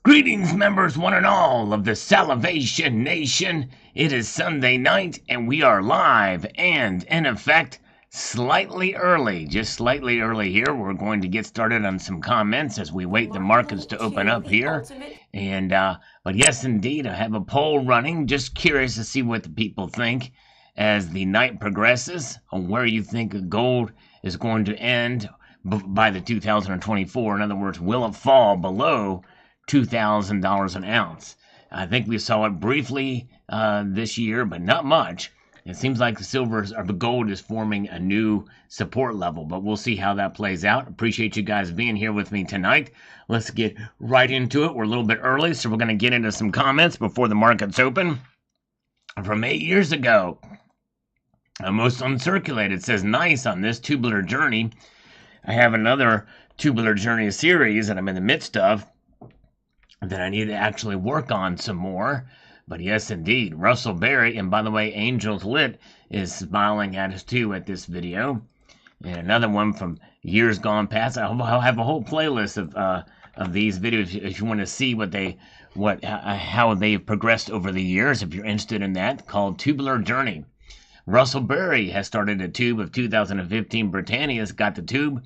Greetings, members, one and all of the Salivation Nation. It is Sunday night, and we are live and, in effect, slightly early. Just slightly early here. We're going to get started on some comments as we wait the markets to open up here. But yes, indeed, I have a poll running. Just curious to see what the people think as the night progresses on where you think gold is going to end by the 2024. In other words, will it fall below $2,000 an ounce? I think we saw it briefly this year, but not much. It seems like the gold is forming a new support level, but we'll see how that plays out. Appreciate you guys being here with me tonight. Let's get right into it. We're a little bit early, so we're going to get into some comments before the markets open. From 8 years ago, most uncirculated says, nice on this tubular journey. I have another tubular journey series that I'm in the midst of that I need to actually work on some more. But yes, indeed, Russell Berry, and by the way, Angels Lit is smiling at us too at this video. And another one from years gone past. I'll have a whole playlist of these videos if you want to see how they've progressed over the years. If you're interested in that, called Tubular Journey. Russell Berry has started a tube of 2015 Britannia's got the tube.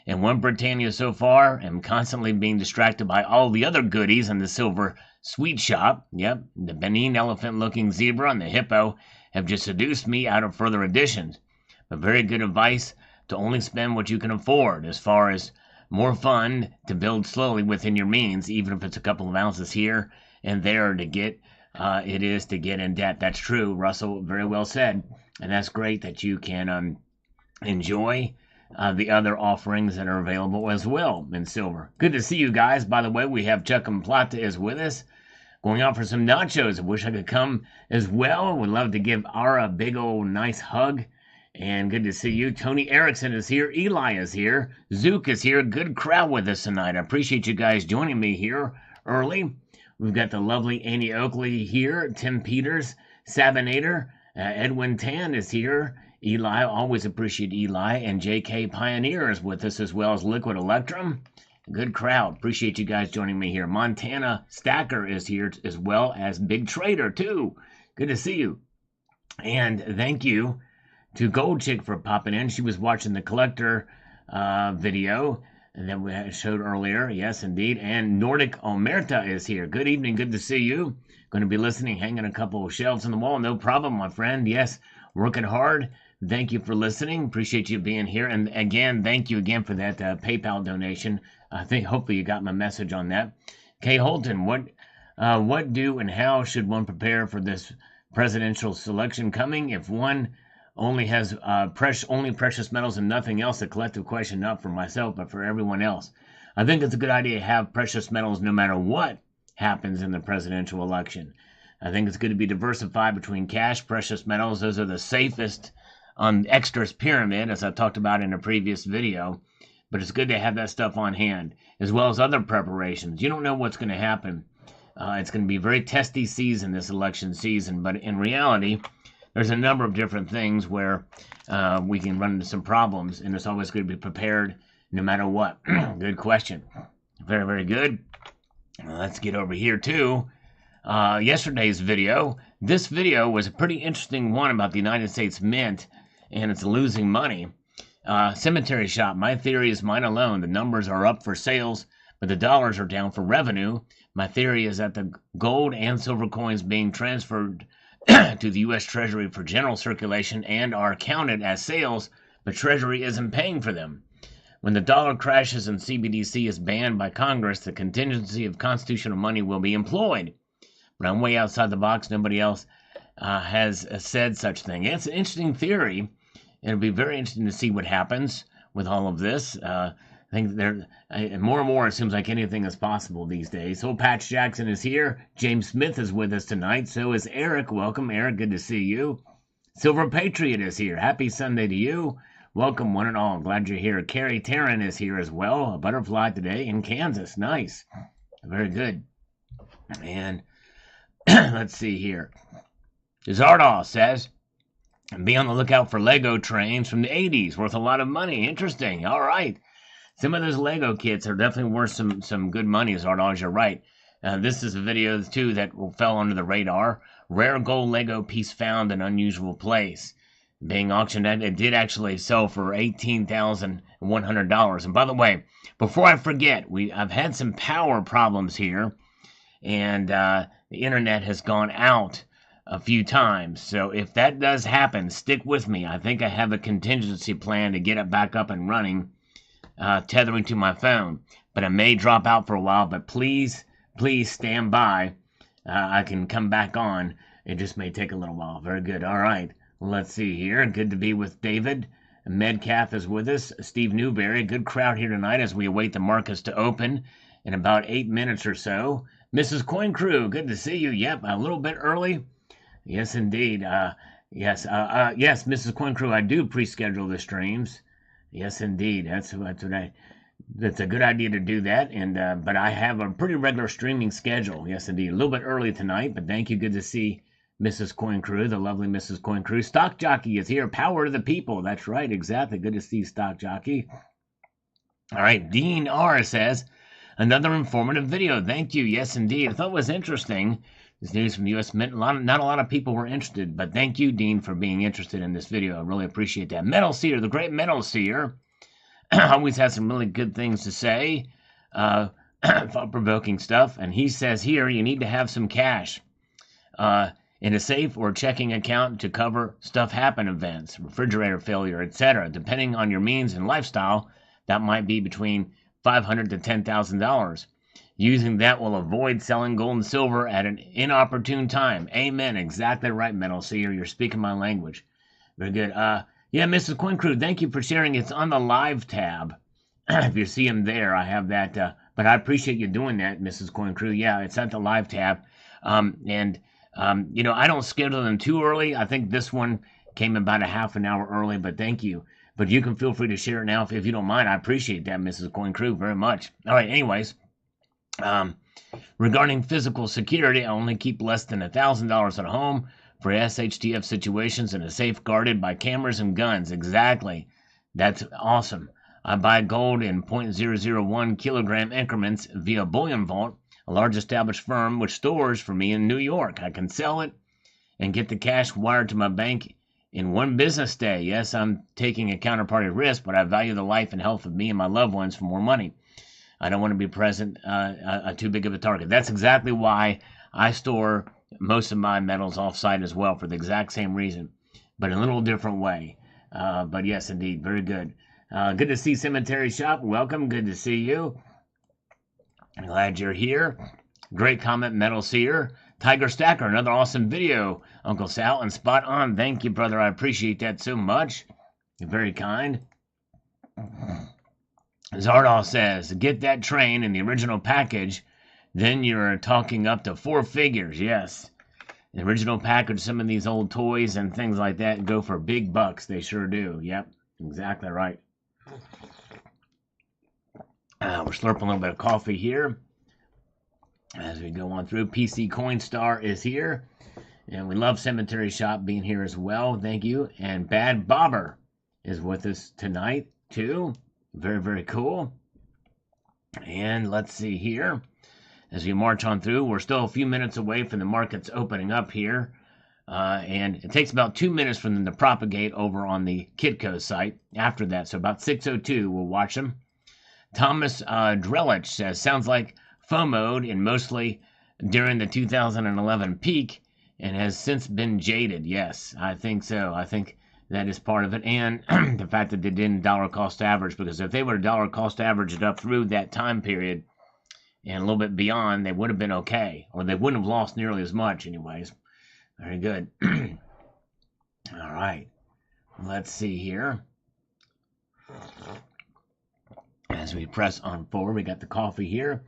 And one Britannia so far, am constantly being distracted by all the other goodies in the silver sweet shop. Yep, the Benin elephant-looking zebra and the hippo have just seduced me out of further additions. But very good advice to only spend what you can afford, as far as more fun to build slowly within your means, even if it's a couple of ounces here and there to get, it is to get in debt. That's true, Russell, very well said. And that's great that you can enjoy the other offerings that are available as well in silver. Good to see you guys. By the way, we have Chuck and Plata is with us. Going out for some nachos. I wish I could come as well. Would love to give Ara a big old nice hug. And good to see you. Tony Erickson is here. Eli is here. Zook is here. Good crowd with us tonight. I appreciate you guys joining me here early. We've got the lovely Annie Oakley here. Tim Peters. Sabinator. Edwin Tan is here. Eli, always appreciate Eli, and JK Pioneer is with us, as well as Liquid Electrum. Good crowd. Appreciate you guys joining me here. Montana Stacker is here, as well as Big Trader, too. Good to see you. And thank you to Gold Chick for popping in. She was watching the collector video and that we showed earlier. Yes, indeed. And Nordic Omerta is here. Good evening. Good to see you. Going to be listening, hanging a couple of shelves on the wall. No problem, my friend. Yes, working hard. Thank you for listening. Appreciate you being here. And again, thank you again for that PayPal donation. I think hopefully you got my message on that. Kay Holton, what do and how should one prepare for this presidential selection coming? If one only has only precious metals and nothing else, a collective question not for myself but for everyone else. I think it's a good idea to have precious metals no matter what happens in the presidential election. I think it's good to be diversified between cash, precious metals. Those are the safest on Extra's pyramid, as I talked about in a previous video, but it's good to have that stuff on hand, as well as other preparations. You don't know what's going to happen. It's going to be a very testy season, this election season, but in reality, there's a number of different things where we can run into some problems, and it's always good to be prepared no matter what. Good question. Very, very good. Let's get over here to yesterday's video. This video was a pretty interesting one about the United States Mint, and it's losing money. Cemetery shop. My theory is mine alone. The numbers are up for sales, but the dollars are down for revenue. My theory is that the gold and silver coins being transferred to the U.S. Treasury for general circulation and are counted as sales, but Treasury isn't paying for them. When the dollar crashes and CBDC is banned by Congress, the contingency of constitutional money will be employed. But I'm way outside the box. Nobody else has said such thing. It's an interesting theory. It'll be very interesting to see what happens with all of this. I think more and more it seems like anything is possible these days. So Patch Jackson is here. James Smith is with us tonight. So is Eric. Welcome, Eric. Good to see you. Silver Patriot is here. Happy Sunday to you. Welcome, one and all. Glad you're here. Carrie Taryn is here as well. A butterfly today in Kansas. Nice. Very good. And let's see here. Zardaw says, be on the lookout for Lego trains from the 80s. Worth a lot of money. Interesting. All right. Some of those Lego kits are definitely worth some good money, Zardaw. You're right. This is a video, too, that fell under the radar. Rare gold Lego piece found in unusual place. Being auctioned at, it did actually sell for $18,100. And by the way, before I forget, I've had some power problems here, and the internet has gone out a few times. So if that does happen, stick with me. I think I have a contingency plan to get it back up and running, tethering to my phone. But it may drop out for a while, but please stand by. I can come back on. It just may take a little while. Very good. All right. Let's see here. Good to be with David. Medcalf is with us. Steve Newberry. Good crowd here tonight as we await the markets to open in about 8 minutes or so. Mrs. Coin Crew, good to see you. Yep, a little bit early. Yes, indeed. Yes, Mrs. Coin Crew, I do pre-schedule the streams. Yes, indeed. That's a good idea to do that. And but I have a pretty regular streaming schedule. Yes, indeed. A little bit early tonight, but thank you. Good to see Mrs. Coin Crew, the lovely Mrs. Coin Crew. Stock Jockey is here. Power to the people. That's right, exactly. Good to see Stock Jockey. All right, Dean R. says, another informative video. Thank you. Yes, indeed. I thought it was interesting. This news from the U.S. Mint. Not a lot of people were interested, but thank you, Dean, for being interested in this video. I really appreciate that. Metal Seer, the great Metal Seer, always has some really good things to say, thought-provoking stuff. And he says here, you need to have some cash in a safe or checking account to cover stuff happen events, refrigerator failure, etc. Depending on your means and lifestyle, that might be between $500 to $10,000. Using that will avoid selling gold and silver at an inopportune time. Amen. Exactly right, Metal Seer. You're speaking my language. Very good. Yeah, Mrs. Coin Crew, thank you for sharing. It's on the live tab. If you see him there, I have that. But I appreciate you doing that, Mrs. Coin Crew. Yeah, it's at the live tab. You know, I don't schedule them too early. I think this one came about a half an hour early, but thank you. But you can feel free to share it now if you don't mind. I appreciate that, Mrs. Coin Crew, very much. All right, anyways. Regarding physical security, I only keep less than $1,000 at home for SHTF situations and is safeguarded by cameras and guns. Exactly. That's awesome. I buy gold in 0.001 kilogram increments via Bullion Vault, a large established firm which stores for me in New York. I can sell it and get the cash wired to my bank in one business day. Yes, I'm taking a counterparty risk, but I value the life and health of me and my loved ones for more money. I don't want to be present too big of a target. That's exactly why I store most of my metals off-site as well, for the exact same reason, but in a little different way. But yes, indeed, very good. Good to see Cemetery Shop. Welcome. Good to see you. Glad you're here. Great comment, Metal Seer. Tiger Stacker, another awesome video. Uncle Sal, and spot on. Thank you, brother. I appreciate that so much. You're very kind. Zardoff says, get that train in the original package, then you're talking up to 4 figures. Yes. The original package, some of these old toys and things like that go for big bucks. They sure do. Yep. Exactly right. We're slurping a little bit of coffee here as we go on through. PC Coinstar is here, and we love Cemetery Shop being here as well. Thank you. And Bad Bobber is with us tonight too. Very, very cool. And let's see here. As we march on through, we're still a few minutes away from the markets opening up here. And it takes about 2 minutes for them to propagate over on the Kitco site after that. So about 6:02, we'll watch them. Thomas Drelich says, sounds like FOMO'd and mostly during the 2011 peak and has since been jaded. Yes, I think so. I think that is part of it. And the fact that they didn't dollar cost average, because if they would have dollar cost averaged up through that time period and a little bit beyond, they would have been okay, or they wouldn't have lost nearly as much anyways. Very good. All right. Let's see here. As we press on forward, we got the coffee here.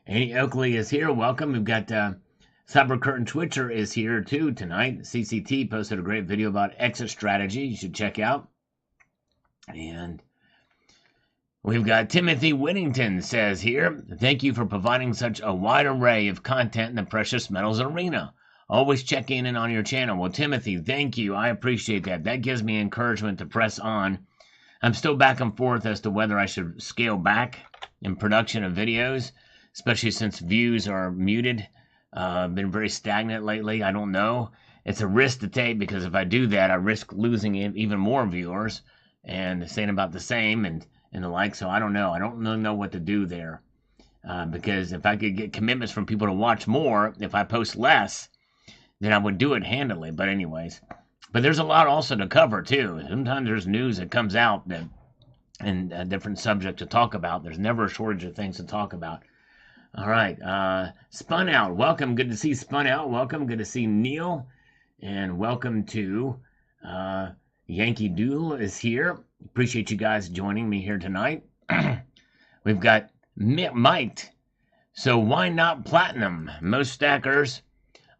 Annie Oakley is here. Welcome. We've got Cyber Curtain Twitcher is here too tonight. CCT posted a great video about exit strategy you should check out. And we've got Timothy Whittington says here, thank you for providing such a wide array of content in the precious metals arena. Always checking in on your channel. Well, Timothy, thank you. I appreciate that. That gives me encouragement to press on. I'm still back and forth as to whether I should scale back in production of videos. especially since views are muted. Been very stagnant lately. I don't know. It's a risk to take because if I do that, I risk losing even more viewers and saying about the same and the like. So I don't know. I don't really know what to do there. Because if I could get commitments from people to watch more, if I post less, then I would do it handily. But anyways, but there's a lot also to cover too. Sometimes there's news that comes out that and a different subject to talk about. There's never a shortage of things to talk about. All right, Spun Out, welcome. Good to see Spun Out. Welcome. Good to see Neil, and welcome to Yankee Doodle is here. Appreciate you guys joining me here tonight. We've got Mike. So why not platinum? Most stackers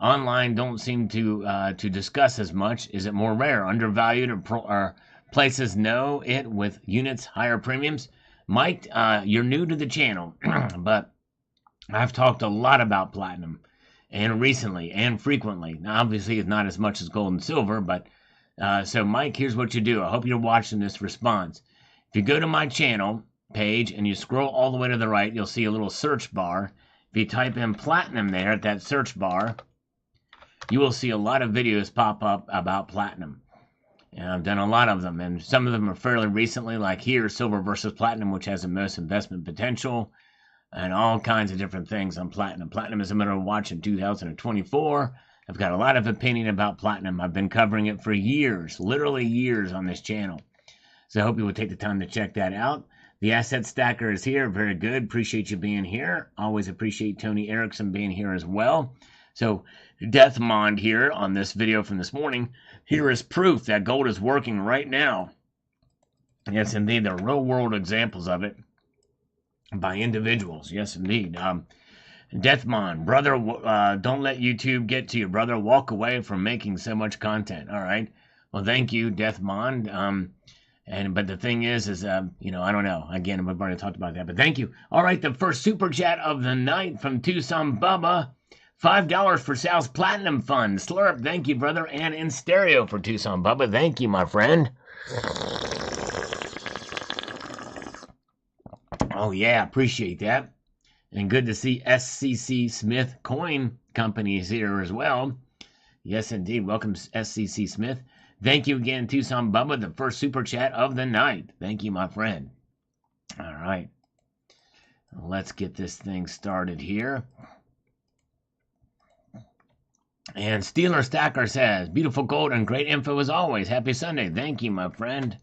online don't seem to discuss as much. Is it more rare, undervalued, or places know it with units higher premiums? Mike, you're new to the channel, but I've talked a lot about platinum, and recently and frequently. Now, obviously, it's not as much as gold and silver, but so Mike, here's what you do. I hope you're watching this response. If you go to my channel page and you scroll all the way to the right, you'll see a little search bar. If you type in platinum there at that search bar, you will see a lot of videos pop up about platinum. And I've done a lot of them, and some of them are fairly recently, like here, silver versus platinum, which has the most investment potential, and all kinds of different things on platinum. Platinum is a matter of watch in 2024. I've got a lot of opinion about platinum. I've been covering it for years, literally years on this channel. So I hope you will take the time to check that out. The Asset Stacker is here. Very good. Appreciate you being here. Always appreciate Tony Erickson being here as well. So Deathmond here on this video from this morning. Here is proof that gold is working right now. Yes, indeed. There are real-world examples of it by individuals. Yes, indeed. Deathmond, brother, don't let YouTube get to you, brother. Walk away from making so much content. All right. Well, thank you, Deathmond. But the thing is, you know, I don't know. Again, we've already talked about that, but thank you. All right, the first super chat of the night from Tucson Bubba. $5 for Sal's Platinum Fund. Slurp, thank you, brother. And in stereo for Tucson Bubba. Thank you, my friend. Oh, yeah, appreciate that. And good to see SCC Smith Coin Company is here as well. Yes, indeed. Welcome, SCC Smith. Thank you again, Tucson Bubba, the first super chat of the night. Thank you, my friend. All right. Let's get this thing started here. And Steeler Stacker says, beautiful gold and great info as always. Happy Sunday. Thank you, my friend.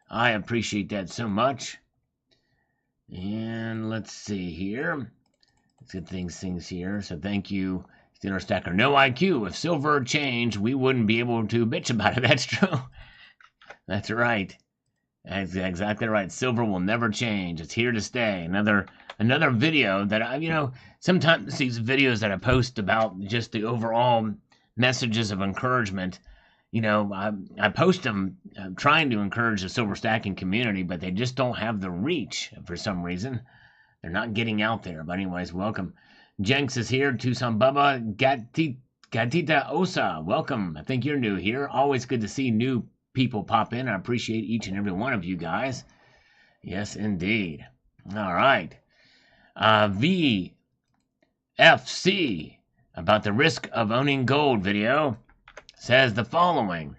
I appreciate that so much. And let's see here. Let's get things here. So thank you, Steeler Stacker. No IQ. If silver changed, we wouldn't be able to bitch about it. That's true. That's right. That's exactly right. Silver will never change. It's here to stay. Another video that I, you know, sometimes these videos that I post about just the overall messages of encouragement, you know, I post them trying to encourage the silver stacking community, but they just don't have the reach for some reason. They're not getting out there. But anyways, welcome. Jenks is here. Tucson Bubba. Gatita Osa. Welcome. I think you're new here. Always good to see new people pop in. I appreciate each and every one of you guys. Yes, indeed. All right. VFC about the risk of owning gold video says the following.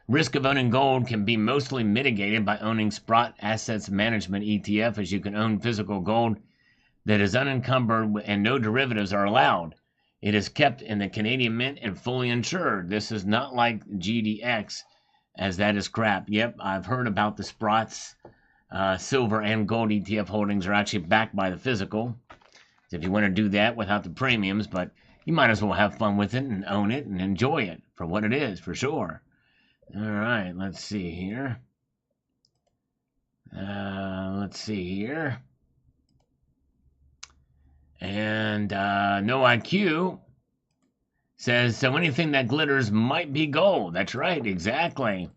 Risk of owning gold can be mostly mitigated by owning Sprott Assets Management ETF, as you can own physical gold that is unencumbered and no derivatives are allowed. It is kept in the Canadian Mint and fully insured. This is not like GDX, as that is crap. Yep, I've heard about the Sprott's silver and gold ETF holdings are actually backed by the physical. So if you want to do that without the premiums, but you might as well have fun with it and own it and enjoy it for what it is, for sure. All right, let's see here. And No IQ says, so anything that glitters might be gold. That's right, exactly.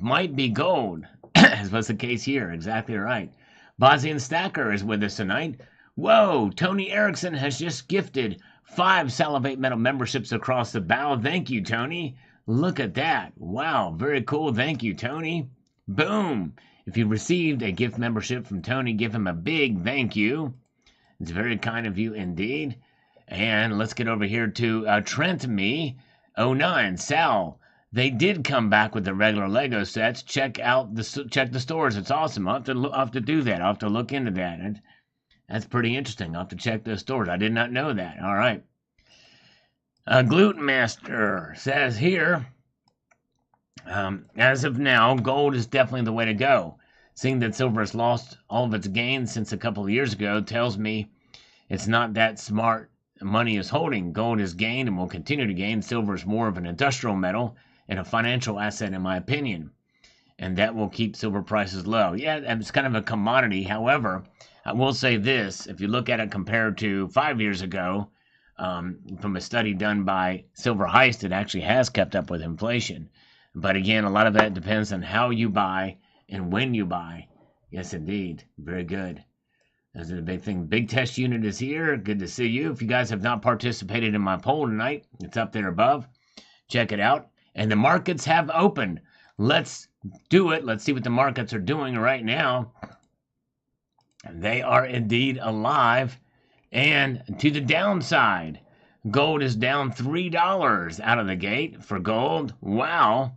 Might be gold, as was the case here. Exactly right. Bozian Stacker is with us tonight. Whoa, Tony Erickson has just gifted 5 Salivate Metal memberships across the bow. Thank you, Tony. Look at that. Wow, very cool. Thank you, Tony. Boom. If you received a gift membership from Tony, give him a big thank you. It's very kind of you indeed. And let's get over here to Trent Me 09. Sal, they did come back with the regular Lego sets. Check the stores. It's awesome. I'll have to do that. I'll have to look into that. That's pretty interesting. I'll have to check those stores. I did not know that. All right. Gluten Master says here, as of now, gold is definitely the way to go. Seeing that silver has lost all of its gains since a couple of years ago tells me it's not that smart money is holding. Gold has gained and will continue to gain. Silver is more of an industrial metal and a financial asset, in my opinion. And that will keep silver prices low. Yeah, it's kind of a commodity. However, I will say this. If you look at it compared to 5 years ago, from a study done by Silver Heist, it actually has kept up with inflation. But again, a lot of that depends on how you buy and when you buy. Yes, indeed. Very good. That's the big thing. Big Test Unit is here. Good to see you. If you guys have not participated in my poll tonight, it's up there above. Check it out. And the markets have opened. Let's do it. Let's see what the markets are doing right now. They are indeed alive. And to the downside, gold is down $3 out of the gate for gold. Wow.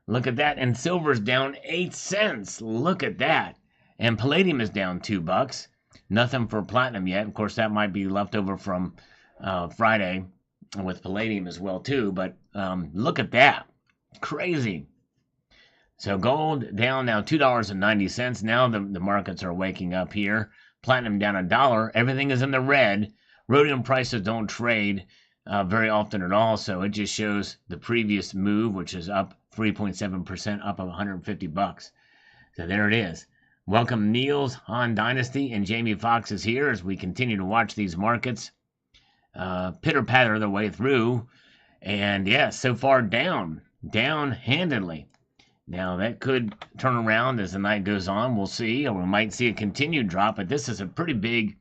Look at that. And silver's down 8 cents. Look at that. And palladium is down $2. Nothing for platinum yet. Of course, that might be left over from Friday with palladium as well, too. But look at that. Crazy. So gold down now $2.90. Now the markets are waking up here. Platinum down $1. Everything is in the red. Rhodium prices don't trade very often at all. So it just shows the previous move, which is up 3.7%, up $150. So there it is. Welcome Niels, Han Dynasty, and Jamie Foxx is here as we continue to watch these markets pitter-patter their way through. And yeah, so far down handedly. Now, that could turn around as the night goes on. We'll see, or we might see a continued drop. But this is a pretty big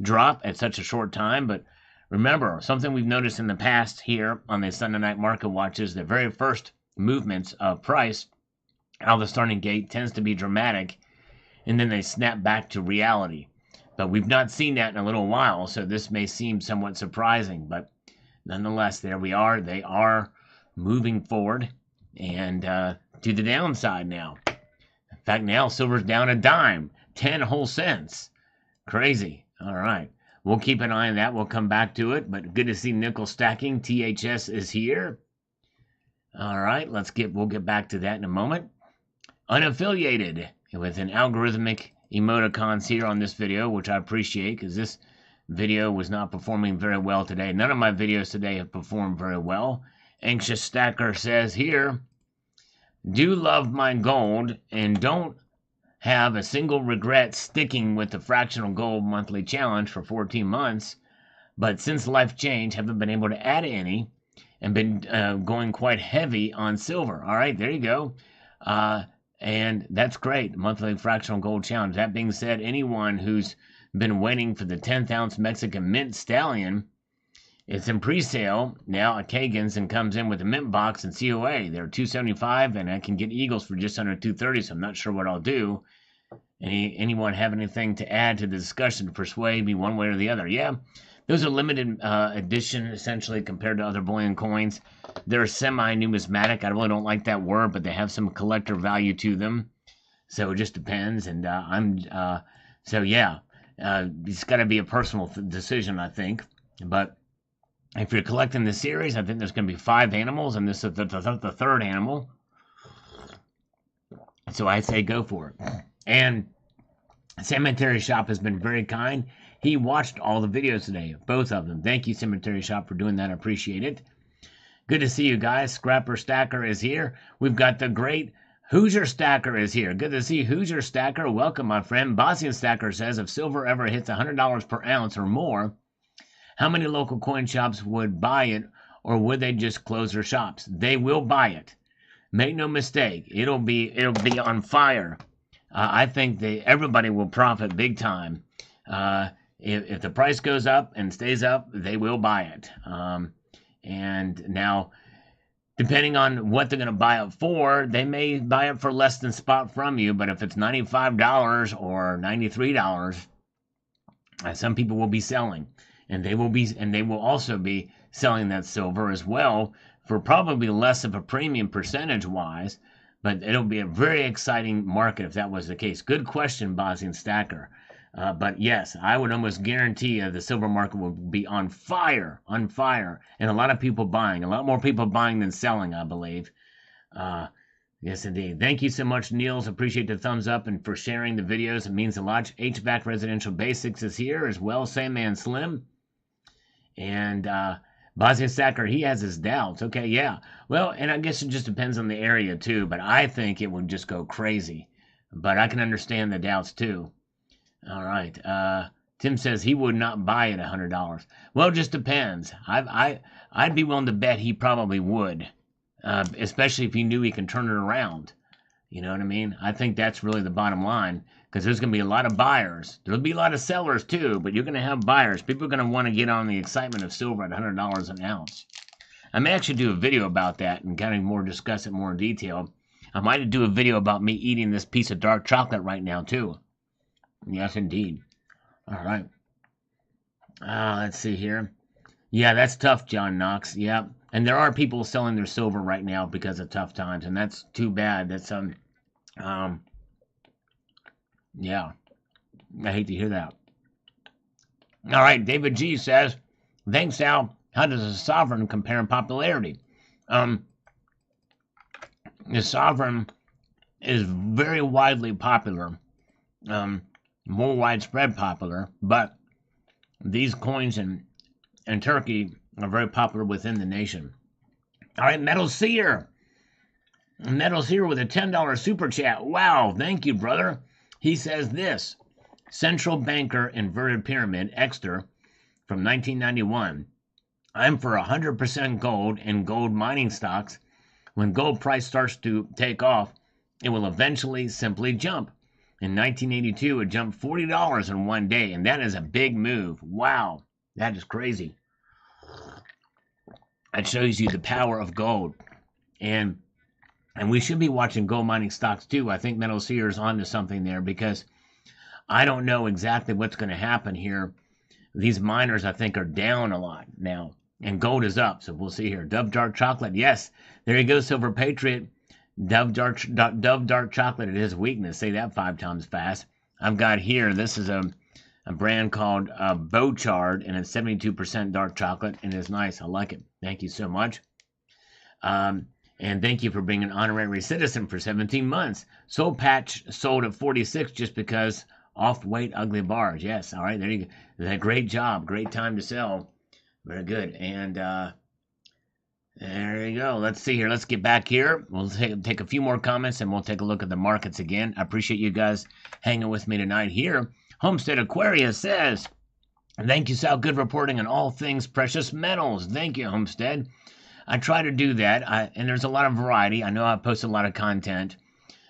drop at such a short time. But remember, something we've noticed in the past here on the Sunday Night Market Watches, the very first movements of price out of the starting gate tends to be dramatic, and then they snap back to reality. But we've not seen that in a little while, so this may seem somewhat surprising. But nonetheless, there we are. They are moving forward. And to the downside now. In fact, now silver's down a dime, 10 whole cents. Crazy. All right. We'll keep an eye on that. We'll come back to it. But good to see nickel stacking. THS is here. All right. We'll get back to that in a moment. Unaffiliated with an algorithmic emoticons here on this video, which I appreciate because this video was not performing very well today. None of my videos today have performed very well. Anxious Stacker says here, do love my gold and don't have a single regret sticking with the fractional gold monthly challenge for 14 months, but since life changed, haven't been able to add any and been going quite heavy on silver. All right, there you go. And that's great, monthly fractional gold challenge. That being said, anyone who's been waiting for the 10th ounce Mexican Mint Stallion, it's in pre-sale now at Kagan's and comes in with a mint box and COA. They're $275, and I can get Eagles for just under $230, so I'm not sure what I'll do. Anyone have anything to add to the discussion to persuade me one way or the other? Yeah, those are limited edition, essentially, compared to other bullion coins. They're semi-numismatic. I really don't like that word, but they have some collector value to them. So it just depends, and so yeah, it's got to be a personal decision, I think, but if you're collecting the series, I think there's going to be 5 animals, and this is the third animal. So I say go for it. And Cemetery Shop has been very kind. He watched all the videos today, both of them. Thank you, Cemetery Shop, for doing that. I appreciate it. Good to see you guys. Scrapper Stacker is here. We've got the great Hoosier Stacker is here. Good to see Hoosier Stacker. Welcome, my friend. Bosnian Stacker says, if silver ever hits $100 per ounce or more, how many local coin shops would buy it, or would they just close their shops? They will buy it. Make no mistake. It'll be on fire. I think everybody will profit big time. If the price goes up and stays up, they will buy it. And now depending on what they're going to buy it for, they may buy it for less than spot from you. But if it's $95 or $93, some people will be selling, and they will also be selling that silver as well for probably less of a premium percentage wise. But it'll be a very exciting market if that was the case. Good question, Bosnian Stacker. But yes, I would almost guarantee you the silver market will be on fire, and a lot of people buying, a lot more people buying than selling, I believe. Yes, indeed. Thank you so much, Niels. Appreciate the thumbs up and for sharing the videos. It means a lot. HVAC Residential Basics is here as well. Same Man Slim. And Bosnian Stacker, he has his doubts. Okay, yeah. Well, and I guess it just depends on the area too, but I think it would just go crazy. But I can understand the doubts too. All right. Tim says he would not buy it $100. Well, it just depends. I'd be willing to bet he probably would, especially if he knew he can turn it around. You know what I mean? I think that's really the bottom line, because there's going to be a lot of buyers. There'll be a lot of sellers too, but you're going to have buyers. People are going to want to get on the excitement of silver at $100 an ounce. I may actually do a video about that and kind of discuss it more in detail. I might do a video about me eating this piece of dark chocolate right now too. Yes, indeed. All right. Let's see here. Yeah, that's tough, John Knox. Yeah, and there are people selling their silver right now because of tough times, and that's too bad. That's yeah, I hate to hear that. All right, David G says, "Thanks, Al. How does a sovereign compare in popularity?" The sovereign is very widely popular. More widespread popular, but these coins in Turkey are very popular within the nation. All right, Metal Seer. Metal Seer with a $10 super chat. Wow, thank you, brother. He says this: Central Banker Inverted Pyramid, Exeter, from 1991. I'm for 100% gold and gold mining stocks. When gold price starts to take off, it will eventually simply jump. In 1982, it jumped $40 in one day, and that is a big move. Wow, that is crazy. That shows you the power of gold. And we should be watching gold mining stocks too. I think Metal Seer is onto something there, because I don't know exactly what's going to happen here. These miners, I think, are down a lot now, and gold is up, so we'll see here. Dove Dark Chocolate, yes, there you go, Silver Patriot. Dove Dark Chocolate, it is weakness. Say that 5 times fast. I've got here, this is a brand called Bochard, and it's 72% dark chocolate, and it's nice. I like it. Thank you so much. And thank you for being an honorary citizen for 17 months. Soul Patch sold at 46 just because off-weight ugly bars. Yes, all right, there you go. Great job. Great time to sell. Very good. And there you go. Let's see here. Let's get back here. We'll take a few more comments, and we'll take a look at the markets again. I appreciate you guys hanging with me tonight here. Homestead Aquarius says, "Thank you, Sal. Good reporting on all things precious metals." Thank you, Homestead. I try to do that, and there's a lot of variety. I know I post a lot of content,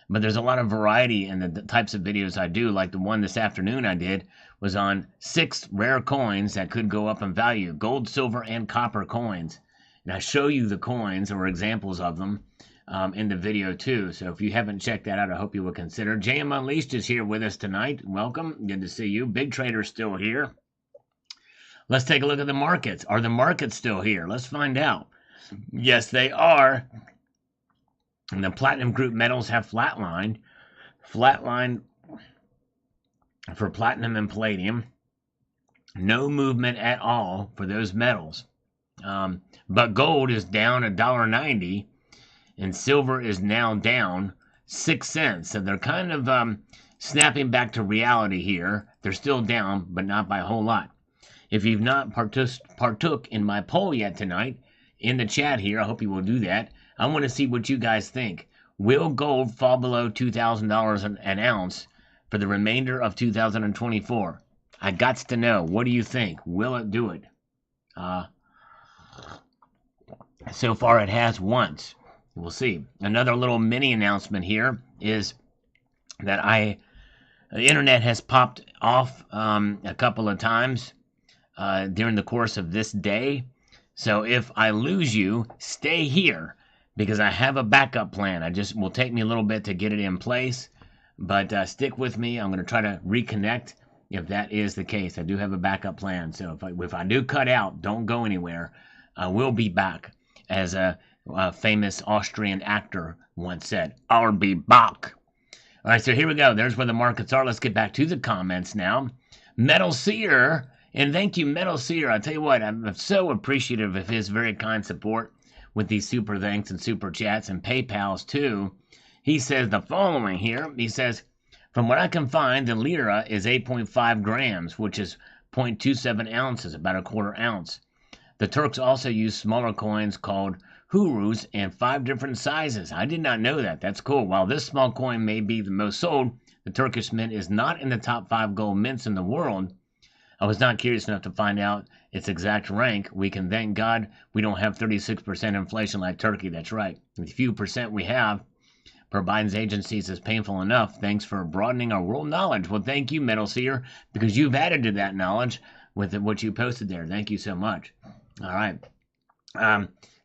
but there's a lot of variety in the types of videos I do. Like the one this afternoon I did was on 6 rare coins that could go up in value: gold, silver, and copper coins. And I show you the coins or examples of them in the video too. So if you haven't checked that out, I hope you will consider. JM Unleashed is here with us tonight. Welcome. Good to see you. Big Trader's still here. Let's take a look at the markets. Are the markets still here? Let's find out. Yes, they are. And the platinum group metals have flatlined. Flatline for platinum and palladium. No movement at all for those metals. But gold is down $1.90, and silver is now down 6 cents. So they're kind of snapping back to reality here. They're still down, but not by a whole lot. If you've not partook in my poll yet tonight, in the chat here, I hope you will do that. I want to see what you guys think. Will gold fall below $2,000 an ounce for the remainder of 2024? I gots to know. What do you think? Will it do it? So far, it has once. We'll see. Another little mini announcement here is that the internet has popped off a couple of times during the course of this day. So if I lose you, stay here, because I have a backup plan. I just will take me a little bit to get it in place, but stick with me. I'm going to try to reconnect if that is the case. I do have a backup plan, so if I do cut out, don't go anywhere. I will be back, as a famous Austrian actor once said. I'll be back. All right, so here we go. There's where the markets are. Let's get back to the comments now. Metal Seer, and thank you, Metal Seer. I'll tell you what, I'm so appreciative of his very kind support with these super thanks and super chats and PayPals too. He says the following here. He says, from what I can find, the lira is 8.5 grams, which is 0.27 ounces, about a quarter ounce. The Turks also use smaller coins called hurus in 5 different sizes. I did not know that. That's cool. While this small coin may be the most sold, the Turkish mint is not in the top 5 gold mints in the world. I was not curious enough to find out its exact rank. We can thank God we don't have 36% inflation like Turkey. That's right. The few percent we have per Biden's agencies is painful enough. Thanks for broadening our world knowledge. Well, thank you, Metal Seer, because you've added to that knowledge with what you posted there. Thank you so much. All right.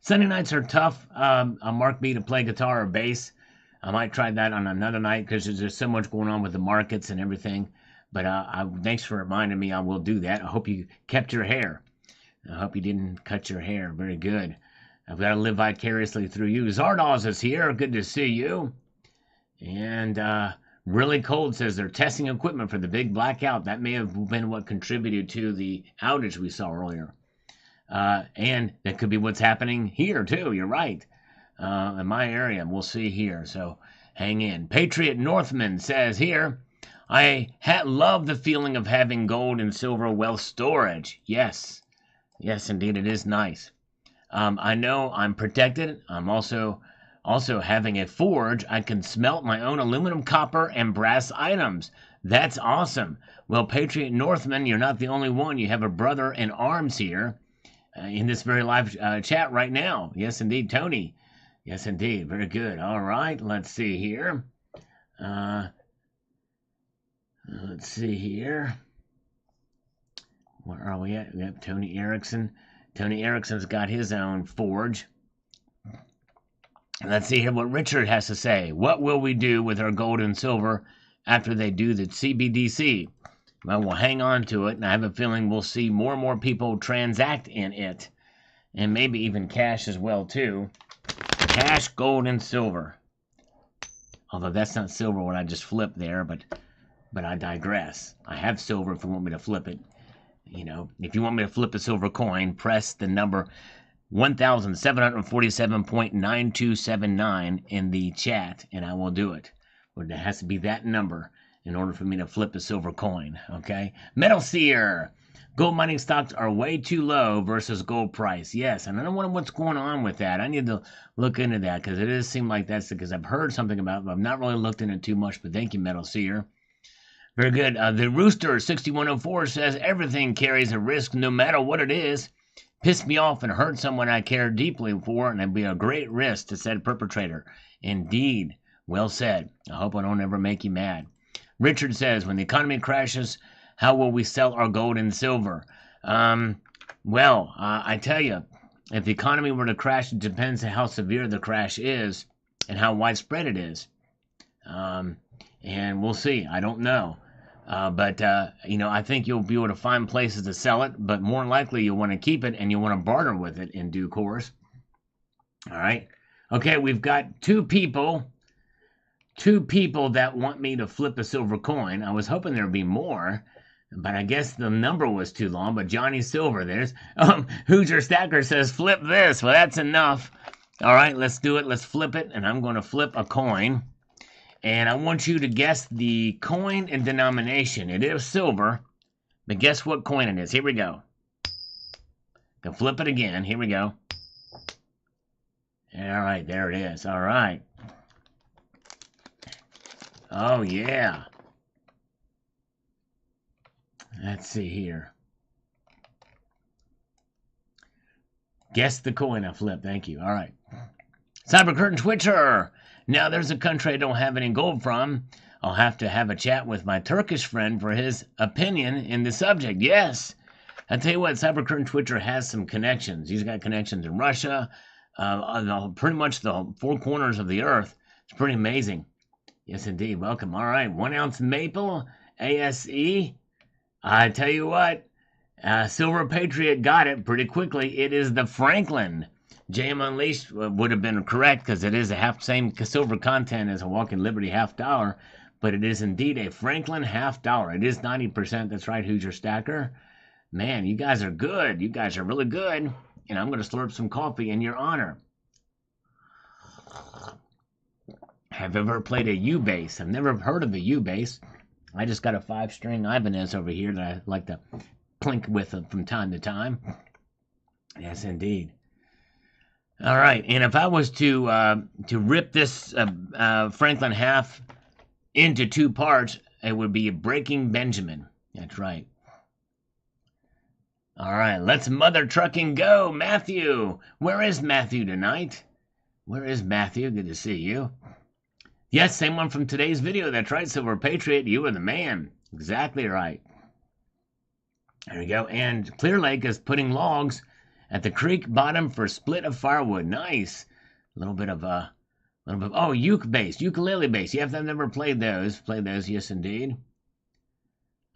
Sunday nights are tough. Mark me to play guitar or bass. I might try that on another night because there's so much going on with the markets and everything. But thanks for reminding me. I will do that. I hope you kept your hair. I hope you didn't cut your hair. Very good. I've got to live vicariously through you. Zardoz is here. Good to see you. And Really Cold says they're testing equipment for the big blackout. That may have been what contributed to the outage we saw earlier. And that could be what's happening here, too. You're right. In my area, we'll see here. So hang in. Patriot Northman says here, I love the feeling of having gold and silver wealth storage. Yes. Yes, indeed, it is nice. I know I'm protected. I'm also having a forge. I can smelt my own aluminum, copper, and brass items. That's awesome. Well, Patriot Northman, you're not the only one. You have a brother in arms here in this very live chat right now. Yes, indeed, Tony. Yes, indeed. Very good. All right, let's see here. Let's see here. Where are we at? We have Tony Erickson. Tony Erickson's got his own forge. Let's see here what Richard has to say. What will we do with our gold and silver after they do the CBDC? Well, we'll hang on to it, and I have a feeling we'll see more and more people transact in it. And maybe even cash as well, too. Cash, gold, and silver. Although that's not silver what I just flipped there, but I digress. I have silver if you want me to flip it. You know, if you want me to flip a silver coin, press the number 1747.9279 in the chat, and I will do it. But it has to be that number in order for me to flip a silver coin, okay? Metal Seer. Gold mining stocks are way too low versus gold price. Yes, and I don't know what's going on with that. I need to look into that because it does seem like that's because I've heard something about it, but I've not really looked into it too much. But thank you, Metal Seer. Very good. The Rooster 6104 says everything carries a risk no matter what it is. Piss me off and hurt someone I care deeply for, and it'd be a great risk to said perpetrator. Indeed. Well said. I hope I don't ever make you mad. Richard says, when the economy crashes, how will we sell our gold and silver? I tell you, if the economy were to crash, it depends on how severe the crash is and how widespread it is. And we'll see. I don't know. I think you'll be able to find places to sell it, but more than likely you'll want to keep it and you'll want to barter with it in due course. All right. Okay, we've got two people that want me to flip a silver coin. I was hoping there'd be more, but I guess the number was too long. But Johnny Silver, there's Hoosier Stacker says, flip this. Well, that's enough. All right, let's do it. Let's flip it, and I'm going to flip a coin. And I want you to guess the coin and denomination. It is silver, but guess what coin it is. Here we go. Can flip it again. Here we go. All right, there it is. All right. Oh, yeah. Let's see here. Guess the coin I flipped. Thank you. All right. Cyber Curtain Twitcher. Now there's a country I don't have any gold from. I'll have to have a chat with my Turkish friend for his opinion in the subject. Yes. I tell you what, Cyber Curtain Twitcher has some connections. He's got connections in Russia, pretty much the four corners of the earth. It's pretty amazing. Yes, indeed. Welcome. All right, 1 ounce maple ASE. I tell you what, Silver Patriot got it pretty quickly. It is the Franklin. JM Unleashed would have been correct because it is a half same silver content as a Walking Liberty $half, but it is indeed a Franklin $half. It is 90%. That's right, Hoosier Stacker. Man, you guys are good. You guys are really good. And I'm going to slurp some coffee in your honor. Have you ever played a U bass? I've never heard of a U bass. I just got a 5-string Ibanez over here that I like to plink with from time to time. Yes, indeed. All right, and if I was to rip this Franklin half into 2 parts, it would be a Breaking Benjamin. That's right. All right, let's mother trucking go, Matthew. Where is Matthew tonight? Where is Matthew? Good to see you. Yes, same one from today's video. That's right, Silver Patriot. You are the man. Exactly right. There we go. And Clear Lake is putting logs at the creek bottom for split of firewood. Nice. A little bit of oh, ukulele bass. Yeah, if I've never played those. Played those, yes indeed.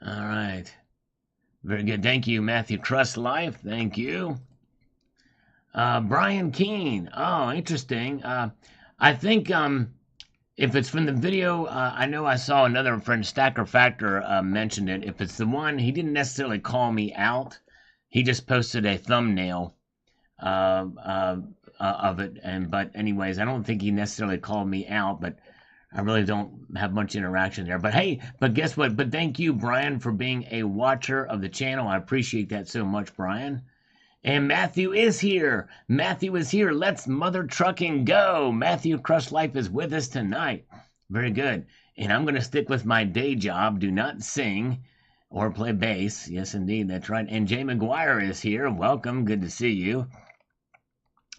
All right. Very good. Thank you, Matthew Trust Life. Thank you. Brian Keene. Oh, interesting. I think if it's from the video, I know I saw another friend, Stacker Factor, mentioned it. If it's the one, he didn't necessarily call me out. He just posted a thumbnail of it. But anyways, I don't think he necessarily called me out, but I really don't have much interaction there. But hey, but guess what? But thank you, Brian, for being a watcher of the channel. I appreciate that so much, Brian. And Matthew is here. Matthew is here. Let's mother trucking go. Matthew Crush Life is with us tonight. Very good. And I'm going to stick with my day job. Do not sing or play bass. Yes, indeed. That's right. And Jay McGuire is here. Welcome. Good to see you.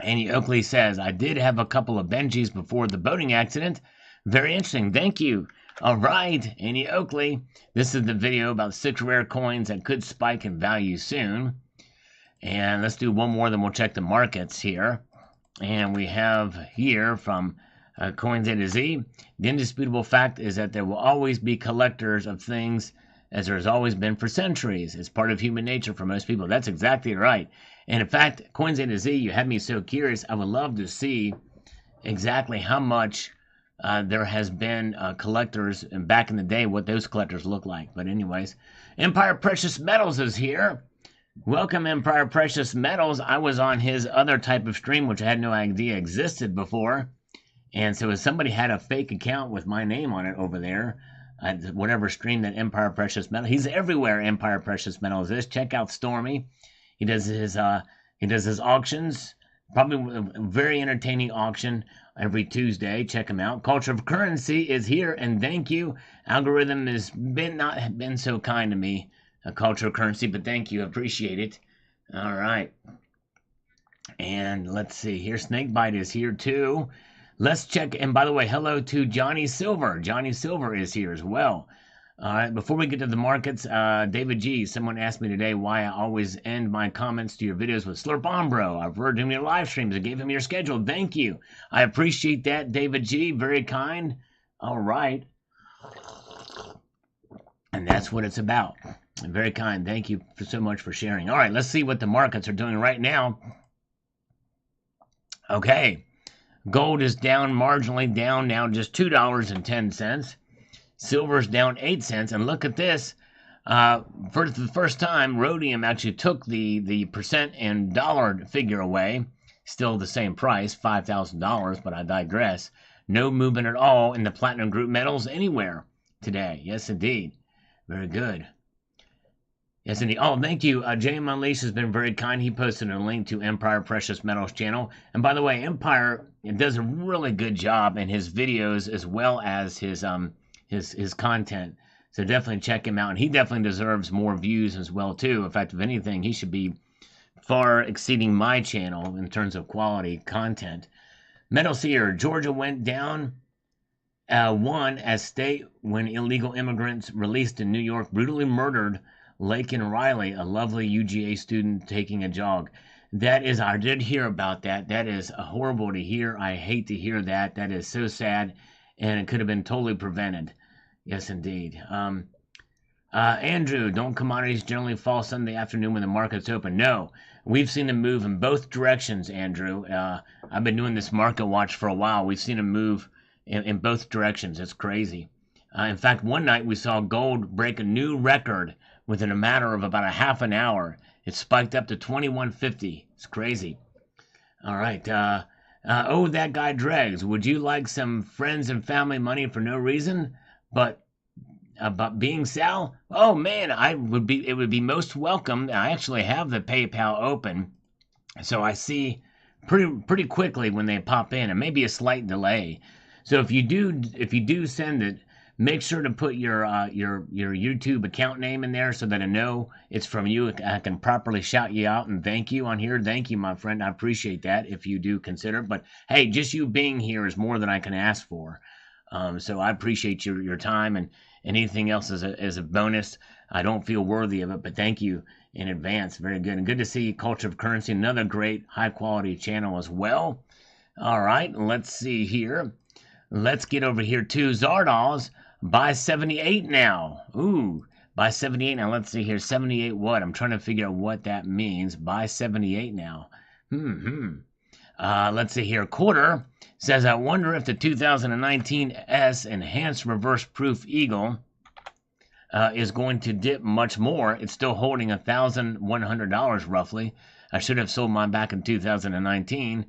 Annie Oakley says, I did have a couple of Benjis before the boating accident. Very interesting. Thank you. All right, Annie Oakley. This is the video about 6 rare coins that could spike in value soon. And let's do one more, then we'll check the markets here. And we have here from Coins A to Z. The indisputable fact is that there will always be collectors of things, as there has always been for centuries. It's part of human nature for most people. That's exactly right. And in fact, Coins A to Z, you had me so curious. I would love to see exactly how much there has been collectors, and back in the day, what those collectors look like. But anyways, Empire Precious Metals is here. Welcome, Empire Precious Metals. I was on his other type of stream, which I had no idea existed before. And so if somebody had a fake account with my name on it over there, whatever stream that Empire Precious Metals, he's everywhere. Empire Precious Metals is. Check out Stormy. He does his auctions. Probably a very entertaining auction every Tuesday. Check him out. Culture of Currency is here, and thank you. Algorithm has not been so kind to me, Culture of Currency, but thank you. Appreciate it. All right. And let's see here. Snakebite is here too. Let's check. And by the way, hello to Johnny Silver. Johnny Silver is here as well. All right, before we get to the markets, David G, someone asked me today why I always end my comments to your videos with Slurp on, bro. I've heard him in your live streams and gave him your schedule. Thank you. I appreciate that, David G. Very kind. All right. And that's what it's about. Very kind. Thank you so much for sharing. All right, let's see what the markets are doing right now. Okay. Gold is down, marginally down now, just $2.10. Silver's down 8 cents, and look at this. For the first time, rhodium actually took the percent and dollar figure away. Still the same price, $5,000, but I digress. No movement at all in the platinum group metals anywhere today. Yes, indeed. Very good. Yes, indeed. Oh, thank you. JM Unleashed has been very kind. He posted a link to Empire Precious Metals channel. And by the way, Empire does a really good job in his videos as well as his content. So definitely check him out. And he definitely deserves more views as well, too. In fact, if anything, he should be far exceeding my channel in terms of quality content. Metal Seer, Georgia went down 1 as state when illegal immigrants released in New York brutally murdered Laken Riley, a lovely UGA student taking a jog. That is, I did hear about that. That is horrible to hear. I hate to hear that. That is so sad, and it could have been totally prevented. Yes, indeed. Andrew, don't commodities generally fall Sunday afternoon when the market's open? No, we've seen them move in both directions, Andrew. I've been doing this market watch for a while. We've seen them move in both directions. It's crazy. In fact, one night we saw gold break a new record within a matter of about a half an hour. It spiked up to 2150. It's crazy. All right. Oh, that guy Dregs. Would you like some friends and family money for no reason? But being Sal? Oh man, I would be. It would be most welcome. I actually have the PayPal open, so I see pretty quickly when they pop in, and maybe a slight delay. So if you do send it, make sure to put your YouTube account name in there so that I know it's from you. I can properly shout you out and thank you on here. Thank you, my friend. I appreciate that if you do consider. But hey, just you being here is more than I can ask for. So I appreciate your time, and anything else is a bonus. I don't feel worthy of it, but thank you in advance. Very good. And good to see Culture of Currency, another great high quality channel as well. All right, let's see here. Let's get over here to Zardoz. Buy 78 now. Ooh, buy 78 now. Let's see here. 78 what? I'm trying to figure out what that means. Buy 78 now. Let's see here. Quarter says, I wonder if the 2019 S Enhanced Reverse Proof Eagle is going to dip much more. It's still holding $1,100 roughly. I should have sold mine back in 2019,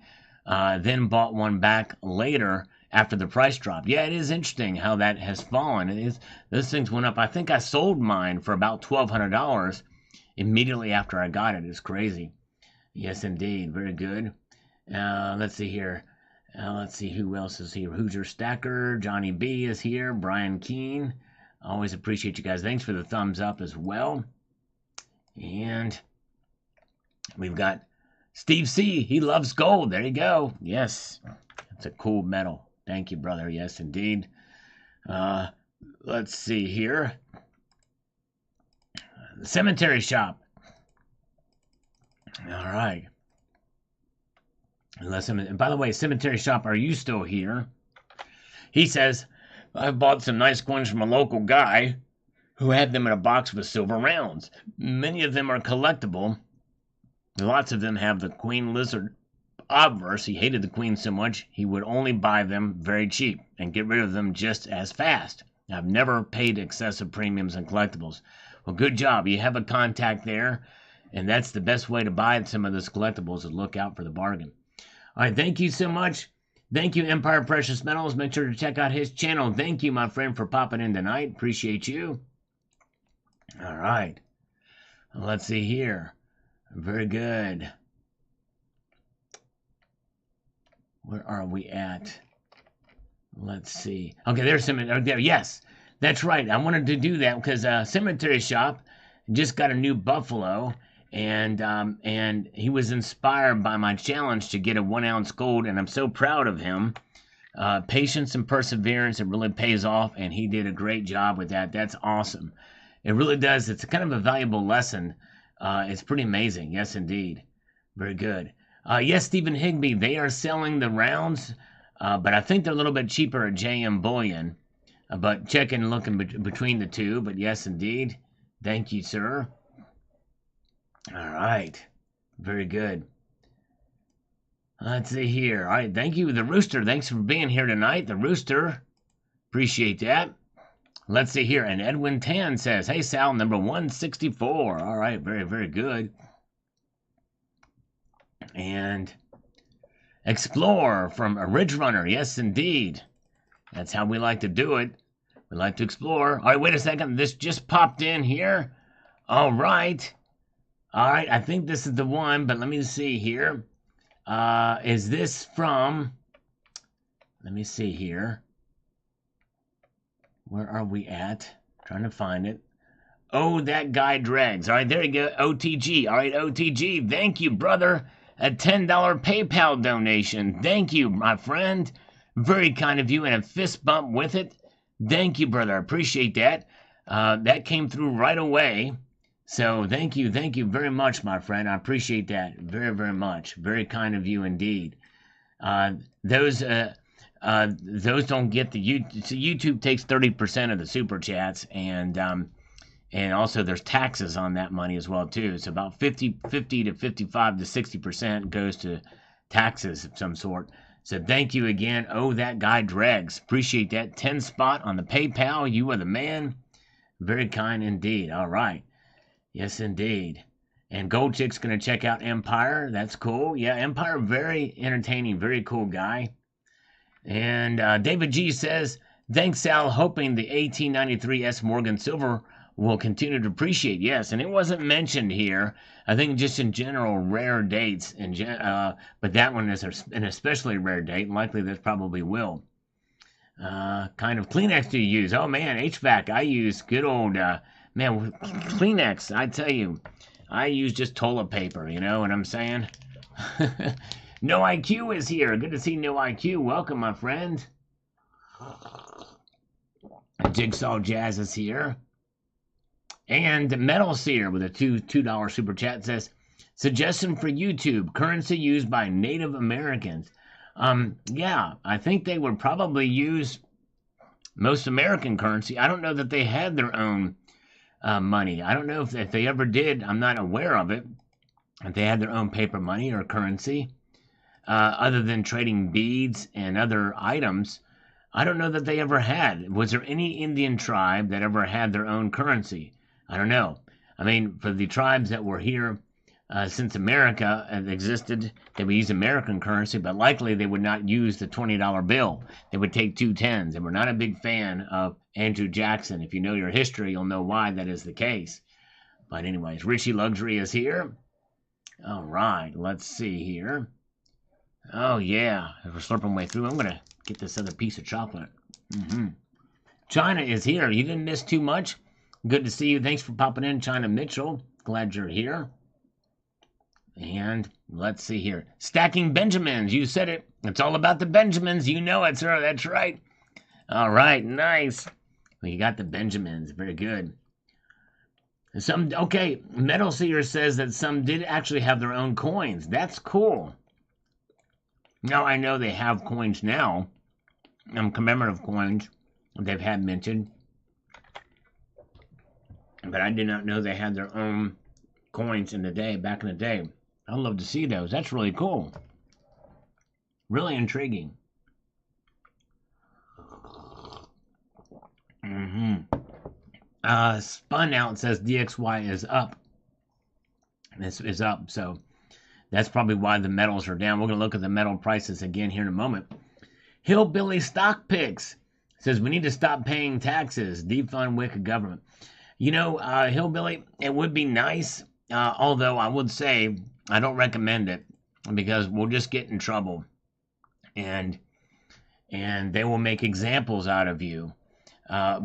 then bought one back later after the price dropped. Yeah, it is interesting how that has fallen. Those things went up. I think I sold mine for about $1,200 immediately after I got it. It's crazy. Yes, indeed. Very good. Let's see here. Let's see who else is here. Hoosier Stacker, Johnny B is here, Brian Keene. Always appreciate you guys. Thanks for the thumbs up as well. And we've got Steve C. He loves gold. There you go. Yes, it's a cool metal. Thank you, brother. Yes, indeed. Let's see here. The cemetery shop. All right. And by the way, cemetery shop, are you still here? He says, I bought some nice coins from a local guy who had them in a box with silver rounds. Many of them are collectible. Lots of them have the queen lizard obverse. He hated the queen so much he would only buy them very cheap and get rid of them just as fast. I've never paid excessive premiums in collectibles. Well, good job. You have a contact there, and that's the best way to buy some of those collectibles, is look out for the bargain. All right, thank you so much. Thank you, Empire Precious Metals. Make sure to check out his channel. Thank you, my friend, for popping in tonight. Appreciate you. All right. Let's see here. Very good. Where are we at? Let's see. Okay, there's some. There, yes, that's right. I wanted to do that because Cemetery Shop just got a new buffalo. And he was inspired by my challenge to get a 1 ounce gold, and I'm so proud of him. Patience and perseverance, it really pays off, and he did a great job with that. That's awesome. It really does. It's kind of a valuable lesson. It's pretty amazing. Yes, indeed. Very good. Yes, Stephen Higby, they are selling the rounds, but I think they're a little bit cheaper at JM Bullion. But check and look in between the two. But yes, indeed. Thank you, sir. All right. Very good. Let's see here. All right. Thank you, the Rooster. Thanks for being here tonight. The Rooster. Appreciate that. Let's see here. And Edwin Tan says, hey, Sal, number 164. All right. Very, very good. And Explore from a Ridge Runner. Yes, indeed. That's how we like to do it. We like to explore. All right. Wait a second. This just popped in here. All right. All right, I think this is the one, but let me see here. Is this from, let me see here. Where are we at? Trying to find it. Oh, that guy Dregs. All right, there you go, OTG. All right, OTG, thank you, brother. A $10 PayPal donation. Thank you, my friend. Very kind of you, and a fist bump with it. Thank you, brother. I appreciate that. That came through right away. So thank you very much, my friend. I appreciate that very, very much. Very kind of you indeed. Uh, those don't get the YouTube. So YouTube takes 30% of the super chats, and also there's taxes on that money as well too. So about 50 to 55 to 60% goes to taxes of some sort. So thank you again. Oh, that guy Dregs, appreciate that 10 spot on the PayPal. You are the man. Very kind indeed. All right. Yes, indeed. And Gold Chick's going to check out Empire. That's cool. Yeah, Empire, very entertaining, very cool guy. And David G says, thanks, Sal. Hoping the 1893 S. Morgan Silver will continue to appreciate. Yes, and it wasn't mentioned here. I think just in general, rare dates. But that one is an especially rare date. And likely that probably will. Kind of Kleenex do you use? Oh, man, HVAC. I use good old... man, Kleenex, I tell you, I use just toilet paper, you know what I'm saying? No IQ is here. Good to see No IQ. Welcome, my friend. Jigsaw Jazz is here. And Metal Seer with a $2 super chat says, suggestion for YouTube, currency used by Native Americans. Yeah, I think they would probably use most American currency. I don't know that they had their own money. I don't know if they ever did. I'm not aware of it. If they had their own paper money or currency, other than trading beads and other items, I don't know that they ever had. Was there any Indian tribe that ever had their own currency? I don't know. I mean, for the tribes that were here since America existed, they would use American currency, but likely they would not use the $20 bill. They would take 2 10s. They were not a big fan of Andrew Jackson. If you know your history, you'll know why that is the case. But anyways, Richie Luxury is here. All right, let's see here. Oh, yeah, we're slurping way through. I'm going to get this other piece of chocolate. China is here. You didn't miss too much. Good to see you. Thanks for popping in, China Mitchell. Glad you're here. And let's see here. Stacking Benjamins. You said it. It's all about the Benjamins. You know it, sir. That's right. All right. Nice. Well, you got the Benjamins. Very good. Okay. Metal Seer says that some did actually have their own coins. That's cool. Now I know they have coins now. Commemorative coins they've had minted. But I did not know they had their own coins back in the day. I'd love to see those. That's really cool. Really intriguing. Spun Out says DXY is up. This is up, so that's probably why the metals are down. We're going to look at the metal prices again here in a moment. Hillbilly Stock Picks says we need to stop paying taxes. Defund wicked government. You know, Hillbilly, it would be nice, although I would say I don't recommend it because we'll just get in trouble, and they will make examples out of you.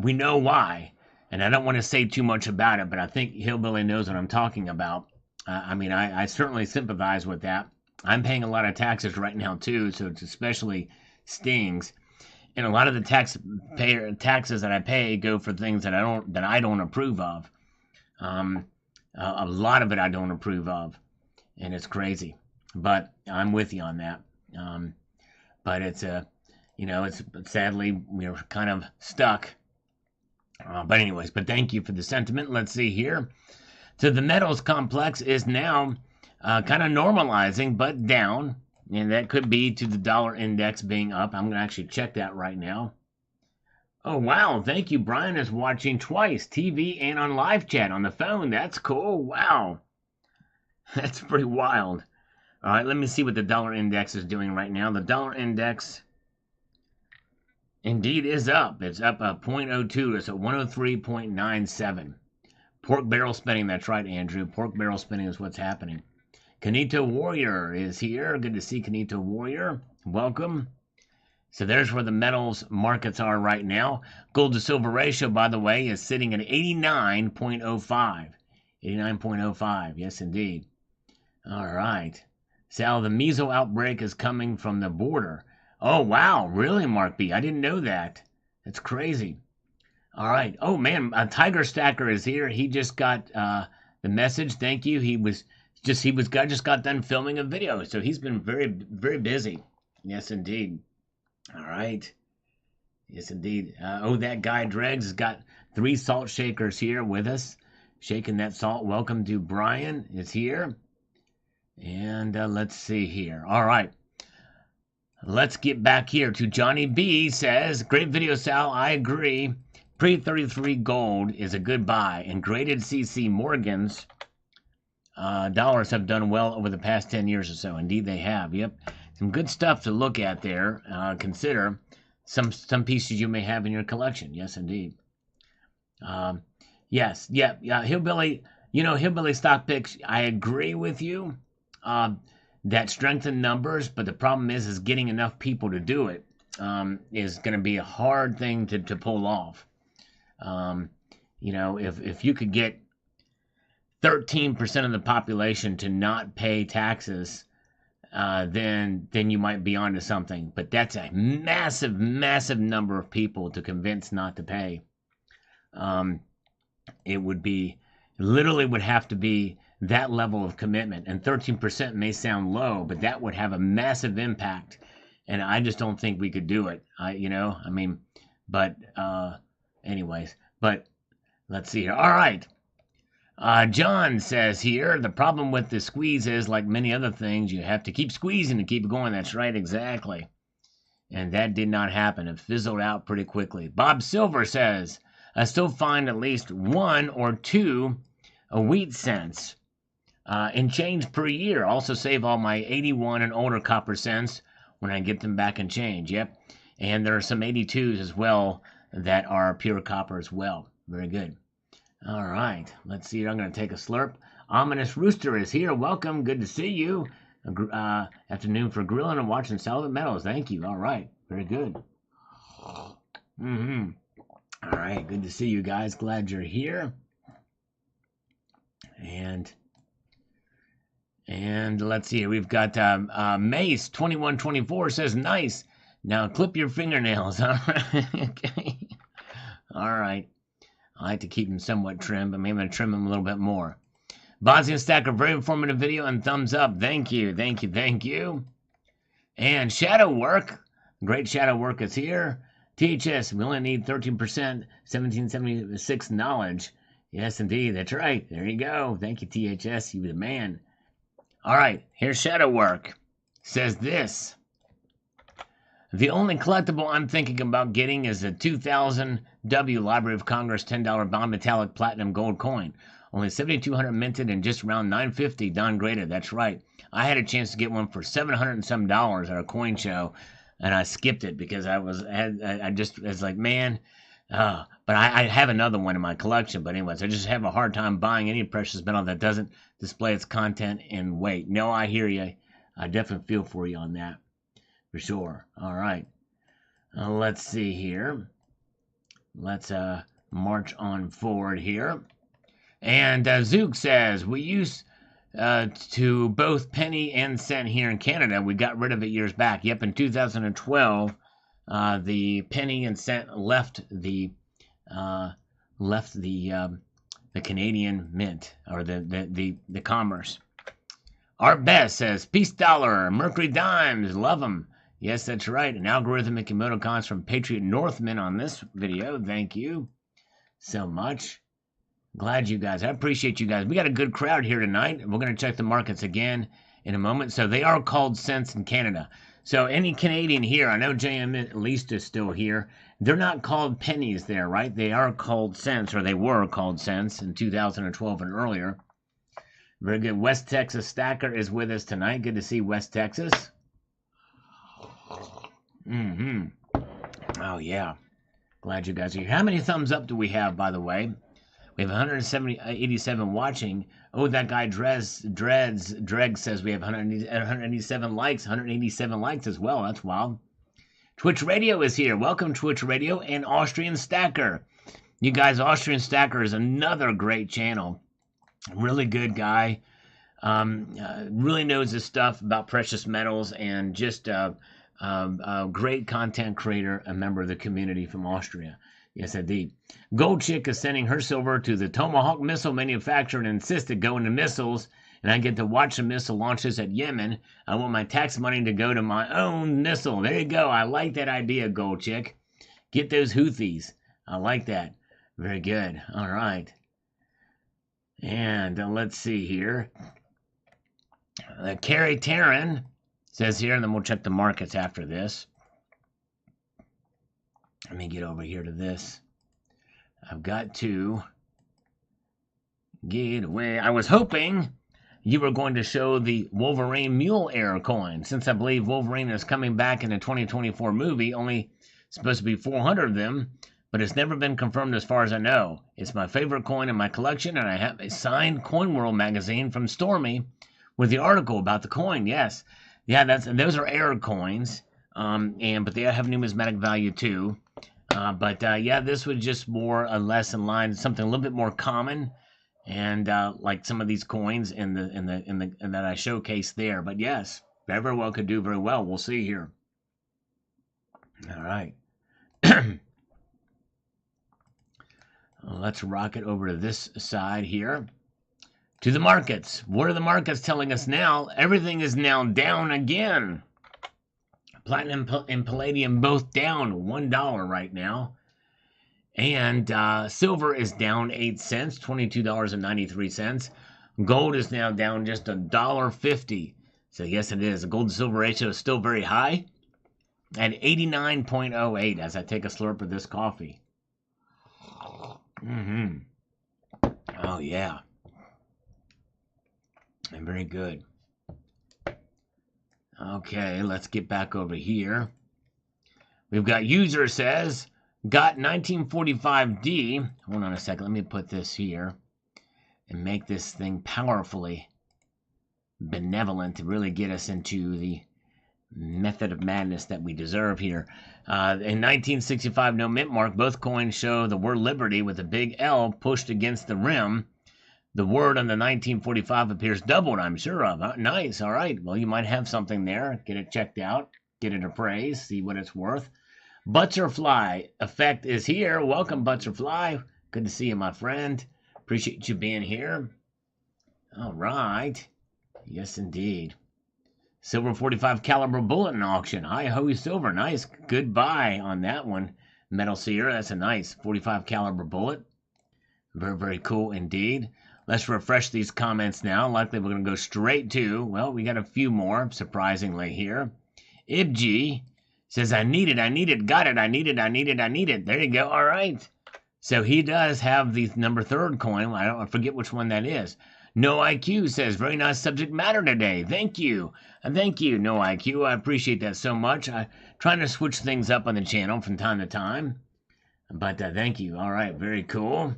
We know why, and I don't want to say too much about it, but I think Hillbilly knows what I'm talking about. I mean, I certainly sympathize with that. I'm paying a lot of taxes right now too, so it especially stings. And a lot of the taxes that I pay go for things that I don't approve of. A lot of it I don't approve of, and it's crazy. But I'm with you on that. But it's it's sadly we're kind of stuck. But anyways, thank you for the sentiment. Let's see here. So the metals complex is now kind of normalizing, but down. And that could be to the dollar index being up. I'm going to actually check that right now. Oh, wow. Thank you. Brian is watching twice, TV and on live chat on the phone. That's cool. Wow. That's pretty wild. All right, let me see what the dollar index is doing right now. The dollar index indeed is up. It's up 0.02. It's at 103.97. Pork barrel spinning. That's right, Andrew. Pork barrel spinning is what's happening. Kanito Warrior is here. Good to see Kanito Warrior. Welcome. So there's where the metals markets are right now. Gold to silver ratio, by the way, is sitting at 89.05. 89.05. Yes, indeed. All right. Sal, the measles outbreak is coming from the border. Oh, wow. Really, Mark B? I didn't know that. That's crazy. All right. Oh, man. Tiger Stacker is here. He just got the message. Thank you. He just got done filming a video, so he's been very busy. Yes, indeed. All right. Yes, indeed. Oh, that guy Dregs has got 3 salt shakers here with us, shaking that salt. Welcome to Brian is here, and let's see here. All right. Let's get back here to Johnny B. Says, great video, Sal. I agree. Pre-33 gold is a good buy, and graded CC Morgans dollars have done well over the past 10 years or so. Indeed, they have. Yep. Some good stuff to look at there. Consider some pieces you may have in your collection. Yes, indeed. Yes. Yeah. Hillbilly, Hillbilly Stock Picks, I agree with you. That strengthen numbers, but the problem is getting enough people to do it is going to be a hard thing to pull off. If you could get 13% of the population to not pay taxes, then you might be onto something. But that's a massive number of people to convince not to pay. It would have to be that level of commitment, and 13% may sound low, but that would have a massive impact, and I just don't think we could do it. Anyways, but let's see here. All right. John says here, the problem with the squeeze is, like many other things, you have to keep squeezing to keep going. That's right, exactly. And that did not happen. It fizzled out pretty quickly. Bob Silver says, I still find at least 1 or 2 wheat cents in change per year. Also save all my 81 and older copper cents when I get them back in change. Yep. And there are some 82s as well that are pure copper as well. Very good. All right. Let's see. I'm going to take a slurp. Ominous Rooster is here. Welcome. Good to see you. Afternoon for grilling and watching Solid Metals. Thank you. All right. Very good. All right. Good to see you guys. Glad you're here. And let's see. We've got Mace 2124 says, nice. Now clip your fingernails. All right. Okay. All right. I like to keep them somewhat trimmed, but maybe I'm going to trim them a little bit more. Bonzi and Stacker, very informative video, and thumbs up. Thank you. And Shadow Work. Great Shadow Work is here. THS, we only need 13%, 1776 knowledge. Yes, indeed. That's right. There you go. Thank you, THS. You the man. All right. Here's Shadow Work. Says this. The only collectible I'm thinking about getting is a 2000 W Library of Congress $10 bimetallic platinum gold coin. Only 7,200 minted and just around 950 downgraded. That's right. I had a chance to get one for $700 and some at a coin show, and I skipped it because I was like, man. But I have another one in my collection. But anyways, I just have a hard time buying any precious metal that doesn't display its content in weight. No, I hear you. I definitely feel for you on that. For sure. All right. Let's see here. Let's march on forward here. And Zook says, we used to both penny and cent here in Canada. We got rid of it years back. Yep, in 2012, the penny and cent left the Canadian mint, or the commerce. Art Best says, Peace Dollar, Mercury Dimes, love them. Yes, that's right. An algorithmic emoticons from Patriot Northman on this video. Thank you so much. Glad you guys. I appreciate you guys. We got a good crowd here tonight. We're going to check the markets again in a moment. So they are called cents in Canada. So any Canadian here, I know JM at least is still here. They're not called pennies there, right? They are called cents, or they were called cents in 2012 and earlier. Very good. West Texas Stacker is with us tonight. Good to see West Texas. Oh, yeah. Glad you guys are here. How many thumbs up do we have, by the way? We have 187 watching. Oh, that guy Dreg says we have 187 likes. 187 likes as well. That's wild. Twitch Radio is here. Welcome, Twitch Radio and Austrian Stacker. You guys, Austrian Stacker is another great channel. Really good guy. Really knows his stuff about precious metals, and just a great content creator, a member of the community from Austria. Yes, indeed. Gold Chick is sending her silver to the Tomahawk missile manufacturer and insists it go into missiles, and I get to watch the missile launches at Yemen. I want my tax money to go to my own missile. There you go. I like that idea, Gold Chick. Get those Houthis. I like that. Very good. All right. And let's see here. Carrie Taryn says here, and then we'll check the markets after this. Let me get over here to this. I've got to get away. I was hoping you were going to show the Wolverine Mule Air coin, since I believe Wolverine is coming back in the 2024 movie. Only supposed to be 400 of them, but it's never been confirmed as far as I know. It's my favorite coin in my collection, and I have a signed Coin World magazine from Stormy with the article about the coin. Yes. Yeah, those are air coins, but they have numismatic value too. Yeah, this was just more or less in line, something a little bit more common, and like some of these coins in that I showcased there. But yes, very well could do very well. We'll see here. All right. Let's rock it over to this side here. To the markets. What are the markets telling us now? Everything is now down again. Platinum and palladium both down $1 right now. And silver is down 8 cents, $22.93. Gold is now down just $1.50. So yes, it is. The gold to silver ratio is still very high at 89.08 as I take a slurp of this coffee. Oh, yeah. And very good. Okay, let's get back over here. We've got user says, got 1945D. Hold on a second. Let me put this here and make this thing powerfully benevolent to really get us into the method of madness that we deserve here. In 1965 no mint mark, both coins show the word liberty with a big L pushed against the rim. The word on the 1945 appears doubled, I'm sure of. Nice, all right. Well, you might have something there. Get it checked out. Get it appraised. See what it's worth. Butterfly effect is here. Welcome, Butterfly. Good to see you, my friend. Appreciate you being here. All right. Yes, indeed. Silver 45 caliber bullet in auction. Hi-ho silver. Nice. Good buy on that one. Metal Seer. That's a nice 45 caliber bullet. Very, very cool indeed. Let's refresh these comments now. Likely we're going to go straight to, well, we got a few more, surprisingly, here. Ibg says, I need it, got it, I need it. There you go, all right. So he does have the number 3rd coin. I forget which one that is. No IQ says, very nice subject matter today. Thank you. Thank you, No IQ. I appreciate that so much. I'm trying to switch things up on the channel from time to time. But thank you. All right, very cool.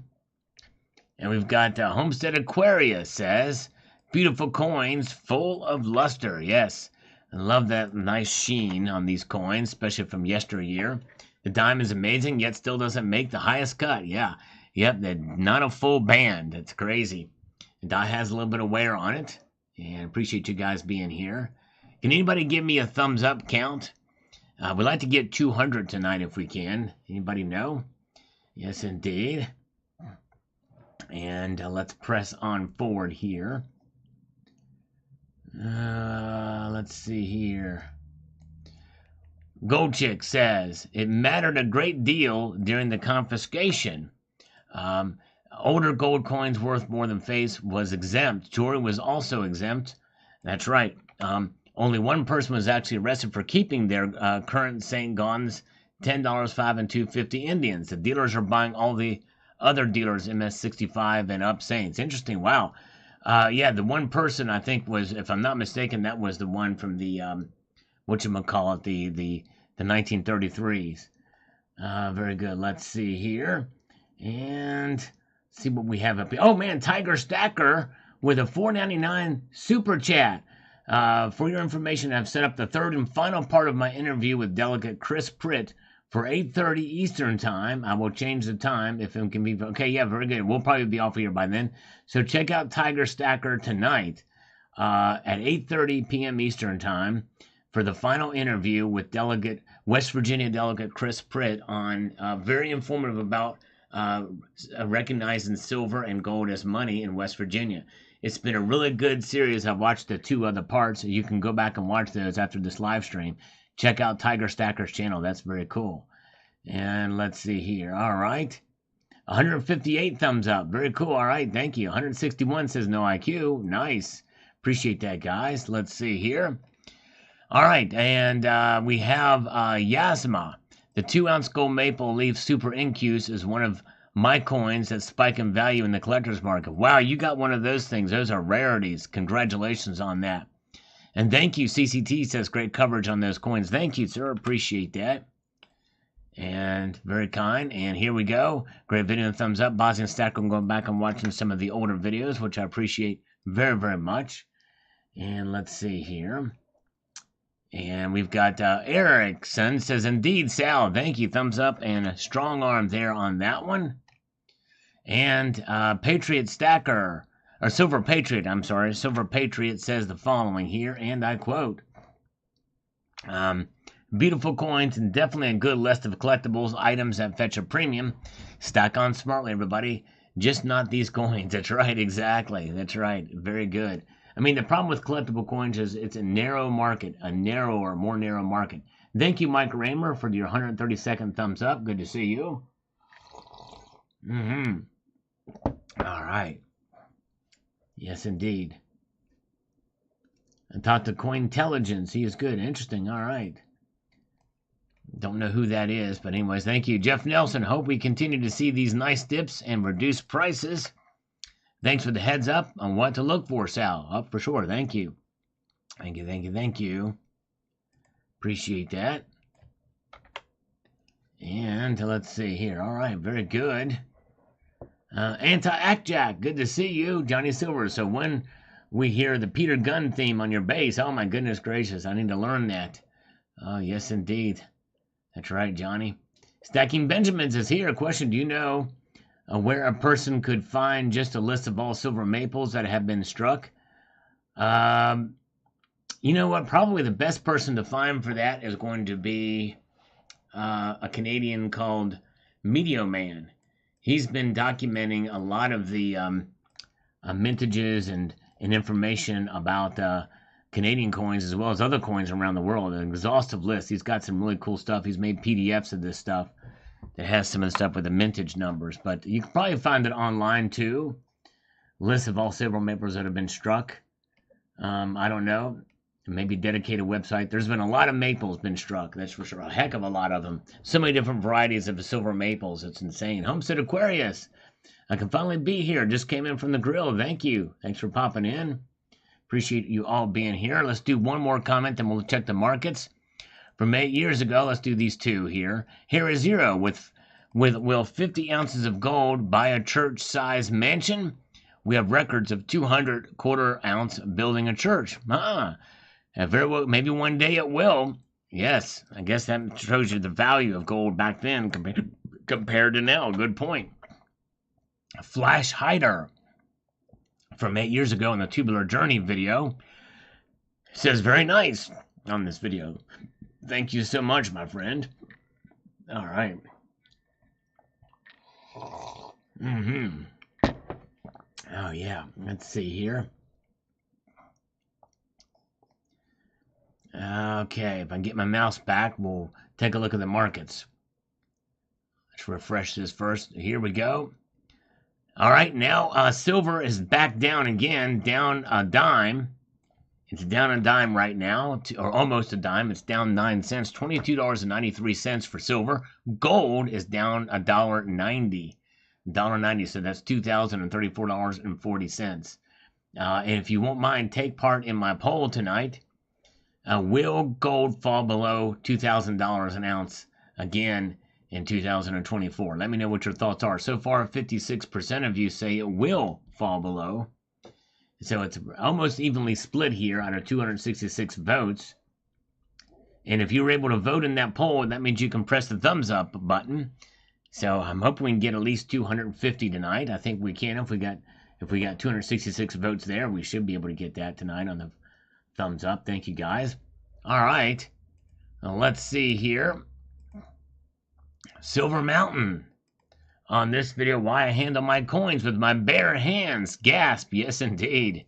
And we've got Homestead Aquarius says, beautiful coins full of luster. Yes, I love that nice sheen on these coins, especially from yesteryear. The dime is amazing, yet still doesn't make the highest cut. Yeah, yep, not a full band. That's crazy. The die has a little bit of wear on it. And I appreciate you guys being here. Can anybody give me a thumbs up count? We'd like to get 200 tonight if we can. Anybody know? Yes, indeed. And let's press on forward here. Let's see here. Gold Chick says, it mattered a great deal during the confiscation. Older gold coins worth more than face was exempt. Jewelry was also exempt. That's right. Only one person was actually arrested for keeping their current St. Gaun's $10, $5, and $2.50 Indians. The dealers are buying all the other dealers MS65 and up Saints. Interesting. Wow. Yeah, the one person I think was, if I'm not mistaken, that was the one from the whatchamacallit, the 1933s. Very good. Let's see here. And see what we have up here. Oh man, Tiger Stacker with a $4.99 super chat. For your information, I've set up the 3rd and final part of my interview with Delegate Chris Pritt for 8:30 Eastern Time. I will change the time if it can be. Okay, yeah, very good. We'll probably be off here by then. So check out Tiger Stacker tonight at 8:30 p.m. Eastern Time. for the final interview with West Virginia Delegate Chris Pritt on very informative about recognizing silver and gold as money in West Virginia. It's been a really good series. I've watched the 2 other parts. You can go back and watch those after this live stream. Check out Tiger Stacker's channel. That's very cool. And let's see here. All right. 158 thumbs up. Very cool. All right. Thank you. 161 says no IQ. Nice. Appreciate that, guys. Let's see here. All right. And we have Yasma. The 2-ounce gold maple leaf super incuse is one of my coins that spike in value in the collector's market. Wow, you got one of those things. Those are rarities. Congratulations on that. And thank you, CCT says great coverage on those coins. Thank you, sir. Appreciate that. And very kind. And here we go. Great video and thumbs up. Bossy and Stack. I'm going back and watching some of the older videos, which I appreciate very, very much. And let's see here. And we've got Erickson says, indeed, Sal. Thank you. Thumbs up and a strong arm there on that one. And Patriot Stacker, or Silver Patriot, I'm sorry. Silver Patriot says the following here, and I quote, beautiful coins and definitely a good list of collectibles, items that fetch a premium. Stack on smartly, everybody. Just not these coins. That's right, exactly. That's right. Very good. I mean, the problem with collectible coins is it's a narrow market, more narrow market. Thank you, Mike Raymer, for your 132nd thumbs up. Good to see you. All right. Yes, indeed. And talk to Cointelligence. He is good. Interesting. All right. Don't know who that is, but anyways, thank you. Jeff Nelson, hope we continue to see these nice dips and reduced prices. Thanks for the heads up on what to look for, Sal. Up for sure. Thank you. Thank you, thank you, thank you. Appreciate that. And let's see here. All right, very good. Anti-Act-Jack, good to see you. Johnny Silver. So when we hear the Peter Gunn theme on your bass, oh my goodness gracious, I need to learn that. Oh, yes, indeed. That's right, Johnny. Stacking Benjamins is here. Question, do you know where a person could find just a list of all silver maples that have been struck? You know what? Probably the best person to find for that is going to be a Canadian called Medio Man. He's been documenting a lot of the mintages and information about Canadian coins as well as other coins around the world. An exhaustive list. He's got some really cool stuff. He's made PDFs of this stuff that has some of the stuff with the mintage numbers. But you can probably find it online too. List of all silver maples that have been struck. I don't know. Maybe dedicated website. There's been a lot of maples been struck. That's for sure. A heck of a lot of them. So many different varieties of silver maples. It's insane. Homestead Aquarius. I can finally be here. Just came in from the grill. Thank you. Thanks for popping in. Appreciate you all being here. Let's do one more comment, then we'll check the markets. From 8 years ago, let's do these 2 here. Here is Zero with will 50 ounces of gold buy a church-sized mansion? We have records of 200 quarter-ounce building a church. Very well, maybe one day it will. Yes, I guess that shows you the value of gold back then compared to now. Good point. Flash Hider from 8 years ago in the Tubular Journey video says very nice on this video. Thank you so much, my friend. All right. Oh, yeah. Let's see here. Okay, if I can get my mouse back, we'll take a look at the markets. Let's refresh this first. Here we go. All right, now silver is back down again, down a dime. It's down a dime right now, or almost a dime. It's down 9 cents, $22.93 for silver. Gold is down $1.90. $1.90, so that's $2,034.40. And if you won't mind, take part in my poll tonight. Will gold fall below $2,000 an ounce again in 2024? Let me know what your thoughts are. So far, 56% of you say it will fall below. So it's almost evenly split here out of 266 votes. And if you were able to vote in that poll, that means you can press the thumbs up button. So I'm hoping we can get at least 250 tonight. I think we can. If we got 266 votes there, we should be able to get that tonight on the thumbs up. Thank you, guys. All right. Now let's see here. Silver Mountain. On this video, why I handle my coins with my bare hands. Gasp. Yes, indeed.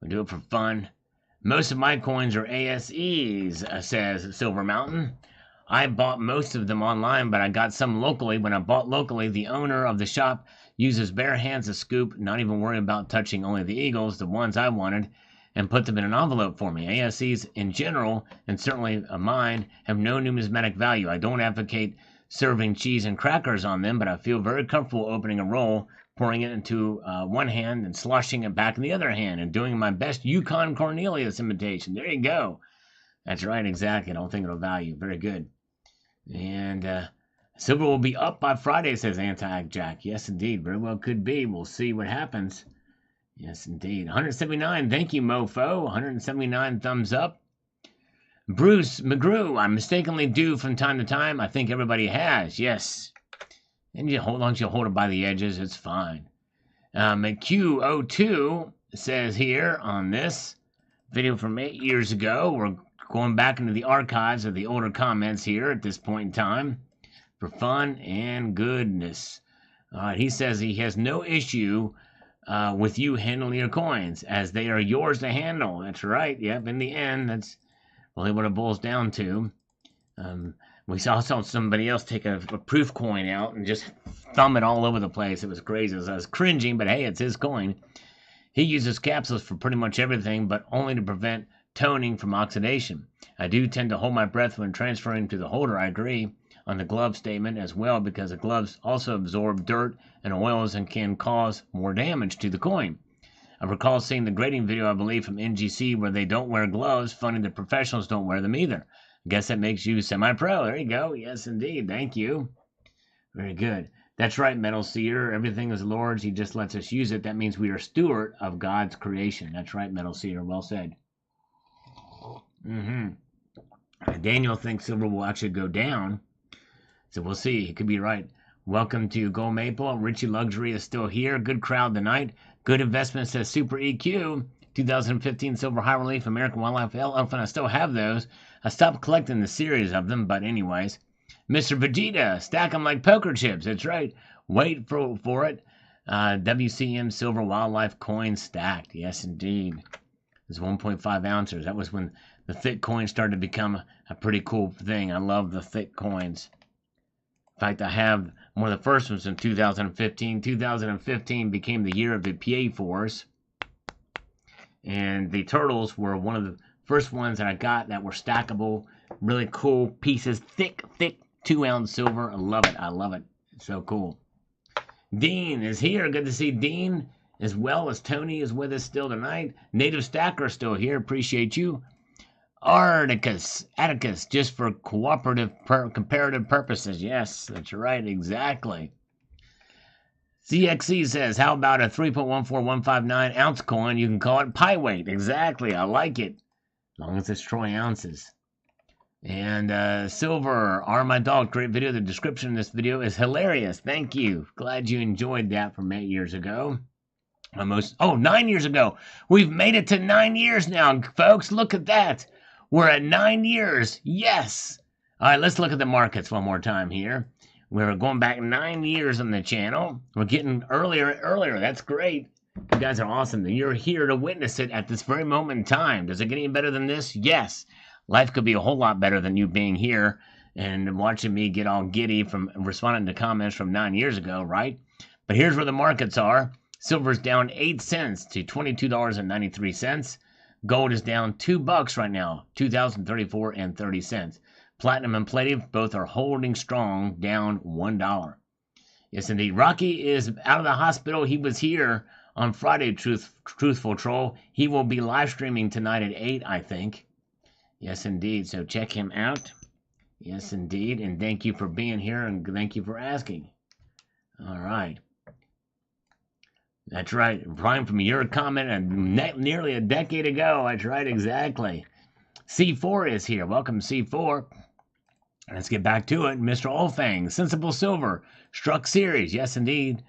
We do it for fun. Most of my coins are ASEs, says Silver Mountain. I bought most of them online, but I got some locally. When I bought locally, the owner of the shop uses bare hands to scoop, not even worrying about touching only the eagles, the ones I wanted, and put them in an envelope for me. ASEs in general, and certainly mine, have no numismatic value. I don't advocate serving cheese and crackers on them, but I feel very comfortable opening a roll, pouring it into one hand and sloshing it back in the other hand, and doing my best Yukon Cornelius imitation. There you go. That's right, exactly. I don't think it'll value. Very good. And silver will be up by Friday, says Anti-Jack. Yes, indeed. Very well could be. We'll see what happens. Yes, indeed. 179. Thank you, mofo. 179 thumbs up. Bruce McGrew. I mistakenly do from time to time. I think everybody has. Yes. And as long as you hold it by the edges, it's fine. McQ02 says here on this video from 8 years ago, we're going back into the archives of the older comments here at this point in time for fun and goodness. All right, he says he has no issue with you handling your coins, as they are yours to handle. That's right. Yep, in the end, that's really what it boils down to. We saw somebody else take a proof coin out and just thumb it all over the place. It was crazy. I was cringing, but hey, it's his coin. He uses capsules for pretty much everything, but only to prevent toning from oxidation. I do tend to hold my breath when transferring to the holder. I agree on the glove statement as well, because the gloves also absorb dirt and oils and can cause more damage to the coin. I recall seeing the grading video, I believe, from NGC where they don't wear gloves. Funny that professionals don't wear them either. I guess that makes you semi-pro. There you go. Yes, indeed. Thank you. Very good. That's right, Metal Seer. Everything is Lord's. He just lets us use it. That means we are steward of God's creation. That's right, Metal Seer. Well said. Daniel thinks silver will actually go down. So we'll see. He could be right. Welcome to Gold Maple. Richie Luxury is still here. Good crowd tonight. Good investment, says Super EQ. 2015 Silver High Relief American Wildlife Elephant. I still have those. I stopped collecting the series of them, but anyways. Mr. Vegeta, stack them like poker chips. That's right. Wait for it. WCM Silver Wildlife coin stacked. Yes, indeed. It's 1.5 ounces. That was when the thick coins started to become a pretty cool thing. I love the thick coins. In fact, I have one of the first ones in 2015. 2015 became the year of the PA Force. And the turtles were one of the first ones that I got that were stackable. Really cool pieces. Thick 2-ounce silver. I love it. I love it. It's so cool. Dean is here. Good to see Dean, as well as Tony is with us still tonight. Native Stacker is still here. Appreciate you. Atticus, just for comparative purposes. Yes, that's right, exactly. CXC says, how about a 3.14159 ounce coin? You can call it pie weight. Exactly, I like it. As long as it's troy ounces. And Silver, My Dog, great video. The description in this video is hilarious. Thank you. Glad you enjoyed that from 8 years ago. 9 years ago. We've made it to 9 years now, folks. Look at that. We're at 9 years. Yes. All right, let's look at the markets one more time here. We're going back 9 years on the channel. We're getting earlier and earlier. That's great. You guys are awesome. You're here to witness it at this very moment in time. Does it get any better than this? Yes. Life could be a whole lot better than you being here and watching me get all giddy from responding to comments from 9 years ago, right? But here's where the markets are. Silver's down 8 cents to $22.93. Gold is down $2 right now, $2,034.30. Platinum and palladium both are holding strong, down $1. Yes, indeed. Rocky is out of the hospital. He was here on Friday, Truthful Troll. He will be live streaming tonight at 8, I think. Yes, indeed. So check him out. Yes, indeed. And thank you for being here, and thank you for asking. All right. That's right. Brian, from your comment nearly a decade ago. That's right, exactly. C4 is here. Welcome, C4. Let's get back to it. Mr. Olfang, Sensible Silver, Struck Series. Yes, indeed.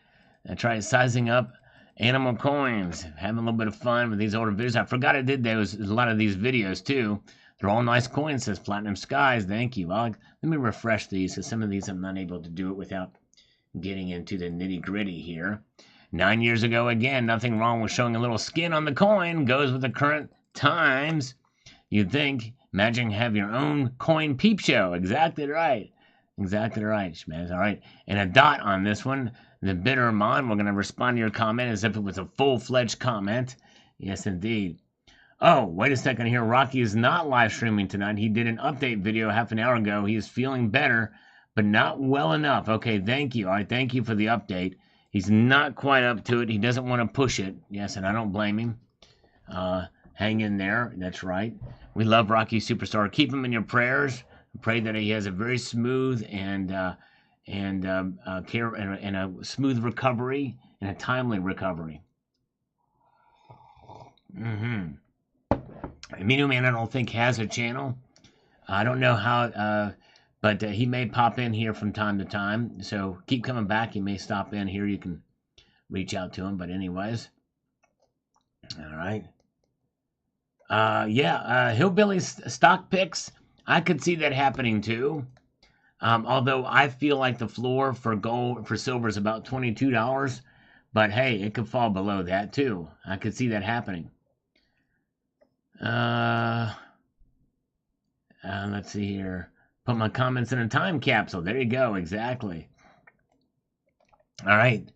That's right, sizing up animal coins. Having a little bit of fun with these older videos. I forgot I did those, a lot of these videos, too. They're all nice coins, says Platinum Skies. Thank you. Let me refresh these, because some of these I'm not able to do it without getting into the nitty-gritty here. 9 years ago, again, nothing wrong with showing a little skin on the coin. Goes with the current times. You'd think. Imagine have your own coin peep show. Exactly right. Exactly right, Schmaz. All right. And a dot on this one. The bitter mon. We're going to respond to your comment as if it was a full-fledged comment. Yes, indeed. Oh, wait a second here. Rocky is not live streaming tonight. He did an update video half an hour ago. He is feeling better, but not well enough. Okay, thank you. All right, thank you for the update. He's not quite up to it. He doesn't want to push it. Yes, and I don't blame him. Hang in there. That's right. We love Rocky Superstar. Keep him in your prayers. Pray that he has a very smooth and a smooth recovery and a timely recovery. Amino Man, I don't think has a channel. I don't know how, but he may pop in here from time to time. So keep coming back. He may stop in here. You can reach out to him. But anyways, all right. Hillbilly's stock picks. I could see that happening too. Although I feel like the floor for silver is about $22. But hey, it could fall below that too. I could see that happening. Let's see here. Put my comments in a time capsule. There you go. Exactly. All right.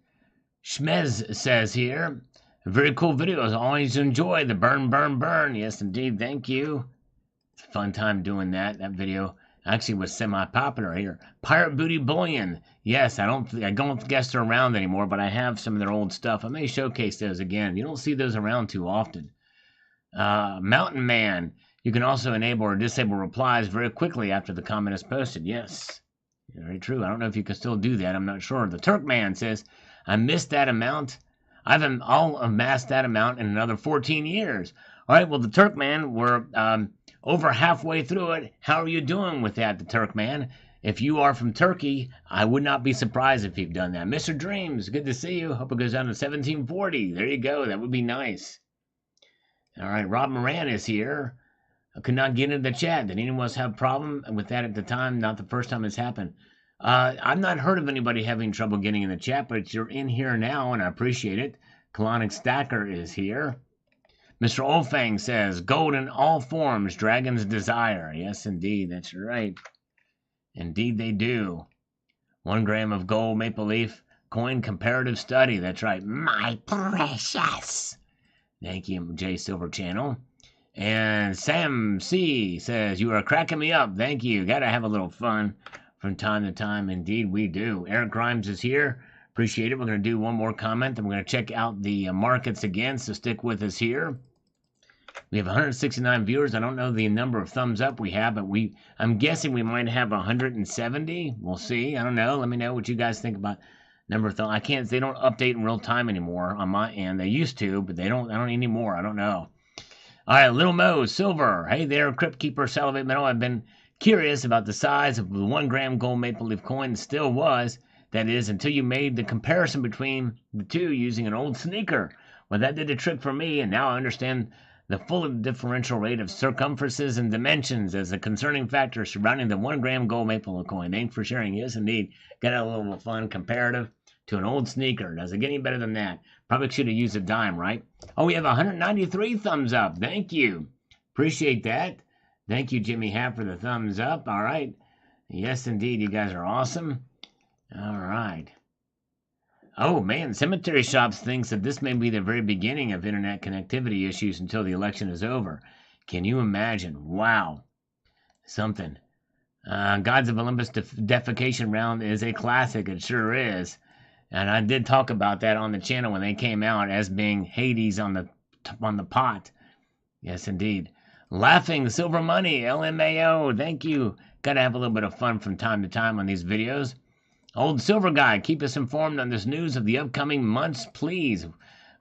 Schmez says here, very cool videos. Always enjoy the burn, burn, burn. Yes, indeed. Thank you. It's a fun time doing that. That video actually was semi-popular here. Pirate Booty Bullion. Yes, I don't guess they're around anymore, but I have some of their old stuff. I may showcase those again. You don't see those around too often. Mountain Man. You can also enable or disable replies very quickly after the comment is posted. Yes, very true. I don't know if you can still do that. I'm not sure. The Turkman says, I missed that amount. I'll amass that amount in another 14 years. All right, well, the Turkman, we're over halfway through it. How are you doing with that, the Turkman? If you are from Turkey, I would not be surprised if you've done that. Mr. Dreams, good to see you. Hope it goes down to 1740. There you go. That would be nice. All right, Rob Moran is here. I could not get into the chat. Did anyone else have a problem with that at the time? Not the first time it's happened. I've not heard of anybody having trouble getting in the chat, but you're in here now, and I appreciate it. Colonic Stacker is here. Mr. Olfang says, gold in all forms, Dragon's Desire. Yes, indeed, that's right. Indeed they do. 1 gram of gold maple leaf coin comparative study. That's right. My precious. Thank you, J Silver Channel. And Sam C says, you are cracking me up. Thank you. Got to have a little fun from time to time. Indeed, we do. Eric Grimes is here. Appreciate it. We're going to do one more comment, and we're going to check out the markets again, so stick with us here. We have 169 viewers. I don't know the number of thumbs up we have, but I'm guessing we might have 170. We'll see. I don't know. Let me know what you guys think about number of thumbs. They don't update in real time anymore on my end. They used to, but I don't anymore. I don't know. All right, Little Mo, Silver. Hey there, Crypt Keeper, Salivate Metal. I've been curious about the size of the 1 gram gold maple leaf coin. Still was. That is, until you made the comparison between the two using an old sneaker. Well, that did a trick for me, and now I understand the full differential rate of circumferences and dimensions as a concerning factor surrounding the 1 gram gold maple leaf coin. Thanks for sharing. Yes, indeed. Got a little fun comparative to an old sneaker. Does it get any better than that? Probably should have used a dime, right? Oh, we have 193 thumbs up. Thank you. Appreciate that. Thank you, Jimmy Happ, for the thumbs up. All right. Yes, indeed. You guys are awesome. All right. Oh, man. Cemetery Shops thinks that this may be the very beginning of internet connectivity issues until the election is over. Can you imagine? Wow. Something. Gods of Olympus defecation round is a classic. It sure is. And I did talk about that on the channel when they came out as being Hades on the pot. Yes, indeed. Laughing Silver Money, LMAO, thank you. Got to have a little bit of fun from time to time on these videos. Old Silver Guy, keep us informed on this news of the upcoming months, please.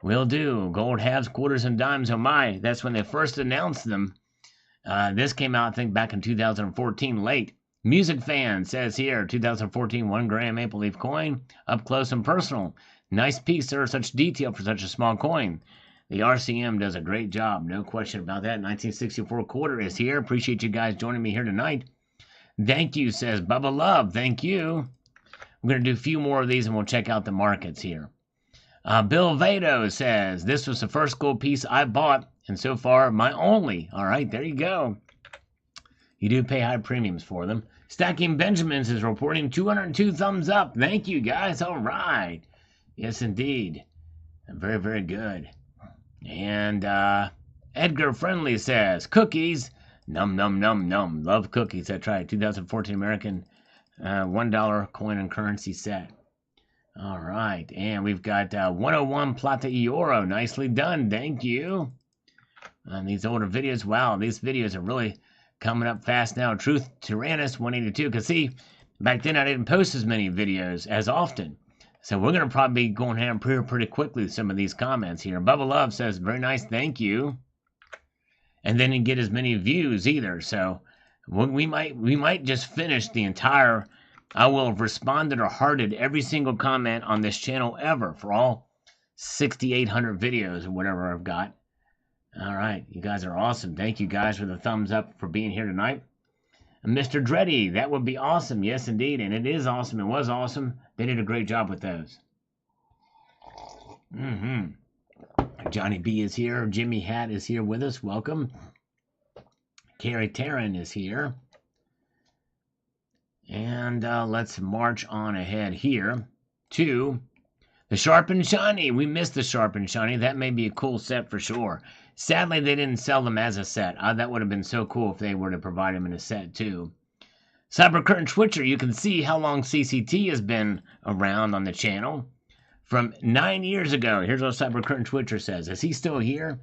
Will do. Gold halves, quarters, and dimes. Oh my, that's when they first announced them. This came out, I think, back in 2014, late. Music Fan says here, 2014 1 gram maple leaf coin, up close and personal. Nice piece, sir, such detail for such a small coin. The RCM does a great job. No question about that. 1964 quarter is here. Appreciate you guys joining me here tonight. Thank you, says Bubba Love. Thank you. I'm going to do a few more of these and we'll check out the markets here. Bill Vado says, this was the first gold piece I bought, and so far, my only. All right, there you go. You do pay high premiums for them. Stacking Benjamins is reporting 202 thumbs up. Thank you, guys. All right. Yes, indeed. Very, very good. And Edgar Friendly says, cookies. Num, num, num, num. Love cookies. That's right. 2014 American $1 coin and currency set. All right, and we've got 101 Plata y Oro. Nicely done, thank you. On these older videos, wow, these videos are really coming up fast now. Truth Tyrannus 182, because see, back then I didn't post as many videos as often. So we're going to probably be going ham pretty quickly with some of these comments here. Bubba Love says, very nice, thank you. And then didn't get as many views either, so we might just finish the entire... I will have responded or hearted every single comment on this channel ever for all 6,800 videos or whatever I've got. All right, you guys are awesome. Thank you guys for the thumbs up for being here tonight. And Mr. Dreddy, that would be awesome. Yes, indeed, and it is awesome. It was awesome. They did a great job with those. Johnny B is here. Jimmy Hat is here with us. Welcome. Carrie Taryn is here. And let's march on ahead here to the Sharp and Shiny. We missed the Sharp and Shiny. That may be a cool set for sure. Sadly, they didn't sell them as a set. That would have been so cool if they were to provide them in a set too. Cyber Curtain Twitcher, you can see how long CCT has been around on the channel. From 9 years ago. Here's what Cyber Curtain Twitcher says. Is he still here?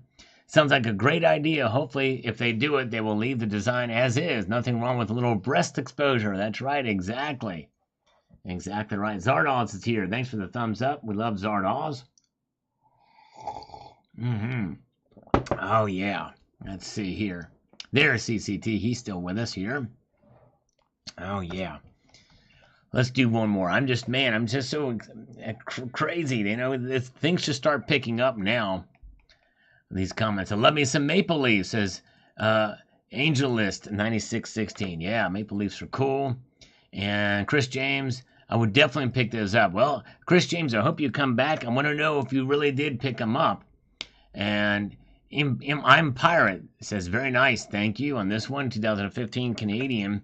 Sounds like a great idea. Hopefully, if they do it, they will leave the design as is. Nothing wrong with a little breast exposure. That's right, exactly. Exactly right. Zardoz is here. Thanks for the thumbs up. We love Zardoz. Oh, yeah. Let's see here. There's CCT. He's still with us here. Oh, yeah. Let's do one more. I'm just so crazy. You know, things just start picking up now. These comments. I love me some maple leaves, says Angel List 9616. Yeah, maple leaves are cool. And Chris James, I would definitely pick those up. Well, Chris James, I hope you come back. I want to know if you really did pick them up. And I'm Pirate says, very nice, thank you. On this one, 2015 Canadian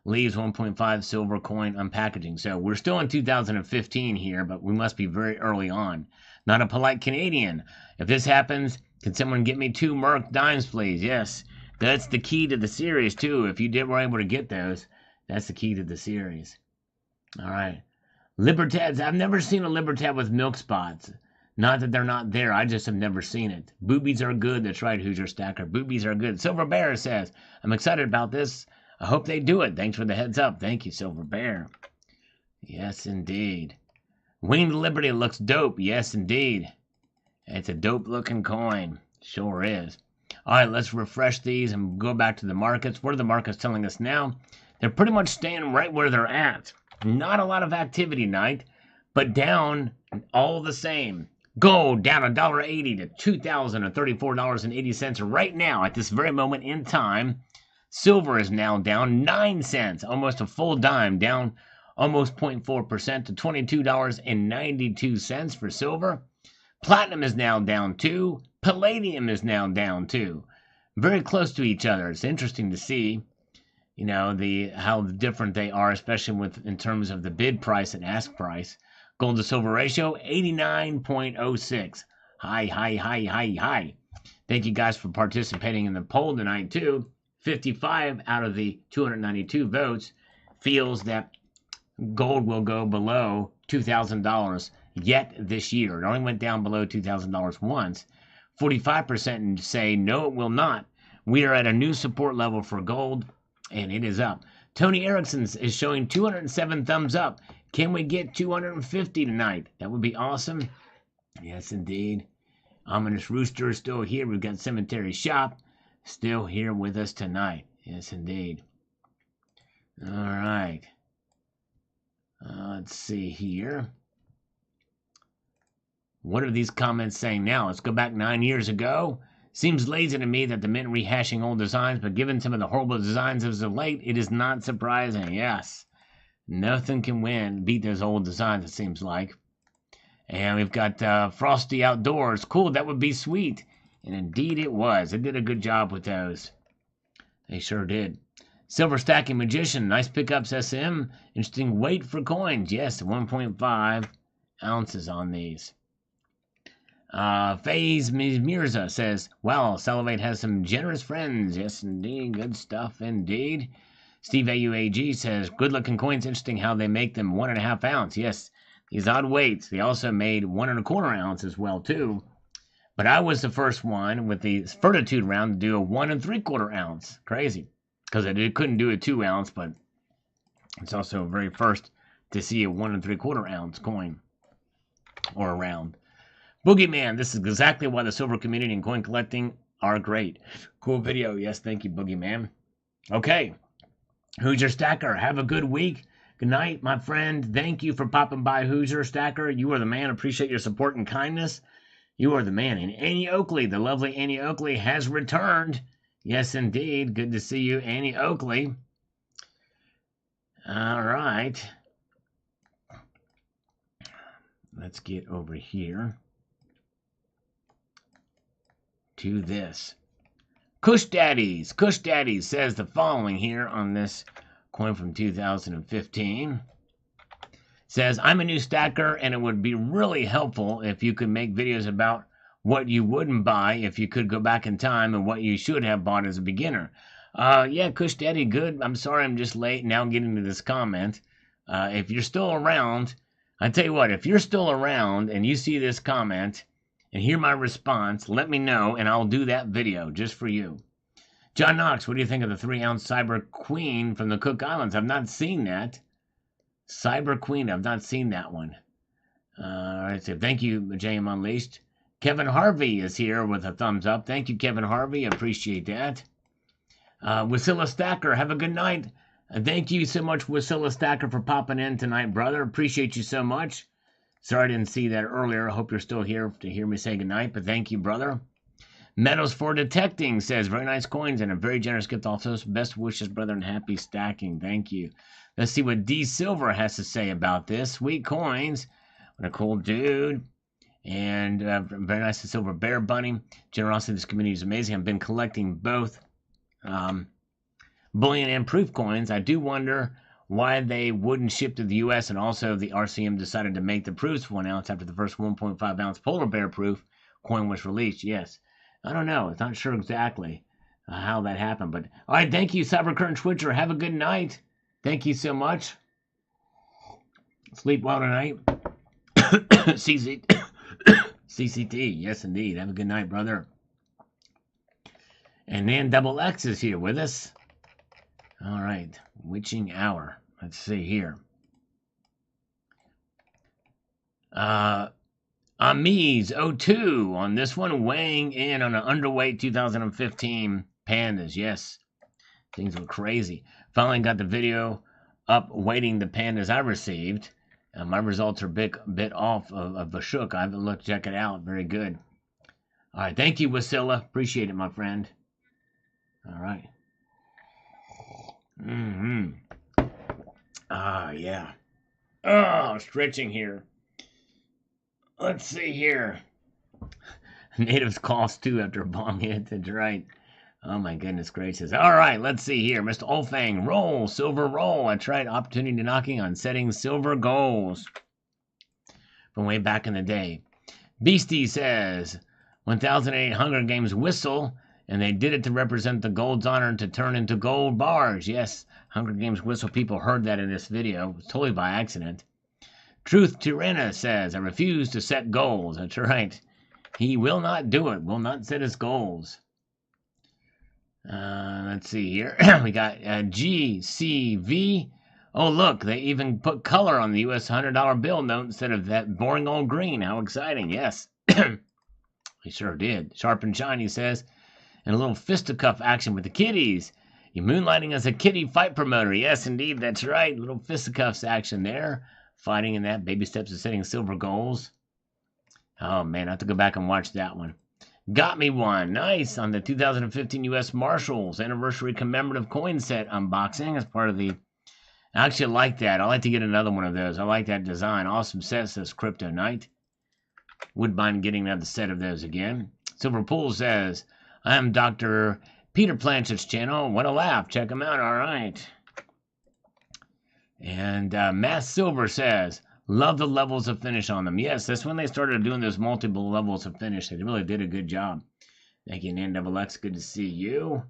leaves 1.5 silver coin unpackaging. So we're still in 2015 here, but we must be very early on. Not a polite Canadian. If this happens, can someone get me 2 Merc dimes, please? Yes, that's the key to the series, too. If you were able to get those, that's the key to the series. All right. Libertads. I've never seen a Libertad with milk spots. Not that they're not there. I just have never seen it. Boobies are good. That's right, Hoosier Stacker. Boobies are good. Silver Bear says, I'm excited about this. I hope they do it. Thanks for the heads up. Thank you, Silver Bear. Yes, indeed. Winged Liberty looks dope. Yes, indeed. It's a dope-looking coin. Sure is. All right, let's refresh these and go back to the markets. What are the markets telling us now? They're pretty much staying right where they're at. Not a lot of activity tonight, but down all the same. Gold down $1.80 to $2,034.80 right now at this very moment in time. Silver is now down 9 cents, almost a full dime, down almost 0.4% to $22.92 for silver. Platinum is now down 2. Palladium is now down 2. Very close to each other. It's interesting to see, you know, how different they are, especially in terms of the bid price and ask price. Gold to silver ratio 89.06. High. Thank you guys for participating in the poll tonight too. 55 out of the 292 votes feels that gold will go below $2,000 yet this year. It only went down below $2,000 once. 45% say no, it will not. We are at a new support level for gold, and it is up. Tony Erickson is showing 207 thumbs up. Can we get 250 tonight? That would be awesome. Yes, indeed. Ominous Rooster is still here. We've got Cemetery Shop still here with us tonight. Yes, indeed. All right. Let's see here. What are these comments saying now? Let's go back 9 years ago. Seems lazy to me that the Mint rehashing old designs, but given some of the horrible designs as of late, it is not surprising. Yes. Nothing can beat those old designs, it seems like. And we've got Frosty Outdoors. Cool, that would be sweet. And indeed it was. They did a good job with those. They sure did. Silver Stacking Magician. Nice pickups, SM. Interesting weight for coins. Yes, 1.5 ounces on these. FaZe Mirza says, wow, Salivate has some generous friends. Yes, indeed. Good stuff, indeed. Steve AUAG says, good looking coins. Interesting how they make them 1.5 ounce. Yes, these odd weights. They also made 1.25 ounce as well, too. But I was the first one with the Fortitude round to do a 1.75 ounce. Crazy. Because I couldn't do a 2 ounce, but it's also very first to see a 1.75 ounce coin or a round. Boogeyman, this is exactly why the silver community and coin collecting are great. Cool video. Yes, thank you, Boogeyman. Okay. Hoosier Stacker, have a good week. Good night, my friend. Thank you for popping by, Hoosier Stacker. You are the man. Appreciate your support and kindness. You are the man. And Annie Oakley, the lovely Annie Oakley, has returned. Yes, indeed. Good to see you, Annie Oakley. All right. Let's get over here to this. Kush Daddies says the following here on this coin from 2015. Says, I'm a new stacker, and it would be really helpful if you could make videos about what you wouldn't buy if you could go back in time and what you should have bought as a beginner. Yeah, Kush Daddy, good. I'm sorry I'm just late now getting to this comment. If you're still around, I tell you what, if you're still around and you see this comment and hear my response, let me know, and I'll do that video just for you. John Knox, what do you think of the 3-ounce Cyber Queen from the Cook Islands? I've not seen that. Cyber Queen, I've not seen that one. All right, so thank you, JM Unleashed. Kevin Harvey is here with a thumbs up. Thank you, Kevin Harvey. Appreciate that. Wasilla Stacker, have a good night. Thank you so much, Wasilla Stacker, for popping in tonight, brother. Appreciate you so much. Sorry I didn't see that earlier. I hope you're still here to hear me say goodnight, but thank you, brother. Meadows for Detecting says, very nice coins and a very generous gift also. Best wishes, brother, and happy stacking. Thank you. Let's see what D Silver has to say about this. Sweet coins. What a cool dude. And very nice to Silver Bear Bunny. Generosity of this community is amazing. I've been collecting both bullion and proof coins. I do wonder why they wouldn't ship to the U.S. and also the RCM decided to make the proofs 1 ounce after the first 1.5 ounce polar bear proof coin was released. Yes. I don't know. It's not sure exactly how that happened. But all right, thank you, Cybercurrent Twitcher. Have a good night. Thank you so much. Sleep well tonight. CCT. Yes, indeed. Have a good night, brother. And then Double X is here with us. All right. Witching Hour. Let's see here. Amiz02 on this one, weighing in on an underweight 2015 pandas. Yes, things were crazy. Finally got the video up weighting the pandas I received. My results are a bit off of the shook. I haven't looked. Check it out. Very good. All right. Thank you, Wasilla. Appreciate it, my friend. All right. Yeah. Oh, stretching here. Let's see here. Natives cost too after a bomb hit. That's right. Oh my goodness gracious. All right, let's see here. Mr. Olfang, roll, silver roll. That's right. Opportunity knocking on setting silver goals from way back in the day. Beastie says 1008 Hunger Games whistle, and they did it to represent the gold's honor to turn into gold bars. Yes, Hunger Games whistle. People heard that in this video. It was totally by accident. Truth Tyranna says, I refuse to set goals. That's right. He will not do it. Will not set his goals. Let's see here. We got GCV. Oh, look. They even put color on the U.S. $100 bill note instead of that boring old green. How exciting. Yes. He sure did. Sharp and Shiny says, and a little fisticuff action with the kiddies. You're moonlighting as a kiddie fight promoter. Yes, indeed. That's right. Little fisticuffs action there. Fighting in that. Baby steps to setting silver goals. Oh, man, I have to go back and watch that one. Got me one. Nice. On the 2015 U.S. Marshals Anniversary Commemorative Coin Set unboxing as part of the... I actually like that. I'd like to get another one of those. I like that design. Awesome set, says Crypto Knight. Wouldn't mind getting another set of those again. Silver Pool says, I am Dr. Peter Planchet's channel. What a laugh. Check him out. All right. And Mass Silver says, love the levels of finish on them. Yes, that's when they started doing those multiple levels of finish. They really did a good job. Thank you, NXX. Good to see you.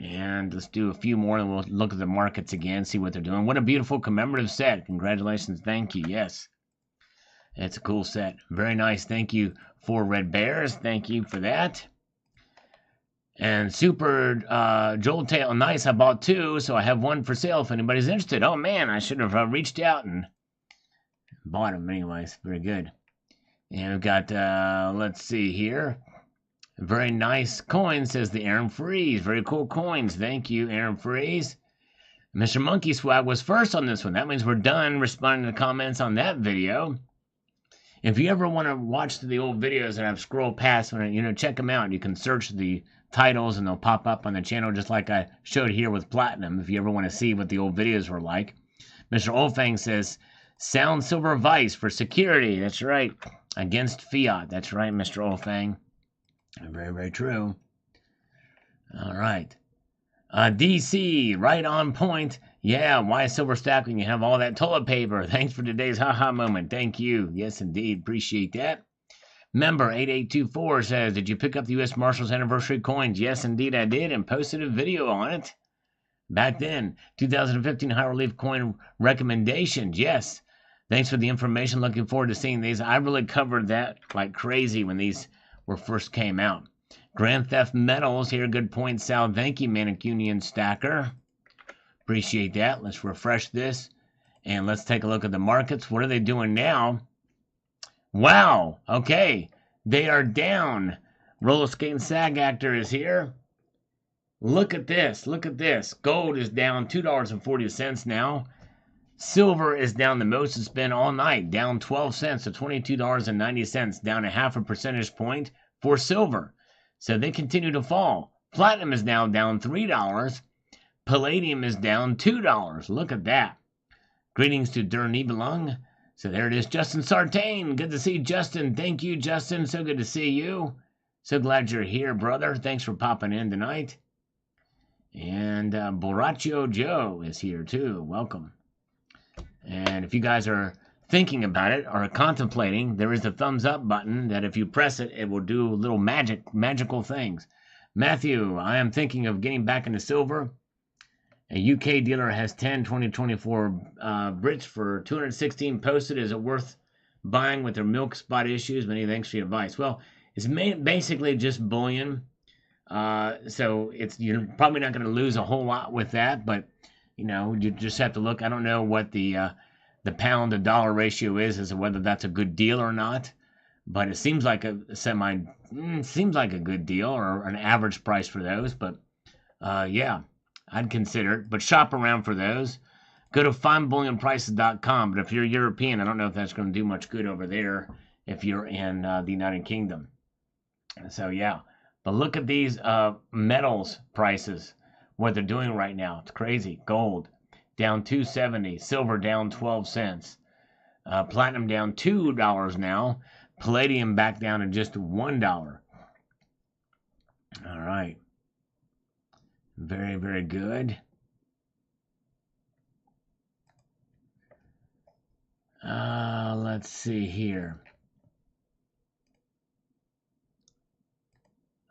And let's do a few more and we'll look at the markets again, see what they're doing. What a beautiful commemorative set. Congratulations. Thank you. Yes. It's a cool set. Very nice. Thank you for Red Bears. Thank you for that. And Super Joel Tail. Nice. I bought two, so I have one for sale if anybody's interested. Oh, man. I should have reached out and bought them anyways. Very good. And we've got, let's see here. Very nice coin, says the Aaron Freeze. Very cool coins. Thank you, Aaron Freeze. Mr. Monkey Swag was first on this one. That means we're done responding to comments on that video. If you ever want to watch the old videos that I've scrolled past, check them out. You can search the titles and they'll pop up on the channel just like I showed here with Platinum if you ever want to see what the old videos were like. Mr. Oldfang says, Sound Silver Vice for security. That's right. Against fiat. That's right, Mr. Oldfang. Very, very true. All right. DC, right on point. Yeah, why silver stack when you have all that toilet paper? Thanks for today's haha moment. Thank you. Yes, indeed. Appreciate that. Member 8824 says, did you pick up the U.S. Marshals Anniversary coins? Yes, indeed I did, and posted a video on it. Back then, 2015 High Relief coin recommendations. Yes. Thanks for the information. Looking forward to seeing these. I really covered that like crazy when these first came out. Grand Theft Metals here. Good point, Sal. Thank you, Mancunian Stacker. Appreciate that. Let's refresh this. And let's take a look at the markets. What are they doing now? Wow. Okay. They are down. Roller Skating Sag Actor is here. Look at this. Look at this. Gold is down $2.40 now. Silver is down the most it's been all night, down 12 cents to $22.90, down a half a percentage point for silver. So they continue to fall. Platinum is now down $3. Palladium is down $2. Look at that. Greetings to Der Nibelung. So there it is, Justin Sartain. Good to see Justin. Thank you, Justin. So good to see you. So glad you're here, brother. Thanks for popping in tonight. And Borracho Joe is here too. Welcome. And if you guys are thinking about it or contemplating, there is a thumbs up button that if you press it, it will do little magical things. Matthew, I am thinking of getting back into silver. A UK dealer has 10 2024 Brits for 216 posted. Is it worth buying with their milk spot issues? Many thanks for your advice. Well, it's basically just bullion. So you're probably not going to lose a whole lot with that, but you just have to look. I don't know what the pound to dollar ratio is as to whether that's a good deal or not, but it seems like a good deal or an average price for those. But yeah, I'd consider it. But shop around for those. Go to findbullionprices.com. But if you're European, I don't know if that's going to do much good over there if you're in the United Kingdom. So yeah, but look at these metals prices. What they're doing right now. It's crazy. Gold down $2.70. Silver down 12 cents. Platinum down $2 now. Palladium back down to just $1. All right. Very, very good. Let's see here.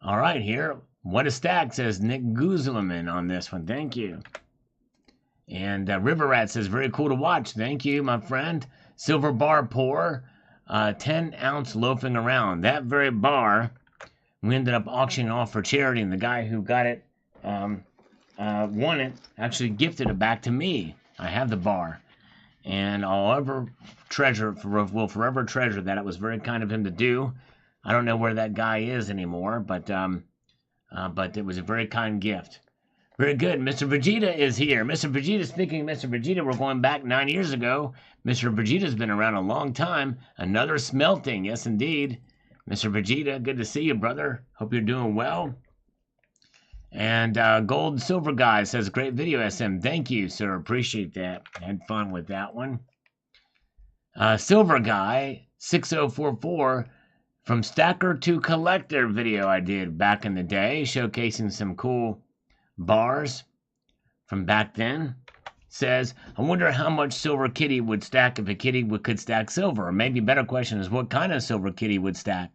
All right, here. What a stack, says Nick Guzelaman on this one. Thank you. And River Rat says, very cool to watch. Thank you, my friend. Silver bar pour, 10-ounce loafing around. That very bar, we ended up auctioning off for charity, and the guy who got it, won it, actually gifted it back to me. I have the bar. And I'll will forever treasure that. It was very kind of him to do. I don't know where that guy is anymore, but it was a very kind gift. Very good. Mr. Vegeta is here. Mr. Vegeta, speaking of Mr. Vegeta, we're going back 9 years ago. Mr. Vegeta's been around a long time. Another smelting. Yes, indeed. Mr. Vegeta, good to see you, brother. Hope you're doing well. And Gold and Silver Guy says, great video, SM. Thank you, sir. Appreciate that. Had fun with that one. Silver Guy, 6044, from Stacker to Collector video I did back in the day, showcasing some cool bars from back then, says, I wonder how much Silver Kitty would stack if a kitty could stack silver. Or maybe a better question is what kind of Silver Kitty would stack.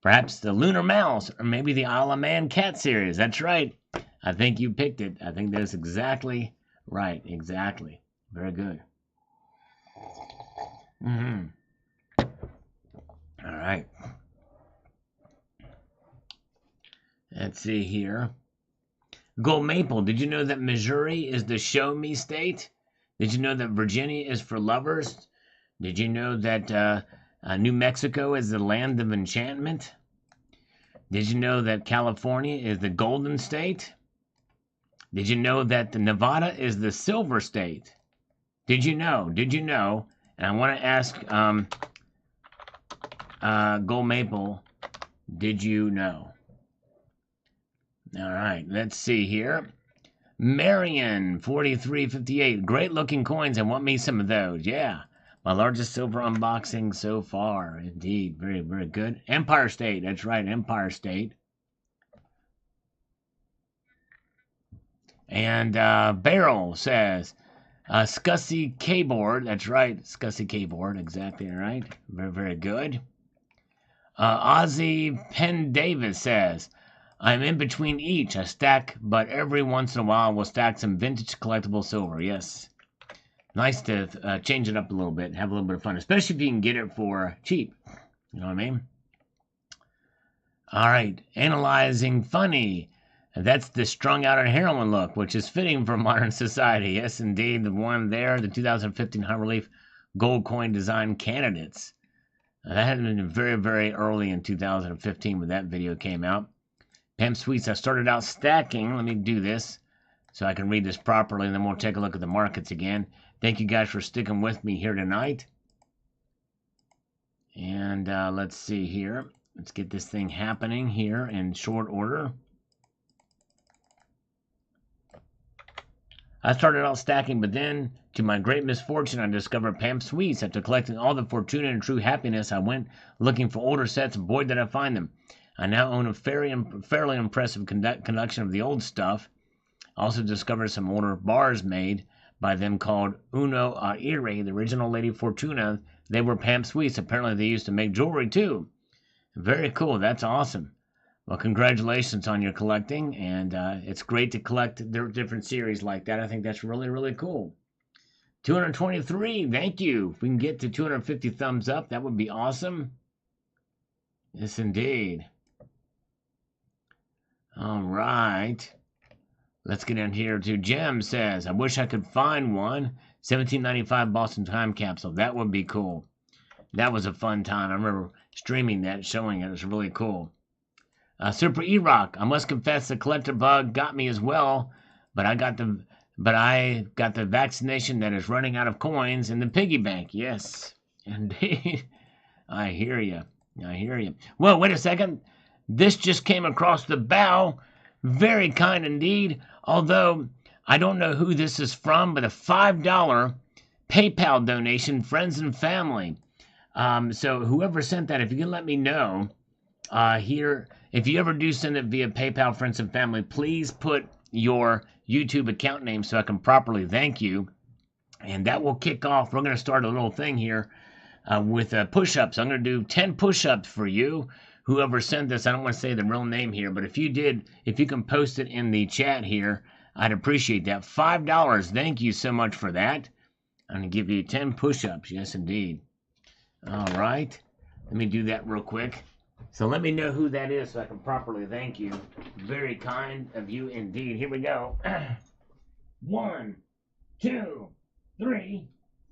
Perhaps the Lunar Mouse, or maybe the Isle of Man cat series. That's right. I think you picked it. I think that's exactly right. Exactly. Very good. All right. Let's see here. Gold Maple, did you know that Missouri is the show me state? Did you know that Virginia is for lovers? Did you know that New Mexico is the land of enchantment? Did you know that California is the golden state? Did you know that Nevada is the silver state? Did you know? Did you know? And I want to ask Gold Maple, did you know? All right, let's see here. Marion, 4358. Great looking coins. I want me some of those. Yeah. My largest silver unboxing so far. Indeed. Very, very good. Empire State. That's right. Empire State. And Barrel says, Scussy Keyboard. That's right. Scussy Keyboard. Exactly right. Very, very good. Ozzy Penn Davis says, I'm in between each. I stack, but every once in a while we'll stack some vintage collectible silver. Yes. Nice to change it up a little bit and have a little bit of fun, especially if you can get it for cheap. You know what I mean? All right. Analyzing Funny. That's the strung out and heroin look, which is fitting for modern society. Yes, indeed. The one there, the 2015 high relief gold coin design candidates. That had been very, very early in 2015 when that video came out. Pam Sweets, I started out stacking. Let me do this so I can read this properly, and then we'll take a look at the markets again. Thank you guys for sticking with me here tonight. And let's see here. Let's get this thing happening here in short order. I started out stacking, but then, to my great misfortune, I discovered Pam Sweets. After collecting all the Fortuna and True Happiness, I went looking for older sets, and boy, did I find them. I now own a fairly impressive collection of the old stuff. I also discovered some older bars made by them called Uno Aire, the original Lady Fortuna. They were Pam Sweets. Apparently, they used to make jewelry, too. Very cool. That's awesome. Well, congratulations on your collecting, and it's great to collect different series like that. I think that's really, really cool. 223, thank you. If we can get to 250 thumbs up, that would be awesome. Yes, indeed. All right. Let's get in here to Jem says, I wish I could find one. 1795 Boston Time Capsule. That would be cool. That was a fun time. I remember streaming that, showing it. It was really cool. Super E-Rock. I must confess the collector bug got me as well, but I got the vaccination that is running out of coins in the piggy bank. Yes, indeed. I hear you. I hear you. Well, wait a second. This just came across the bow. Very kind indeed. Although I don't know who this is from, but a $5 PayPal donation, friends and family. So whoever sent that, if you can let me know here, if you ever do send it via PayPal, friends and family, please put your YouTube account name so I can properly thank you. And that will kick off. We're going to start a little thing here with push-ups. I'm going to do 10 push-ups for you. Whoever sent this, I don't want to say the real name here, but if you did, if you can post it in the chat here, I'd appreciate that. $5. Thank you so much for that. I'm going to give you 10 push-ups. Yes, indeed. All right. Let me do that real quick. So let me know who that is so I can properly thank you. Very kind of you indeed. Here we go. 1, 2, 3,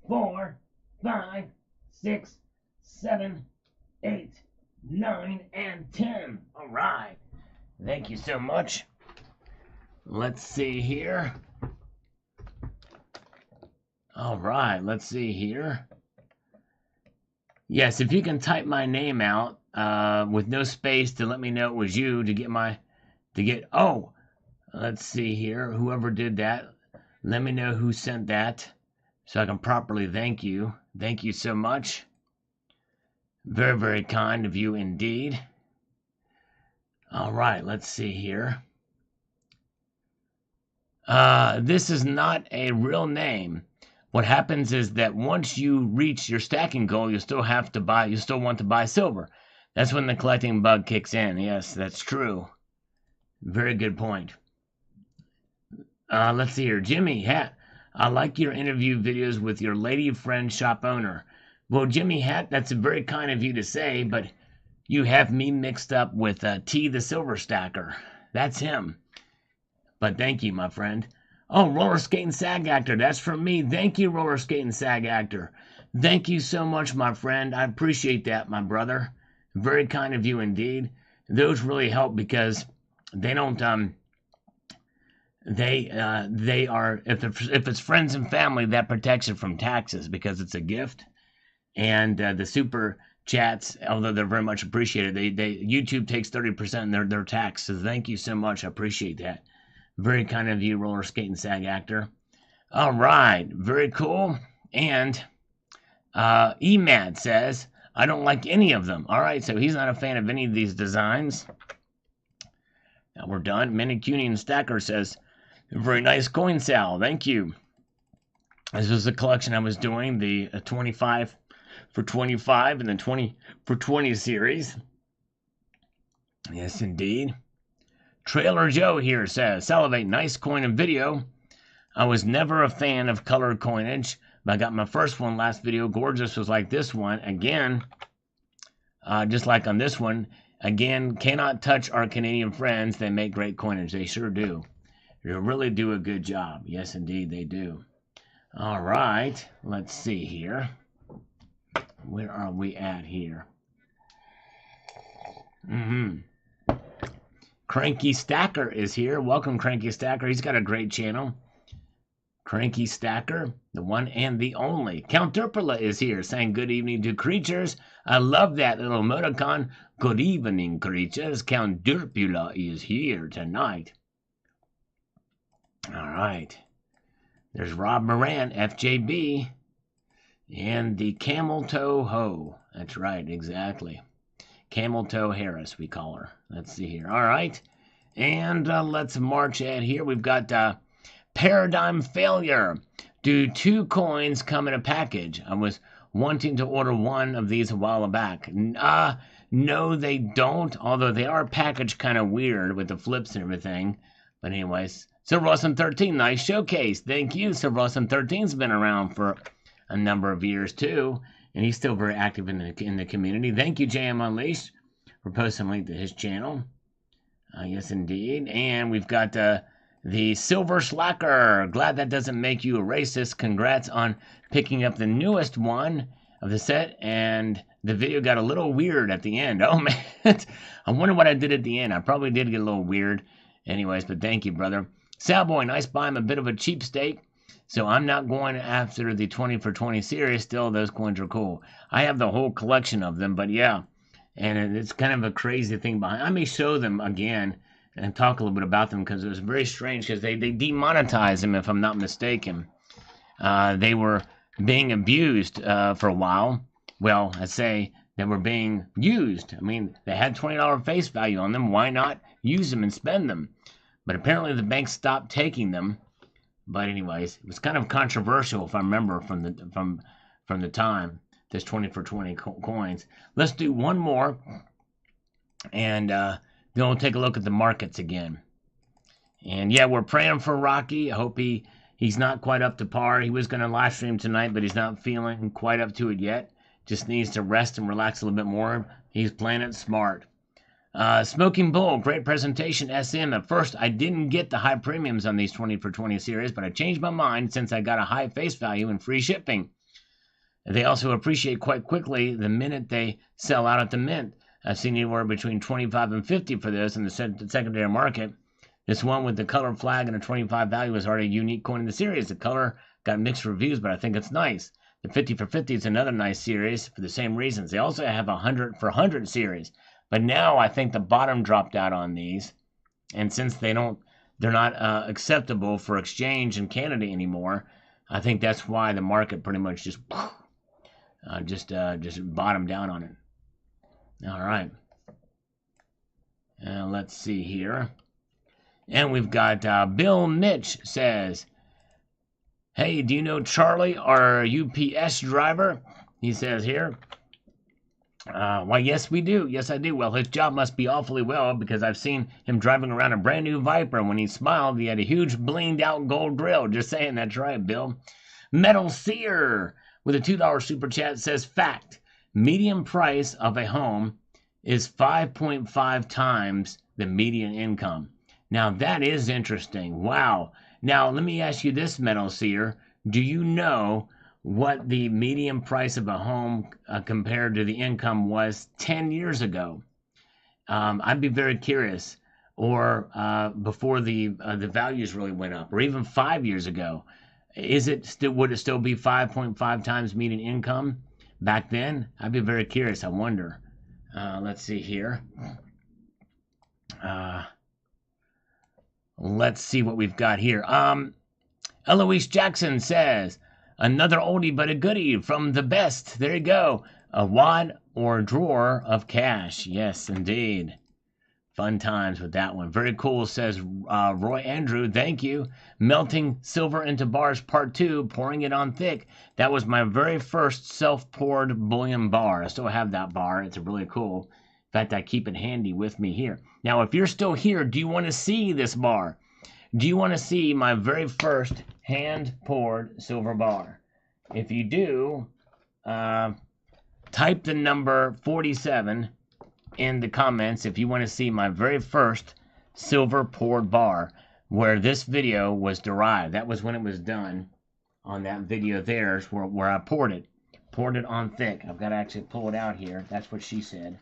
4, 5, 6, 7, 8, 9, and 10. All right. Thank you so much. Let's see here. All right, let's see here. Yes, if you can type my name out with no space to let me know it was you to get. Oh, let's see here. Whoever did that, let me know who sent that so I can properly thank you. Thank you so much. Very, very kind of you indeed. All right, let's see here. This is not a real name. What happens is that once you reach your stacking goal, you still want to buy silver. That's when the collecting bug kicks in. Yes, that's true. Very good point. Let's see here. Jimmy Hat, I like your interview videos with your lady friend shop owner. Well, Jimmy Hat, that's very kind of you to say, but you have me mixed up with T the Silver Stacker. That's him. But thank you, my friend. Oh, Roller Skating Sag Actor, that's from me. Thank you, Roller Skating Sag Actor. Thank you so much, my friend. I appreciate that, my brother. Very kind of you indeed. Those really help because they don't they are if it's friends and family, that protects it from taxes because it's a gift. And the super chats, although they're very much appreciated, they YouTube takes 30% in their tax. So thank you so much. I appreciate that. Very kind of you, Roller Skating Sag Actor. All right, very cool. And Emad says, I don't like any of them. All right, so he's not a fan of any of these designs. Now we're done. Manicunian Stacker says, very nice coin, Sal. Thank you. This was the collection I was doing, the 25 for 25 and the 20 for 20 series. Yes, indeed. Trailer Joe here says, Salivate, nice coin and video. I was never a fan of colored coinage, but I got my first one last video. Gorgeous was like this one. Again, just like on this one. Again, cannot touch our Canadian friends. They make great coinage. They sure do. They really do a good job. Yes, indeed, they do. All right. Let's see here. Where are we at here? Cranky Stacker is here. Welcome, Cranky Stacker. He's got a great channel. Cranky Stacker, the one and the only. Count Derpula is here saying good evening to creatures. I love that little emoticon. Good evening, creatures. Count Derpula is here tonight. All right. There's Rob Moran, FJB, and the Camel Toe Ho. That's right, exactly. Camel Toe Harris, we call her. Let's see here. All right. And let's march ahead here. We've got Paradigm Failure. Do 2 coins come in a package? I was wanting to order one of these a while back. No, they don't, although they are packaged kind of weird with the flips and everything. But anyways, Silver Awesome 13, nice showcase. Thank you. Silver Awesome 13's been around for a number of years too, and he's still very active in the community. Thank you, JM Unleashed, for posting a link to his channel. Yes, indeed. And we've got the Silver Slacker. Glad that doesn't make you a racist. Congrats on picking up the newest one of the set, and the video got a little weird at the end. Oh, man. I wonder what I did at the end. I probably did get a little weird. Anyways, but thank you, brother. Salboy, nice buy. I'm a bit of a cheapskate, so I'm not going after the 20 for 20 series. Still, those coins are cool. I have the whole collection of them, but yeah. And it's kind of a crazy thing behind. I may show them again and talk a little bit about them because it was very strange because they demonetized them, if I'm not mistaken. They were being abused for a while. Well, I say they were being used. I mean, they had $20 face value on them. Why not use them and spend them? But apparently the bank stopped taking them. But anyways, it was kind of controversial, if I remember from the time. This 20 for 20 coins. Let's do one more, and then we'll take a look at the markets again. And yeah, we're praying for Rocky. I hope he's not quite up to par. He was going to live stream tonight, but he's not feeling quite up to it yet. Just needs to rest and relax a little bit more. He's playing it smart. Smoking Bull, great presentation, SM. At first, I didn't get the high premiums on these 20 for 20 series, but I changed my mind since I got a high face value and free shipping. They also appreciate quite quickly the minute they sell out at the mint. I've seen anywhere between 25 and 50 for this in the secondary market. This one with the color flag and a 25 value is already a unique coin in the series. The color got mixed reviews, but I think it's nice. The 50 for 50 is another nice series for the same reasons. They also have a 100 for 100 series, but now I think the bottom dropped out on these, and since they're not acceptable for exchange in Canada anymore, I think that's why the market pretty much just bottomed down on it. All right. Let's see here. And we've got Bill Mitch says, hey, do you know Charlie, our UPS driver? He says here. Why, yes, we do. Yes, I do. Well, his job must be awfully well because I've seen him driving around a brand new Viper. When he smiled, he had a huge blinged out gold grill. Just saying, that's right, Bill. Metal Seer with a $2 super chat says, fact, median price of a home is 5.5 times the median income. Now, that is interesting. Wow. Now, let me ask you this, Metal Seer. Do you know what the median price of a home compared to the income was 10 years ago? I'd be very curious. Or before the values really went up, or even 5 years ago. Would it still be 5.5 times median income back then? I'd be very curious. I wonder. Let's see here. Let's see what we've got here. Eloise Jackson says, another oldie but a goodie from the best. There you go. A wad or drawer of cash. Yes, indeed. Fun times with that one. Very cool, says Roy Andrew. Thank you. Melting silver into bars part 2, pouring it on thick. That was my very first self-poured bullion bar. I still have that bar. It's really cool. In fact, I keep it handy with me here. Now, if you're still here, do you want to see this bar? Do you want to see my very first hand-poured silver bar? If you do, type the number 47 in the comments if you want to see my very first silver poured bar where this video was derived. That was when it was done on that video there where I poured it on thick. I've got to actually pull it out here. That's what she said.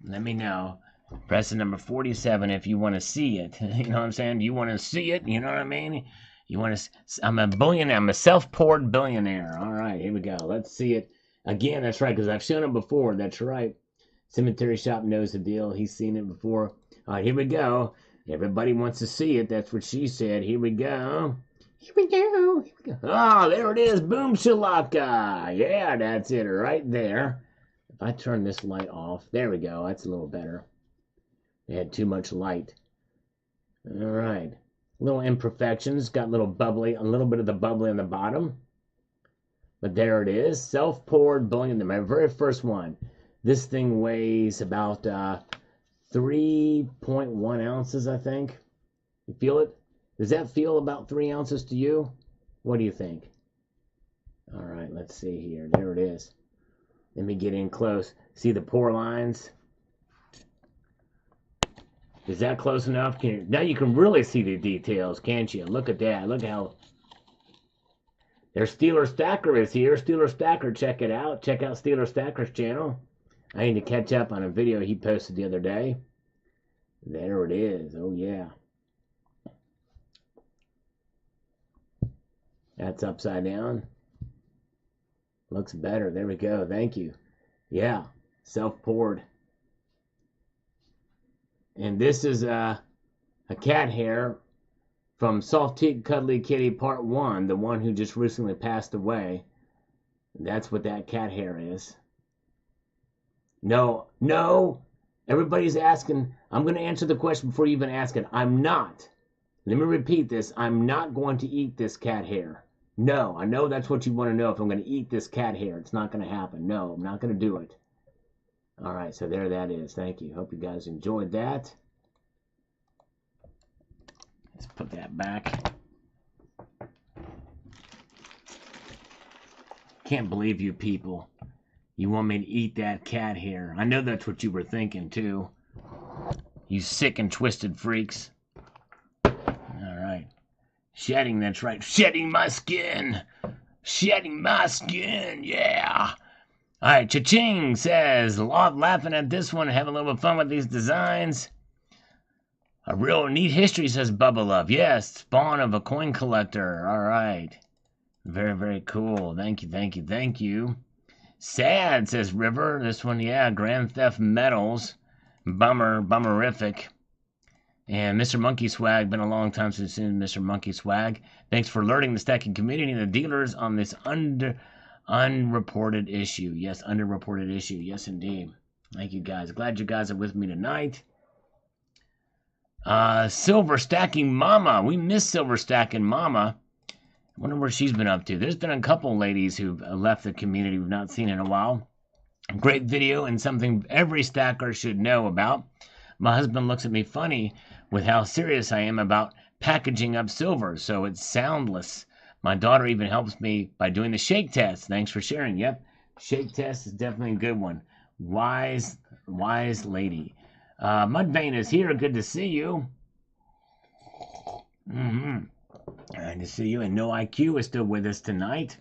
Let me know. Press the number 47 if you want to see it. You know what I'm saying? Do you want to see it? You know what I mean? You want to? I'm a billionaire. I'm a self-poured billionaire. All right, here we go. Let's see it again. That's right, because I've shown it before. That's right. Cemetery Shop knows the deal. He's seen it before. All right, here we go. Everybody wants to see it. That's what she said. Here we go. Here we go. Here we go. Oh, there it is. Boom shalaka. Yeah, that's it right there. If I turn this light off, there we go. That's a little better. They had too much light. All right. Little imperfections. Got a little bubbly, a little bit of the bubbly on the bottom. But there it is. Self-poured bullion. My very first one. This thing weighs about 3.1 ounces, I think. You feel it? Does that feel about 3 ounces to you? What do you think? All right, let's see here. There it is. Let me get in close. See the pour lines? Is that close enough? Now you can really see the details, can't you? Look at that. Look how... There's Steeler Stacker is here. Steeler Stacker, check it out. Check out Steeler Stacker's channel. I need to catch up on a video he posted the other day. There it is. Oh, yeah. That's upside down. Looks better. There we go. Thank you. Yeah. Self-poured. And this is a cat hair from Soft Teeth Cuddly Kitty Part 1, the one who just recently passed away. That's what that cat hair is. No, no. Everybody's asking. I'm going to answer the question before you even ask it. I'm not. Let me repeat this. I'm not going to eat this cat hair. No, I know that's what you want to know, if I'm going to eat this cat hair. It's not going to happen. No, I'm not going to do it. All right, so there that is. Thank you. Hope you guys enjoyed that. Let's put that back. Can't believe you people. You want me to eat that cat hair. I know that's what you were thinking, too. You sick and twisted freaks. All right. Shedding, that's right. Shedding my skin. Shedding my skin, yeah. All right, Cha-ching says, love laughing at this one and having a little bit of fun with these designs. A real neat history, says Bubba Love. Yes, spawn of a coin collector. All right. Very, very cool. Thank you, thank you, thank you. Sad, says River. This one, yeah, Grand Theft Metals. Bummerific. And Mr. Monkey Swag, been a long time since seen Mr. Monkey Swag. Thanks for alerting the stacking community and the dealers on this unreported issue. Yes, underreported issue. Yes, indeed. Thank you, guys. Glad you guys are with me tonight. Silver Stacking Mama. We miss Silver Stacking Mama. I wonder where she's been up to. There's been a couple ladies who've left the community we've not seen in a while. Great video and something every stacker should know about. My husband looks at me funny with how serious I am about packaging up silver, so it's soundless. My daughter even helps me by doing the shake test. Thanks for sharing. Yep, shake test is definitely a good one. Wise lady. Mudvayne is here. Good to see you. Good to see you. And No IQ is still with us tonight.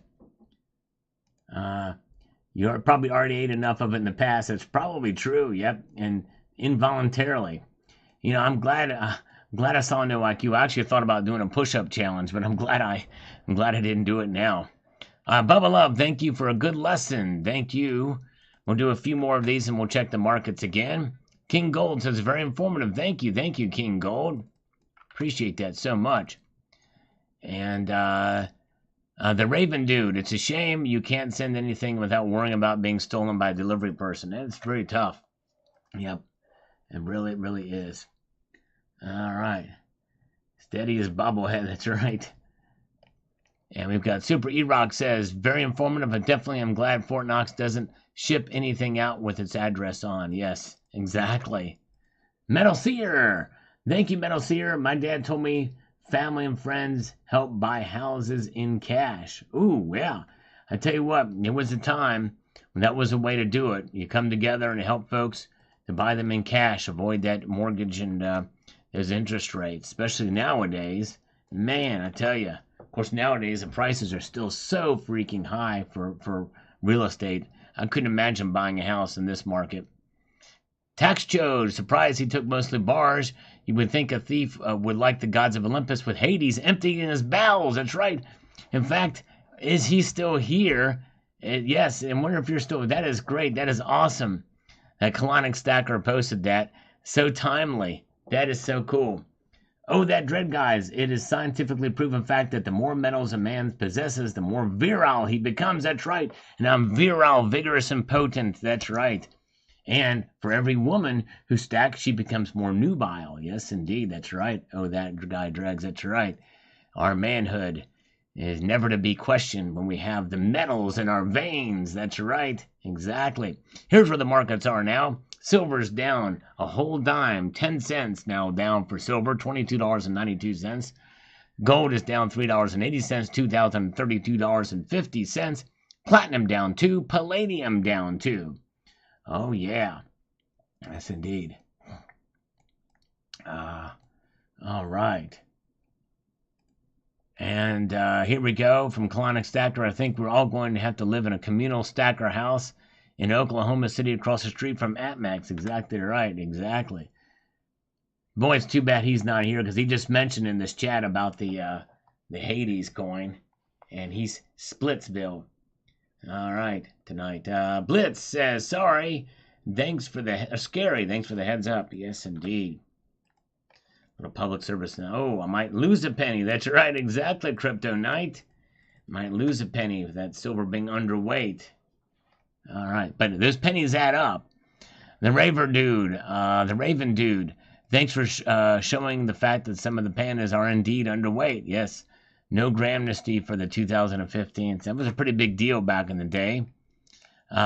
You probably already ate enough of it in the past. That's probably true. Yep, and involuntarily. You know, I'm glad I saw No IQ. I actually thought about doing a push-up challenge, but I'm glad I didn't do it now. Bubba Love, thank you for a good lesson. Thank you. We'll do a few more of these and we'll check the markets again. King Gold says, very informative. Thank you, King Gold. Appreciate that so much. And the Raven Dude, it's a shame you can't send anything without worrying about being stolen by a delivery person. It's very tough. Yep, it really is. All right. Steady as bobblehead, that's right. And we've got Super E-Rock says, very informative, and definitely I'm glad Fort Knox doesn't ship anything out with its address on. Yes, exactly. Metal Seer. Thank you, Metal Seer. My dad told me family and friends help buy houses in cash. Ooh, yeah. I tell you what, there was a time when that was a way to do it. You come together and help folks to buy them in cash. Avoid that mortgage and those interest rates, especially nowadays. Man, I tell you. Of course, nowadays the prices are still so freaking high for real estate. I couldn't imagine buying a house in this market. Tax Chode, surprised he took mostly bars. You would think a thief would like the gods of Olympus with Hades emptying his bowels. That's right. In fact, is he still here? Yes, and wonder if you're still... That is great. That is awesome. That Colonic Stacker posted that. So timely. That is so cool. Oh, that dread, guys. It is scientifically proven fact that the more metals a man possesses, the more virile he becomes. That's right. And I'm virile, vigorous, and potent. That's right. And for every woman who stacks, she becomes more nubile. Yes, indeed. That's right. Oh, that guy drags. That's right. Our manhood is never to be questioned when we have the metals in our veins. That's right. Exactly. Here's where the markets are now. Silver's down a whole dime, 10 cents now down for silver, $22.92. Gold is down $3.80, $2,032.50. Platinum down 2, palladium down 2. Oh, yeah. Yes, indeed. All right. And here we go from Colonic Stacker. I think we're all going to have to live in a communal stacker house in Oklahoma City across the street from AtMax. Exactly right. Exactly. Boy, it's too bad he's not here because he just mentioned in this chat about the Hades coin. And he's Splitsville. All right, tonight. Blitz says, sorry. Thanks for the... scary. Thanks for the heads up. Yes, indeed. Little public service now. Oh, I might lose a penny. That's right. Exactly, Crypto Knight. Might lose a penny with that silver being underweight. All right, but those pennies add up. The Raven Dude. Thanks for showing the fact that some of the pandas are indeed underweight. Yes, no gramnesty for the 2015. That was a pretty big deal back in the day.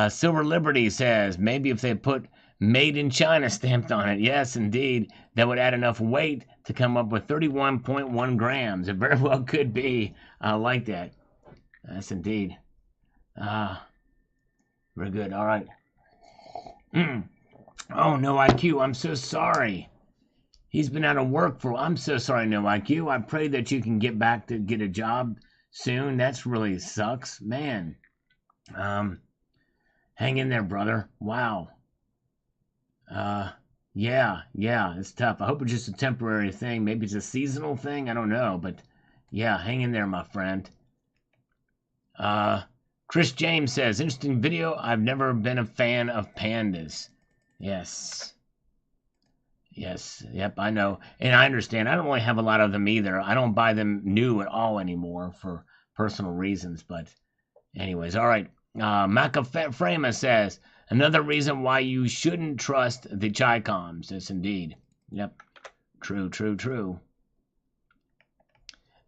Silver Liberty says, maybe if they put made in China stamped on it. Yes, indeed. That would add enough weight to come up with 31.1 grams. It very well could be. I like that. Yes, indeed. Very good. All right. Oh, No IQ. I'm so sorry. He's been out of work for... I'm so sorry, No IQ. I pray that you can get back to get a job soon. That's really sucks. Man. Hang in there, brother. Wow. Yeah, it's tough. I hope it's just a temporary thing. Maybe it's a seasonal thing. I don't know, but yeah, hang in there, my friend. Chris James says, interesting video. I've never been a fan of pandas. Yes. Yes. Yep, I know. And I understand. I don't really have a lot of them either. I don't buy them new at all anymore for personal reasons. But anyways, all right. Macaframa says, another reason why you shouldn't trust the Chi-Coms. Yes, indeed. Yep. True.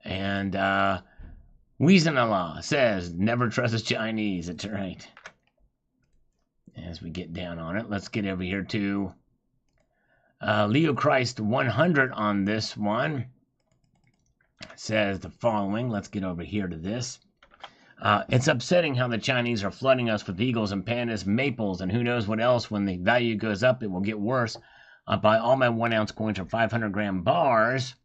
And Weezenala says, never trust the Chinese. That's right. As we get down on it, let's get over here to Leo Christ 100 on this one. Says the following. Let's get over here to this. It's upsetting how the Chinese are flooding us with eagles and pandas, maples, and who knows what else. When the value goes up, it will get worse. I buy all my 1 ounce coins or 500-gram bars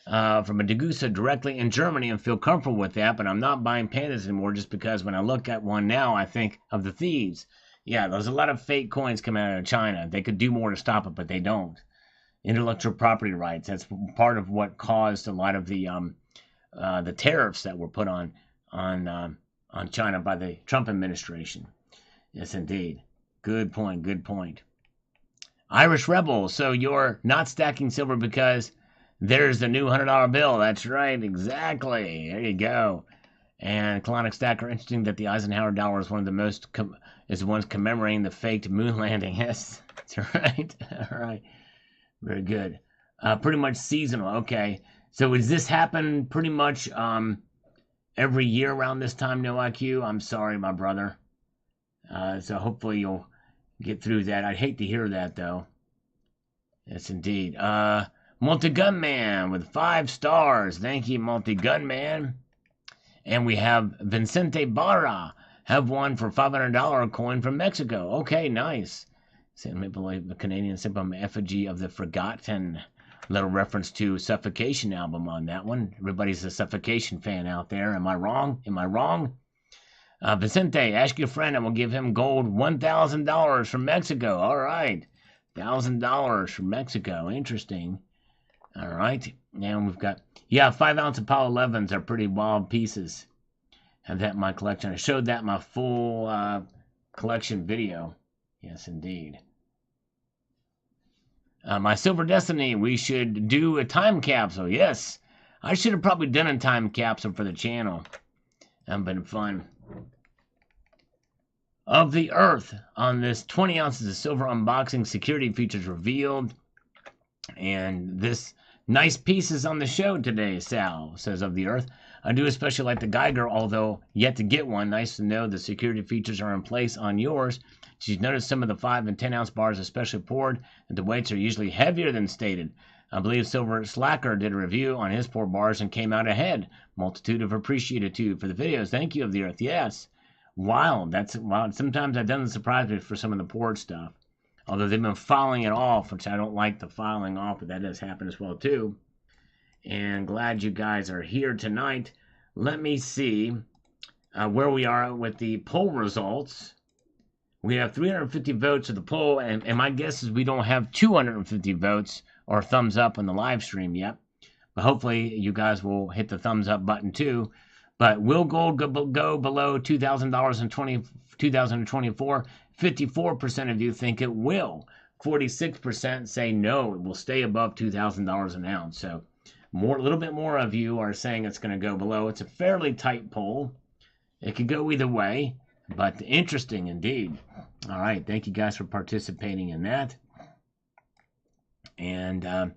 from a Degussa directly in Germany and feel comfortable with that, but I'm not buying pandas anymore just because when I look at one now, I think of the thieves. Yeah, there's a lot of fake coins coming out of China. They could do more to stop it, but they don't. Intellectual property rights. That's part of what caused a lot of the tariffs that were put on China by the Trump administration. Yes, indeed. Good point. Irish Rebel. So you're not stacking silver because there's the new $100 bill. That's right. Exactly. There you go. And Colonic Stacker, interesting that the Eisenhower dollar is one of the most is the ones commemorating the faked moon landing. Yes, that's right. All right, very good. Pretty much seasonal. Okay, so does this happen pretty much every year around this time? No IQ. I'm sorry, my brother. So hopefully you'll get through that. I'd hate to hear that though. Yes, indeed. Multi-Gunman with 5 stars. Thank you, Multi-Gunman. And we have Vicente Barra. Have one for $500 coin from Mexico. Okay, nice. The Canadian symbol effigy of the forgotten. Little reference to Suffocation album on that one. Everybody's a Suffocation fan out there. Am I wrong? Vicente, ask your friend. I will give him gold $1,000 from Mexico. All right. $1,000 from Mexico. Interesting. All right. Now we've got, 5 ounce Apollo 11s are pretty wild pieces. Have that in my collection. I showed that in my full collection video. Yes, indeed. My Silver Destiny, we should do a time capsule. Yes, I should have probably done a time capsule for the channel. That's been fun. Of the Earth on this 20 ounces of silver unboxing, security features revealed. And this nice pieces on the show today, Sal says of the Earth. I do especially like the Geiger, although yet to get one. Nice to know the security features are in place on yours. She's noticed some of the 5 and 10 ounce bars, especially poured, and the weights are usually heavier than stated. I believe Silver Slacker did a review on his pour bars and came out ahead. Multitude of appreciated too for the videos. Thank you, of the Earth. Yes. Wild. That's wild. Sometimes that doesn't surprise me for some of the poured stuff. Although they've been filing it off, which I don't like the filing off, but that does happen as well too. And glad you guys are here tonight. Let me see where we are with the poll results. We have 350 votes of the poll, and my guess is we don't have 250 votes or thumbs up on the live stream yet. But hopefully you guys will hit the thumbs up button too. But will gold go below $2,000 in 2024? 54% of you think it will. 46% say no, it will stay above $2,000 an ounce. So a little bit more of you are saying it's going to go below. It's a fairly tight poll. It could go either way, but interesting indeed. All right, thank you guys for participating in that. And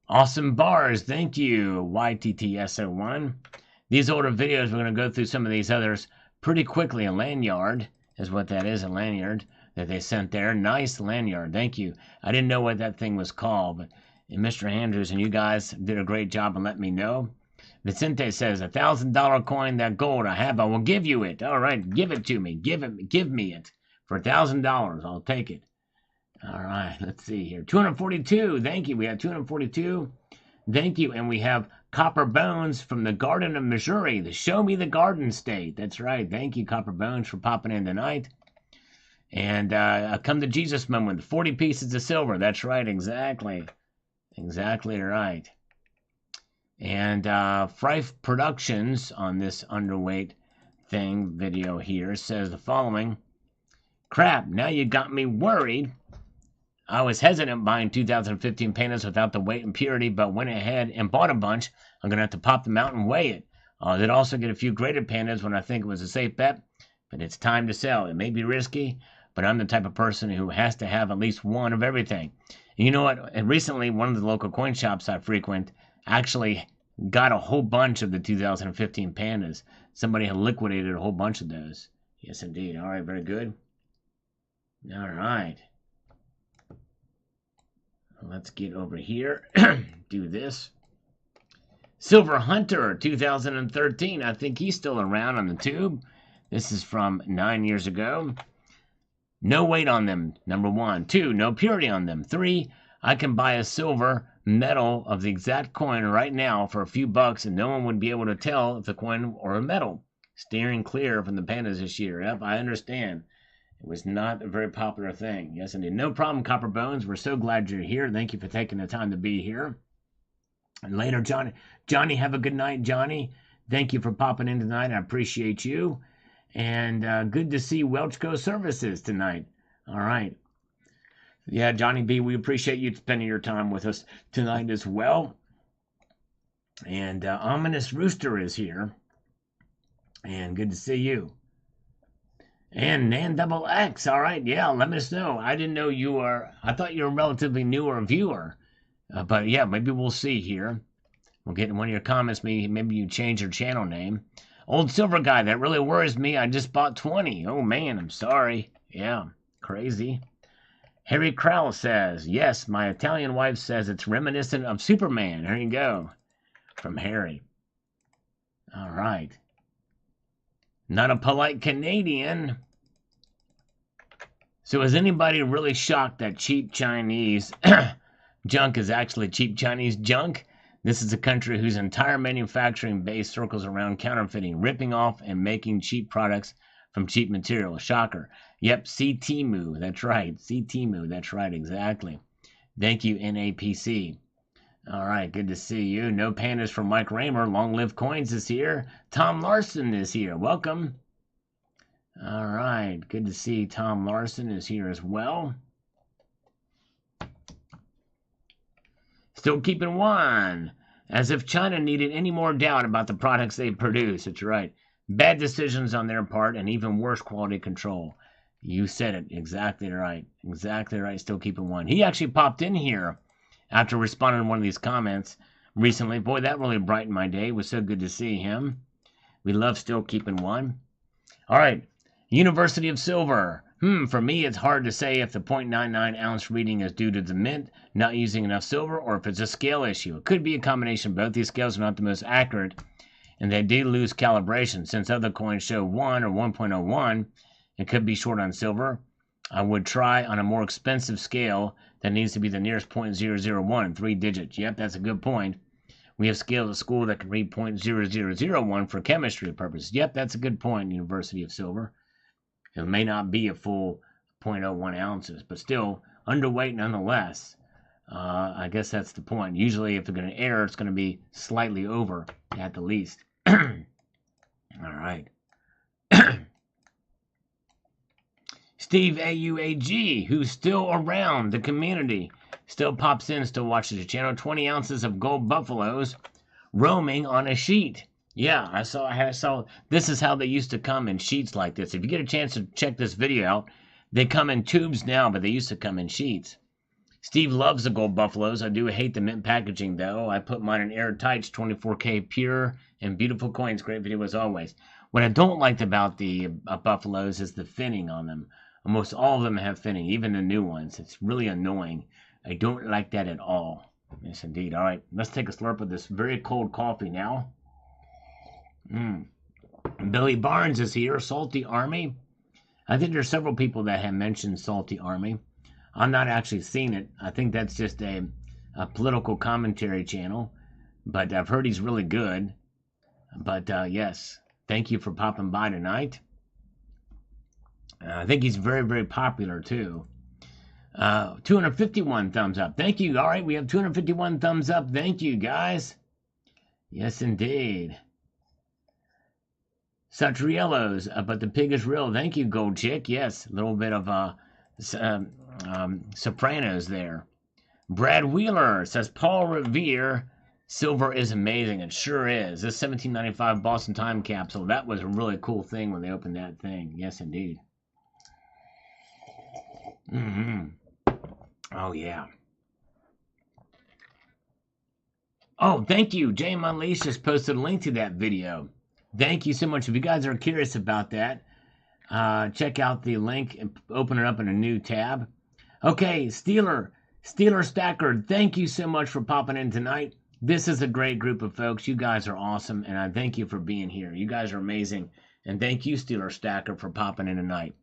awesome bars, thank you, YTTSO1. These older videos, we're going to go through some of these others pretty quickly. A lanyard is what that is, a lanyard that they sent there. Nice lanyard, thank you. I didn't know what that thing was called, but Mr. Andrews and you guys did a great job and let me know. Vicente says, $1,000 coin, that gold I have, I will give you it. All right, give it to me. Give me it for $1,000. I'll take it. All right, let's see here. 242. Thank you. We have 242. Thank you. And we have Copper Bones from the Garden of Missouri, the Show Me the Garden State. That's right. Thank you, Copper Bones, for popping in tonight. And come to Jesus moment, 40 pieces of silver. That's right, exactly. Exactly right. And Frife Productions on this underweight thing video here says the following. Crap, now you got me worried. I was hesitant buying 2015 pandas without the weight and purity, but went ahead and bought a bunch. I'm going to have to pop them out and weigh it. I did also get a few graded pandas when I think it was a safe bet, but it's time to sell. It may be risky, but I'm the type of person who has to have at least one of everything. And you know what? And recently, one of the local coin shops I frequent actually got a whole bunch of the 2015 pandas. Somebody had liquidated a whole bunch of those. Yes, indeed. All right, very good. All right. Let's get over here. Do this. Silver Hunter 2013. I think he's still around on the tube. This is from 9 years ago. No weight on them, number 1. 2, no purity on them. 3, I can buy a silver metal of the exact coin right now for a few bucks and no one would be able to tell if the coin or a metal. Steering clear from the pandas this year. Yep, I understand. It was not a very popular thing. Yes, indeed. No problem, Copper Bones. We're so glad you're here. Thank you for taking the time to be here. And later, Johnny. Johnny, have a good night, Johnny. Thank you for popping in tonight. I appreciate you. And good to see Welchco Services tonight. All right. Yeah, Johnny B., we appreciate you spending your time with us tonight as well. And Ominous Rooster is here. And good to see you. And Nan XX, all right, yeah, let us know. I didn't know you were, I thought you were a relatively newer viewer. But yeah, maybe we'll see here. We'll get in one of your comments, maybe you change your channel name. Old Silver Guy, that really worries me. I just bought 20. Oh man, I'm sorry. Yeah, crazy. Harry Crowell says, yes, my Italian wife says it's reminiscent of Superman. There you go. From Harry. All right. Not a polite Canadian. So is anybody really shocked that cheap Chinese junk is actually cheap Chinese junk? This is a country whose entire manufacturing base circles around counterfeiting, ripping off and making cheap products from cheap material. Shocker. Yep, see Temu. That's right. See Temu. That's right. Exactly. Thank you, NAPC. All right. Good to see you. No pandas from Mike Raymer. Long Live Coins is here. Tom Larson is here. Welcome. All right. Good to see Tom Larson is here as well. Still keeping one. As if China needed any more doubt about the products they produce. That's right. Bad decisions on their part and even worse quality control. You said it. Exactly right. Exactly right. Still keeping one. He actually popped in here after responding to one of these comments recently. Boy, that really brightened my day. It was so good to see him. We love still keeping one. All right. University of Silver. For me, it's hard to say if the 0.99 ounce reading is due to the mint not using enough silver or if it's a scale issue. It could be a combination of both. These scales are not the most accurate, and they do lose calibration. Since other coins show 1 or 1.01, it could be short on silver. I would try on a more expensive scale that needs to be the nearest 0.001, 3 digits. Yep, that's a good point. We have scales at school that can read 0.0001 for chemistry purposes. Yep, that's a good point, University of Silver. It may not be a full 0.01 ounces, but still underweight nonetheless. I guess that's the point. Usually if they're going to err, it's going to be slightly over at the least. All right. Steve AUAG, who's still around the community, still pops in, still watches the channel. 20 ounces of gold buffaloes roaming on a sheet. Yeah, I saw. This is how they used to come in sheets like this. If you get a chance to check this video out, they come in tubes now, but they used to come in sheets. Steve loves the gold buffaloes. I do hate the mint packaging, though. I put mine in airtight, 24K pure and beautiful coins. Great video as always. What I don't like about the buffaloes is the finning on them. Almost all of them have finning, even the new ones. It's really annoying. I don't like that at all. Yes, indeed. All right, let's take a slurp of this very cold coffee now. Billy Barnes is here. Salty Army. I think there's several people that have mentioned Salty Army. I'm not actually seeing it. I think that's just a political commentary channel. But I've heard he's really good. But yes, thank you for popping by tonight. I think he's very, very popular too. 251 thumbs up. Thank you. All right, we have 251 thumbs up. Thank you, guys. Yes, indeed. Satriellos, but the pig is real. Thank you, Gold Chick. Yes, a little bit of Sopranos there. Brad Wheeler says Paul Revere, silver is amazing. It sure is. This 1795 Boston time capsule, that was a really cool thing when they opened that thing. Yes, indeed. Oh, yeah. Oh, thank you. Jay Unleashed just posted a link to that video. Thank you so much. If you guys are curious about that, check out the link and open it up in a new tab. Okay, Steeler Stacker, thank you so much for popping in tonight. This is a great group of folks. You guys are awesome, and I thank you for being here. You guys are amazing, and thank you, Steeler Stacker, for popping in tonight.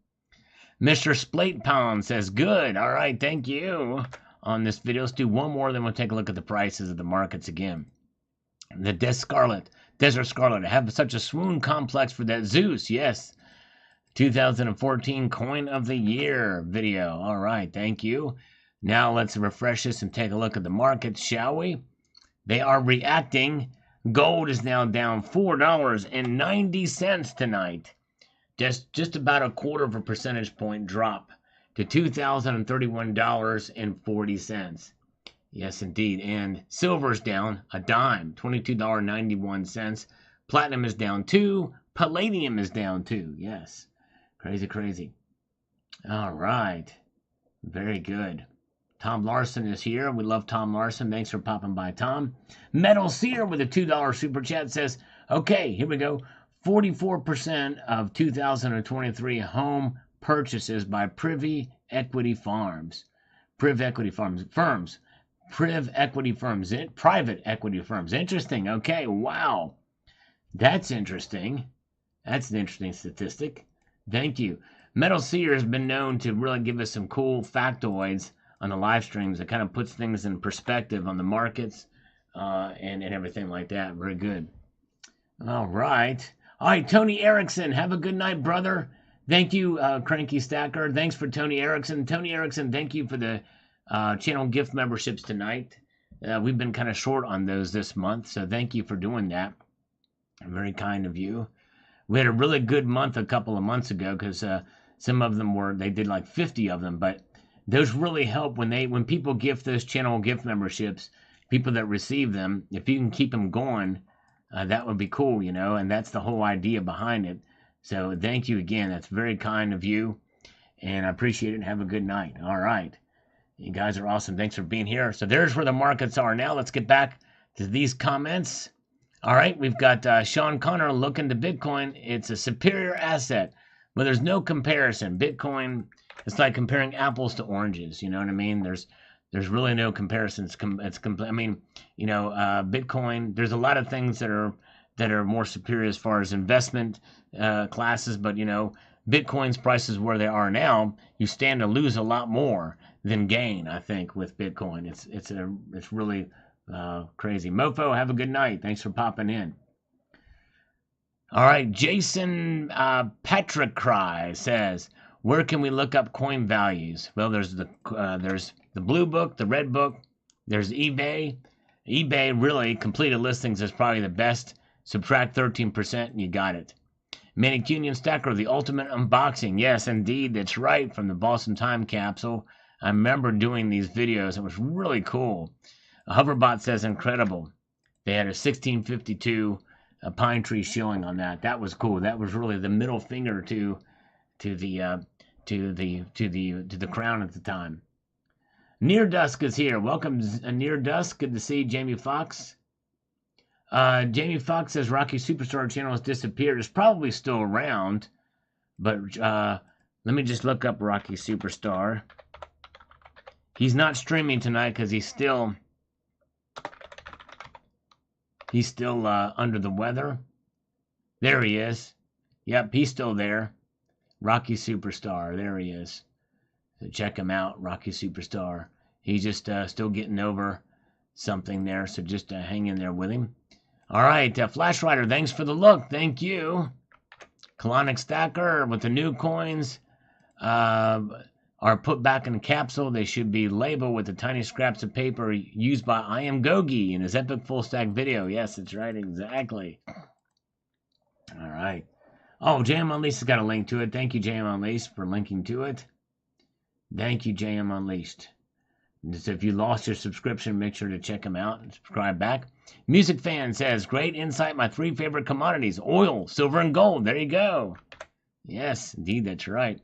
Mr. Splate Pound says, good. All right, thank you on this video. Let's do one more, then we'll take a look at the prices of the markets again. The Desert Scarlet. I have such a swoon complex for that Zeus. Yes. 2014 Coin of the Year video. All right, thank you. Now let's refresh this and take a look at the markets, shall we? They are reacting. Gold is now down $4.90 tonight. Just about a quarter of a percentage point drop to $2,031.40. Yes, indeed. And silver's down a dime, $22.91. Platinum is down 2. Palladium is down 2. Yes. Crazy, crazy. All right. Very good. Tom Larson is here. We love Tom Larson. Thanks for popping by, Tom. Metal Seer with a $2 super chat says, okay, here we go. 44% of 2023 home purchases by Privy Equity Farms. Private equity firms. Interesting. Okay, wow. That's interesting. That's an interesting statistic. Thank you. Metal Seer has been known to really give us some cool factoids on the live streams that kind of puts things in perspective on the markets and everything like that. Very good. All right. All right, Tony Erickson. Have a good night, brother. Thank you, Cranky Stacker. Thanks for Tony Erickson. Tony Erickson, thank you for the channel gift memberships tonight. We've been kind of short on those this month, so thank you for doing that. Very kind of you. We had a really good month a couple of months ago because some of them they did like 50 of them, but those really help when people gift those channel gift memberships, people that receive them, if you can keep them going, that would be cool, and that's the whole idea behind it. So thank you again. That's very kind of you, and I appreciate it, and have a good night. All right. You guys are awesome. Thanks for being here. So there's where the markets are now. Let's get back to these comments. All right, we've got Sean Connor looking to Bitcoin. It's a superior asset, but there's no comparison. Bitcoin, it's like comparing apples to oranges. You know what I mean? There's really no comparisons. Bitcoin. There's a lot of things that are more superior as far as investment classes, but Bitcoin's prices where they are now, you stand to lose a lot more than gain. I think with Bitcoin, it's really crazy. Mofo, have a good night. Thanks for popping in. All right, Jason Patrick Cry says, where can we look up coin values? Well, there's the blue book, the red book. There's eBay. eBay, really, completed listings is probably the best. Subtract 13% and you got it. Manicunian Stacker, the ultimate unboxing. Yes, indeed, that's right, from the Boston time capsule. I remember doing these videos. It was really cool. Hoverbot says incredible. They had a 1652 pine tree showing on that. That was cool. That was really the middle finger to the crown at the time. Near Dusk is here. Welcome, Near Dusk. Good to see Jamie Fox. Jamie Fox says Rocky Superstar channel has disappeared. It's probably still around, but let me just look up Rocky Superstar. He's not streaming tonight because he's still under the weather. There he is. Yep, he's still there. Rocky Superstar. There he is. So check him out, Rocky Superstar. He's just still getting over something there, so just hang in there with him. All right, Flash Rider, thanks for the look. Thank you. Colonic Stacker with the new coins. are put back in a capsule. They should be labeled with the tiny scraps of paper used by I Am Gogi in his epic full stack video. Yes, that's right, exactly. All right. Oh, JM Unleashed has got a link to it. Thank you, JM Unleashed, for linking to it. Thank you, JM Unleashed. So if you lost your subscription, make sure to check them out and subscribe back. Music Fan says, great insight. My 3 favorite commodities: oil, silver, and gold. There you go. Yes, indeed, that's right.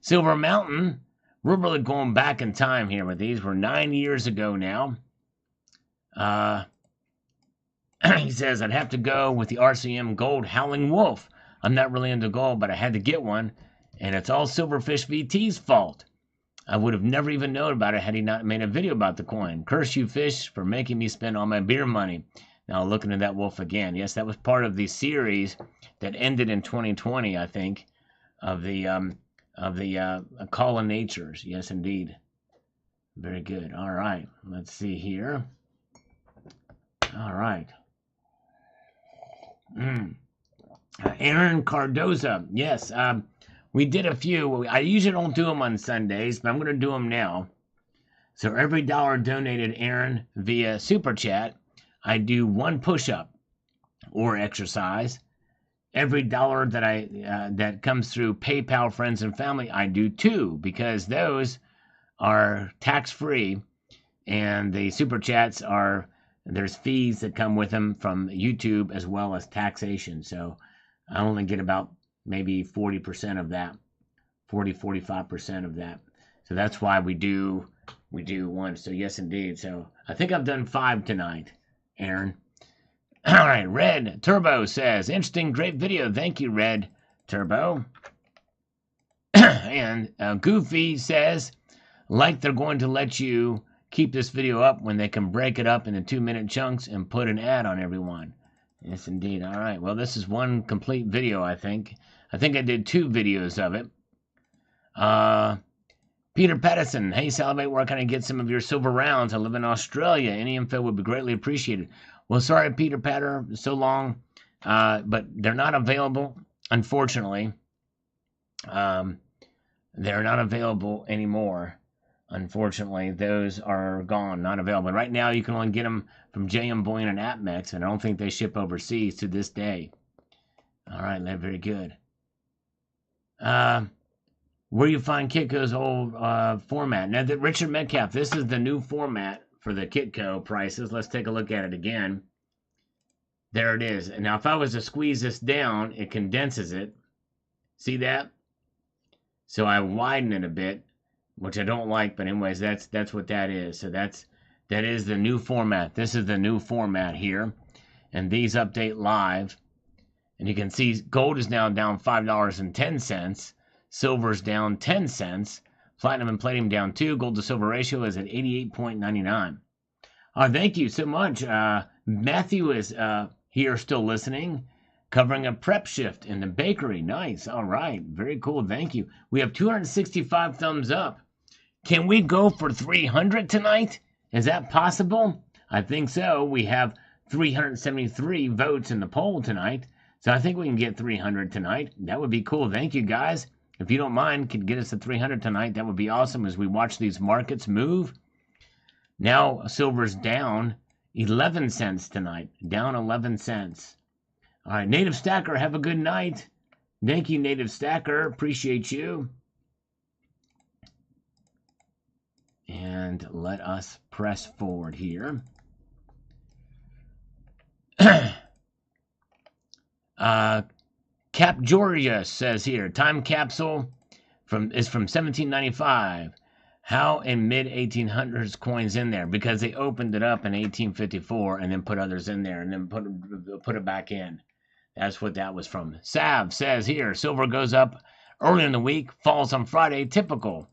Silver Mountain. We're really going back in time here with these. We're 9 years ago now. He says, I'd have to go with the RCM Gold Howling Wolf. I'm not really into gold, but I had to get one, and it's all Silverfish VT's fault. I would have never even known about it had he not made a video about the coin. Curse you, fish, for making me spend all my beer money. Now, looking at that wolf again. Yes, that was part of the series that ended in 2020, I think, of the Call of Natures. Yes, indeed. Very good. All right. Let's see here. All right. Aaron Cardoza. Yes, we did a few. I usually don't do them on Sundays, but I'm going to do them now. So every dollar donated, Aaron, via Super Chat, I do 1 push-up or exercise. Every dollar that that comes through PayPal, friends, and family, I do 2, because those are tax-free, and the Super Chats there's fees that come with them from YouTube as well as taxation. So I only get about maybe 40% of that, 45% of that. So that's why we do 1. So yes, indeed. So I think I've done 5 tonight, Aaron. All right, Red Turbo says, interesting, great video. Thank you, Red Turbo. And Goofy says, like they're going to let you keep this video up when they can break it up into 2-minute chunks and put an ad on everyone. Yes, indeed. All right. Well, this is one complete video, I think. I did 2 videos of it. Peter Patterson. Hey, Salivate, where can I get some of your silver rounds? I live in Australia. Any info would be greatly appreciated. Well, sorry, Peter Patter, so long. But they're not available, unfortunately. They're not available anymore. Unfortunately, those are gone, not available. Right now, you can only get them from JM Bullion and AppMex, and I don't think they ship overseas to this day. All right, very good. Where you find Kitco's old format. Now, Richard Metcalf, this is the new format for the Kitco prices. Let's take a look at it again. There it is. And now, if I was to squeeze this down, it condenses it. See that? So I widen it a bit, which I don't like, but anyways, that's what that is. So that is the new format. This is the new format here, and these update live. And you can see gold is now down $5.10, silver's down 10 cents, platinum and palladium down 2. Gold to silver ratio is at 88.99. Thank you so much. Matthew is here still listening, covering a prep shift in the bakery. Nice. All right, very cool. Thank you. We have 265 thumbs up. Can we go for 300 tonight? Is that possible? I think so. We have 373 votes in the poll tonight, so I think we can get 300 tonight. That would be cool. Thank you, guys. If you don't mind, could get us to 300 tonight. That would be awesome as we watch these markets move. Now silver's down 11 cents tonight. Down 11 cents. All right, Native Stacker, have a good night. Thank you, Native Stacker. Appreciate you. And let us press forward here. Cap Georgia says here, time capsule is from 1795. How in mid-1800s coins in there? Because they opened it up in 1854 and then put others in there and then put it back in. That's what that was from. Sav says here, silver goes up early in the week, falls on Friday, typical.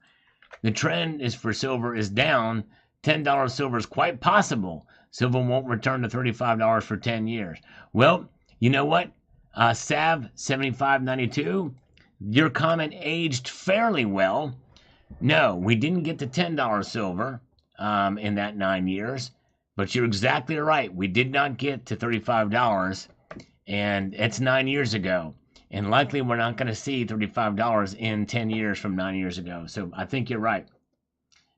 The trend is for silver is down. $10 silver is quite possible. Silver won't return to $35 for 10 years. Well, you know what? Sav7592, your comment aged fairly well. No, we didn't get to $10 silver in that 9 years, but you're exactly right. We did not get to $35, and it's 9 years ago. And likely we're not going to see $35 in 10 years from 9 years ago. So I think you're right.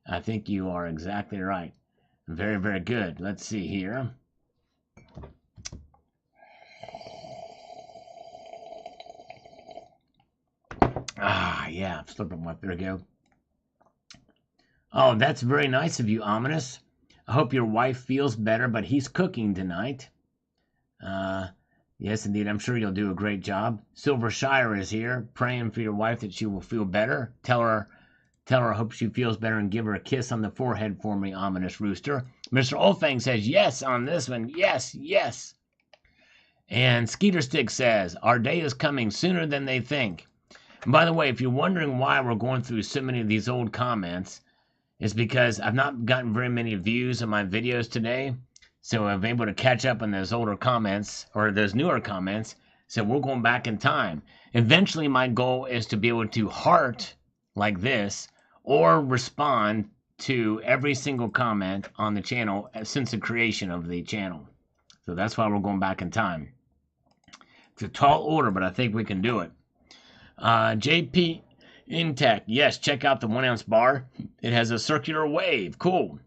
I think you are exactly right. Very, very good. Let's see here. Ah, yeah, slipping one. There we go. Oh, that's very nice of you, Ominous. I hope your wife feels better, but he's cooking tonight. Yes, indeed. I'm sure you'll do a great job. Silver Shire is here, praying for your wife that she will feel better. Tell her I hope she feels better and give her a kiss on the forehead for me, Ominous Rooster. Mr. Olfang says yes on this one. Yes, yes. And Skeeter Stick says, our day is coming sooner than they think. And by the way, if you're wondering why we're going through so many of these old comments, it's because I've not gotten very many views on my videos today. So I'm able to catch up on those older comments or those newer comments. So we're going back in time. Eventually, my goal is to be able to heart like this or respond to every single comment on the channel since the creation of the channel. So that's why we're going back in time. It's a tall order, but I think we can do it. JP Intech, yes, check out the 1 ounce bar. It has a circular wave. Cool.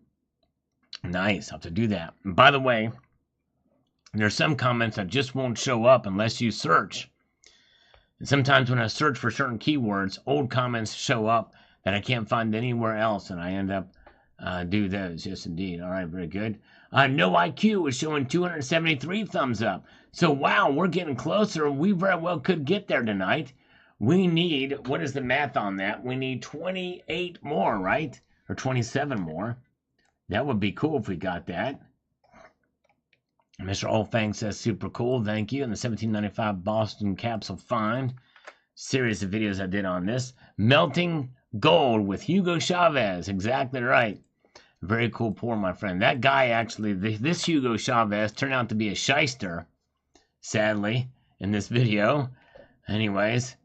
Nice. I'll have to do that. And by the way, there's some comments that just won't show up unless you search. And sometimes when I search for certain keywords, old comments show up that I can't find anywhere else, and I end up do those. Yes, indeed. All right, very good. No IQ is showing 273 thumbs up. So, wow, we're getting closer. We very well could get there tonight. We need, what is the math on that? We need 28 more, right? Or 27 more. That would be cool if we got that. Mr. Olfang says super cool. Thank you. And the 1795 Boston capsule find. Series of videos I did on this. Melting gold with Hugo Chavez. Exactly right. Very cool pour, my friend. That guy actually, this Hugo Chavez turned out to be a shyster, sadly, in this video. Anyways,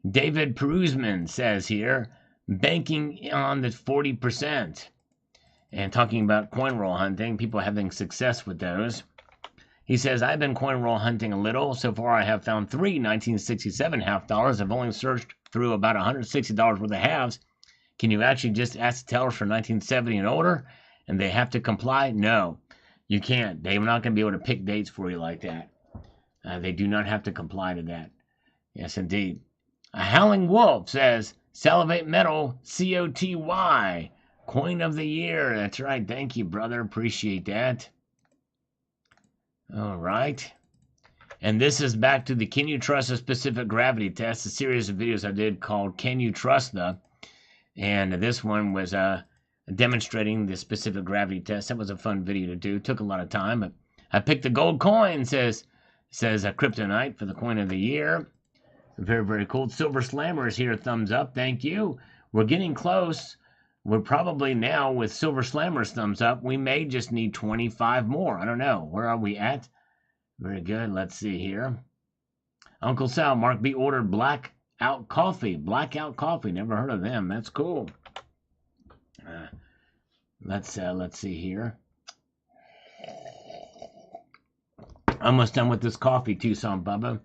David Perusman says here, banking on the 40%. And talking about coin roll hunting, people having success with those. He says, I've been coin roll hunting a little. So far, I have found 3 1967 half dollars. I've only searched through about $160 worth of halves. Can you actually just ask the tellers for 1970 and older? And they have to comply? No, you can't. They're not going to be able to pick dates for you like that. They do not have to comply to that. Yes, indeed. A Howling Wolf says, Salivate Metal, COTY. Coin of the year. That's right. Thank you, brother. Appreciate that. All right. And this is back to the Can You Trust a Specific Gravity Test, a series of videos I did called Can You Trust the? And this one was demonstrating the specific gravity test. That was a fun video to do. Took a lot of time, but I picked the gold coin, says a Kryptonite for the coin of the year. Very, very cool. Silver Slammer is here. Thumbs up. Thank you. We're getting close. We're probably now with Silver Slammer's thumbs up. We may just need 25 more. I don't know. Where are we at? Very good. Let's see here. Uncle Sal, Mark B ordered Blackout Coffee. Blackout Coffee. Never heard of them. That's cool. Let's see here. Almost done with this coffee, Tucson Bubba.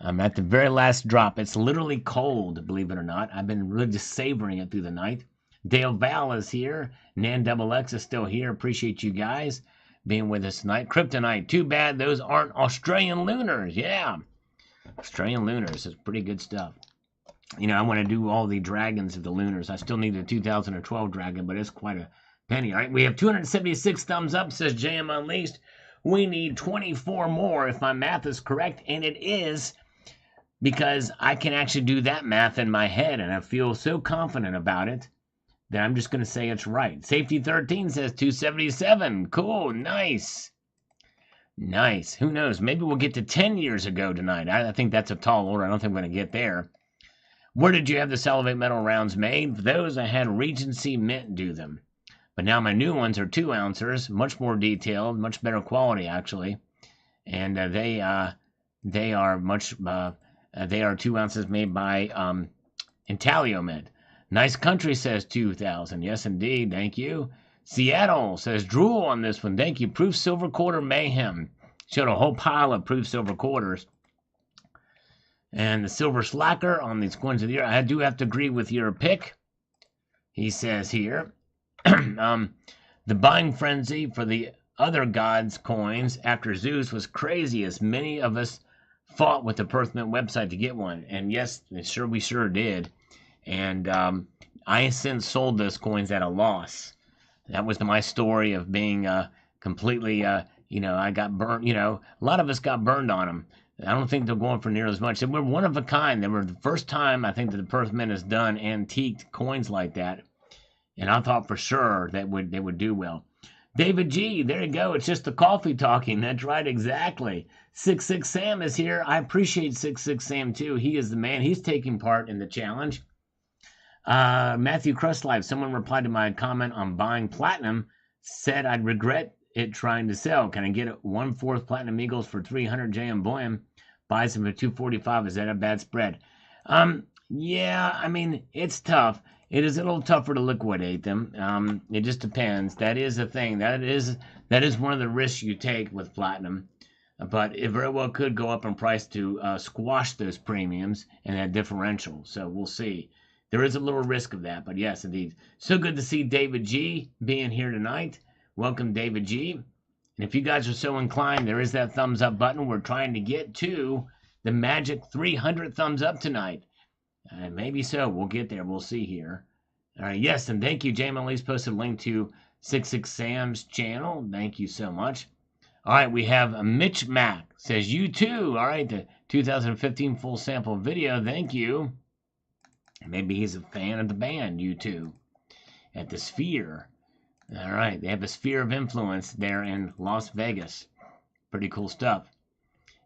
I'm at the very last drop. It's literally cold, believe it or not. I've been really just savoring it through the night. Dale Val is here. Nan Double X is still here. Appreciate you guys being with us tonight. Kryptonite. Too bad those aren't Australian lunars. Yeah. Australian lunars is pretty good stuff. You know, I want to do all the dragons of the lunars. I still need a 2012 dragon, but it's quite a penny. All right, we have 276 thumbs up, says JM Unleashed. We need 24 more if my math is correct, and it is, because I can actually do that math in my head, and I feel so confident about it that I'm just going to say it's right. Safety 13 says 277. Cool, nice. Nice. Who knows? Maybe we'll get to 10 years ago tonight. I think that's a tall order. I don't think we're going to get there. Where did you have the Salivate Metal rounds made? For those, I had Regency Mint do them. But now my new ones are 2 ounces, much more detailed, much better quality, actually. And they are 2 ounces made by Intaglio Mint. Nice Country says 2,000. Yes, indeed. Thank you. Seattle says drool on this one. Thank you. Proof Silver Quarter Mayhem. Showed a whole pile of proof silver quarters. And the Silver Slacker on these coins of the year. I do have to agree with your pick. He says here, the buying frenzy for the other gods' coins after Zeus was crazy, as many of us fought with the Perth Mint website to get one. And yes, we sure did. And I since sold those coins at a loss. That was my story of being completely, I got burned. A lot of us got burned on them. I don't think they're going for near as much. They were one of a kind. They were the first time I think that the Perth Mint has done antiqued coins like that. And I thought for sure that they would do well. David G, there you go. It's just the coffee talking. That's right, exactly. 66 Sam is here. I appreciate 66 Sam too. He is the man. He's taking part in the challenge. Matthew Crustlife, someone replied to my comment on buying platinum, said I'd regret it trying to sell. Can I get 1/4 platinum eagles for 300 JM bullion? Buys them for 245. Is that a bad spread? Yeah, I mean, it's tough. It is a little tougher to liquidate them. It just depends. That is a thing. That is one of the risks you take with platinum. But it very well could go up in price to squash those premiums and that differential. So we'll see. There is a little risk of that, but yes, indeed. So good to see David G being here tonight. Welcome, David G. And if you guys are so inclined, there is that thumbs up button. We're trying to get to the magic 300 thumbs up tonight. Maybe so. We'll get there. We'll see here. All right. Yes, and thank you. Jamin Lee's posted a link to 66 Sam's channel. Thank you so much. All right. We have Mitch Mack. Says, you too. All right. The 2015 full sample video. Thank you. Maybe he's a fan of the band, U2, at the Sphere. All right, they have a Sphere of Influence there in Las Vegas. Pretty cool stuff.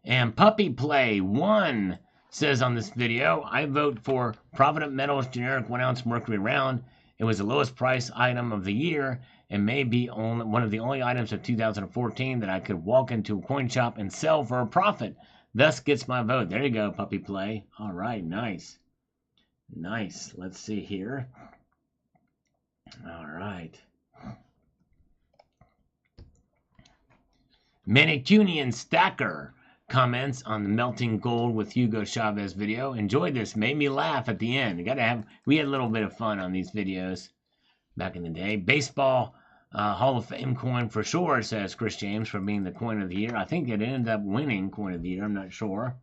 And Puppy Play 1 says on this video, I vote for Provident Metals generic 1 ounce mercury round. It was the lowest price item of the year and may be one of the only items of 2014 that I could walk into a coin shop and sell for a profit. Thus gets my vote. There you go, Puppy Play. All right, nice. Nice. Let's see here. All right. Manicunian Stacker comments on the melting gold with Hugo Chavez video. Enjoyed this. Made me laugh at the end. We had a little bit of fun on these videos back in the day. Baseball Hall of Fame coin for sure, says Chris James, for being the coin of the year. I think it ended up winning coin of the year. I'm not sure.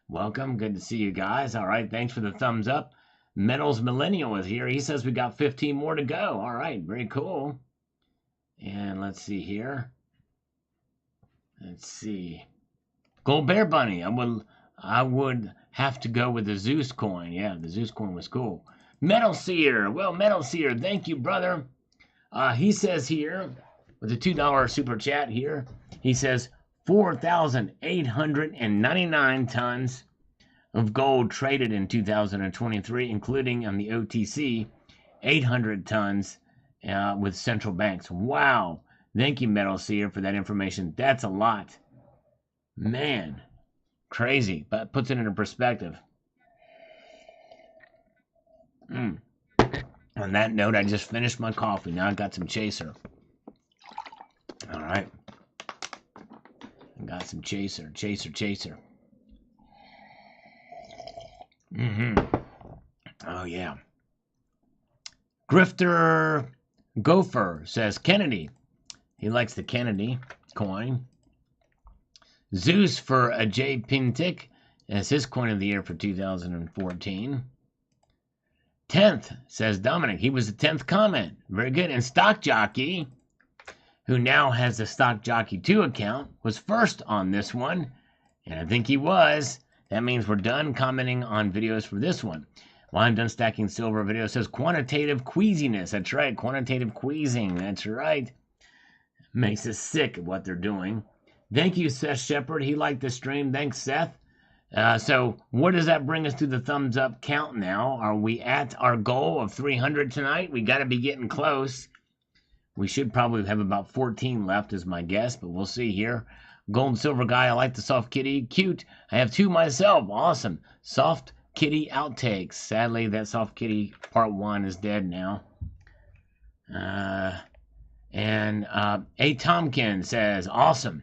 Welcome. Good to see you guys. All right. Thanks for the thumbs up. Metals Millennial is here. He says we got 15 more to go. All right. Very cool. And let's see here. Let's see. Gold Bear Bunny. I would have to go with the Zeus coin. Yeah, the Zeus coin was cool. Metal Seer. Well, Metal Seer, thank you, brother. He says here, with a $2 super chat here, he says 4,899 tons of gold traded in 2023, including on the OTC, 800 tons with central banks. Wow. Thank you, Metal Seer, for that information. That's a lot. Man, crazy, but puts it into perspective. On that note, I just finished my coffee. Now I got some chaser. All right. I got some chaser. Oh, yeah. Grifter Gopher says Kennedy. He likes the Kennedy coin. Zeus for a J. Pintic as his coin of the year for 2014. 10th, says Dominic. He was the 10th comment. Very good. And Stock Jockey, who now has the Stock Jockey 2 account, was first on this one. And I think he was. That means we're done commenting on videos for this one. Well, I'm done stacking silver video. It says quantitative queasiness. That's right. Quantitative queasing. That's right. Makes us sick at what they're doing. Thank you, Seth Shepard. He liked the stream. Thanks, Seth. So what does that bring us to the thumbs up count now? Are we at our goal of 300 tonight? We got to be getting close. We should probably have about 14 left is my guess, but we'll see here. Gold and silver guy, I like the soft kitty. Cute. I have 2 myself. Awesome. Soft kitty outtakes. Sadly, that soft kitty part 1 is dead now. A. Tompkins says, awesome.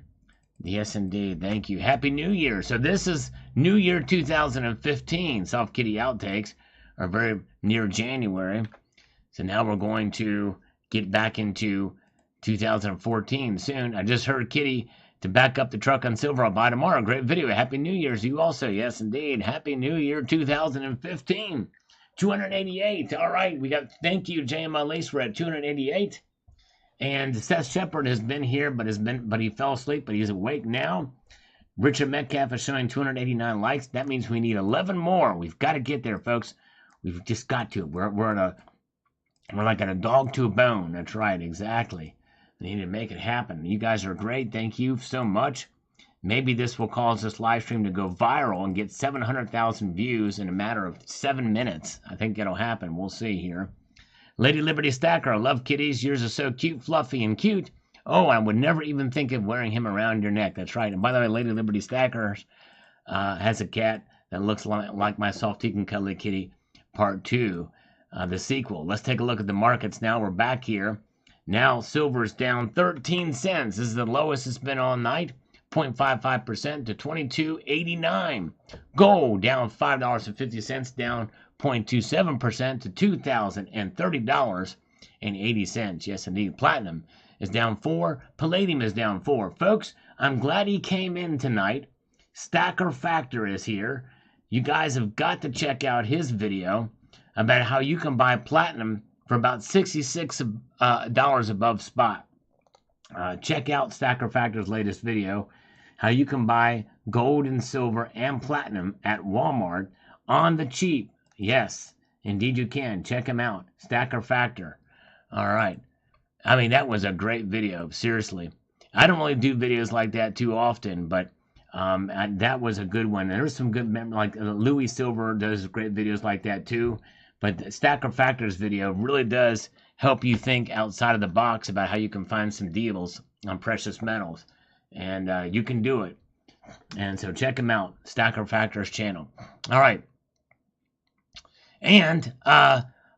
Yes, indeed. Thank you. Happy New Year. So this is New Year 2015. Soft Kitty outtakes are very near January. So now we're going to get back into 2014 soon. I just heard Kitty to back up the truck on silver. I'll buy tomorrow. Great video. Happy New Year's. You also. Yes, indeed. Happy New Year 2015. 288. All right. We got, thank you, JML Lace. We're at 288. And Seth Shepard has been here, but he fell asleep, but he's awake now. Richard Metcalf is showing 289 likes. That means we need 11 more. We've got to get there, folks. We've just got to. We're like at a dog to a bone. That's right, exactly. We need to make it happen. You guys are great. Thank you so much. Maybe this will cause this live stream to go viral and get 700,000 views in a matter of 7 minutes. I think it'll happen. We'll see here. Lady Liberty Stacker, I love kitties. Yours are so cute, fluffy, and cute. Oh, I would never even think of wearing him around your neck. That's right. And by the way, Lady Liberty Stacker has a cat that looks like my soft teak and cuddly kitty part 2, the sequel. Let's take a look at the markets now. We're back here. Now silver's down 13 cents. This is the lowest it's been all night. 0.55% to 22.89. Gold down $5.50, down 0.27% to $2,030.80. Yes, indeed. Platinum is down 4. Palladium is down 4. Folks, I'm glad he came in tonight. Stacker Factor is here. You guys have got to check out his video about how you can buy platinum for about $66 above spot. Check out Stacker Factor's latest video, how you can buy gold and silver and platinum at Walmart on the cheap. Yes, indeed you can. Check him out. Stacker Factor. All right. I mean, that was a great video. Seriously. I don't really do videos like that too often, but that was a good one. There's some good, like Louis Silver does great videos like that too. But Stacker Factor's video really does help you think outside of the box about how you can find some deals on precious metals. And you can do it. And so check him out. Stacker Factor's channel. All right. And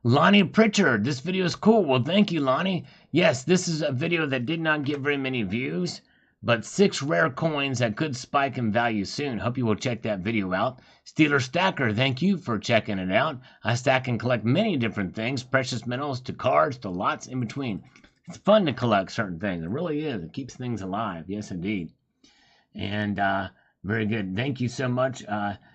Lonnie Pritchard, this video is cool. Well, thank you, Lonnie. Yes, this is a video that did not get very many views, but 6 rare coins that could spike in value soon. Hope you will check that video out. Steeler Stacker, thank you for checking it out. I stack and collect many different things, precious metals to cards to lots in between. It's fun to collect certain things. It really is. It keeps things alive. Yes, indeed. And very good. Thank you so much,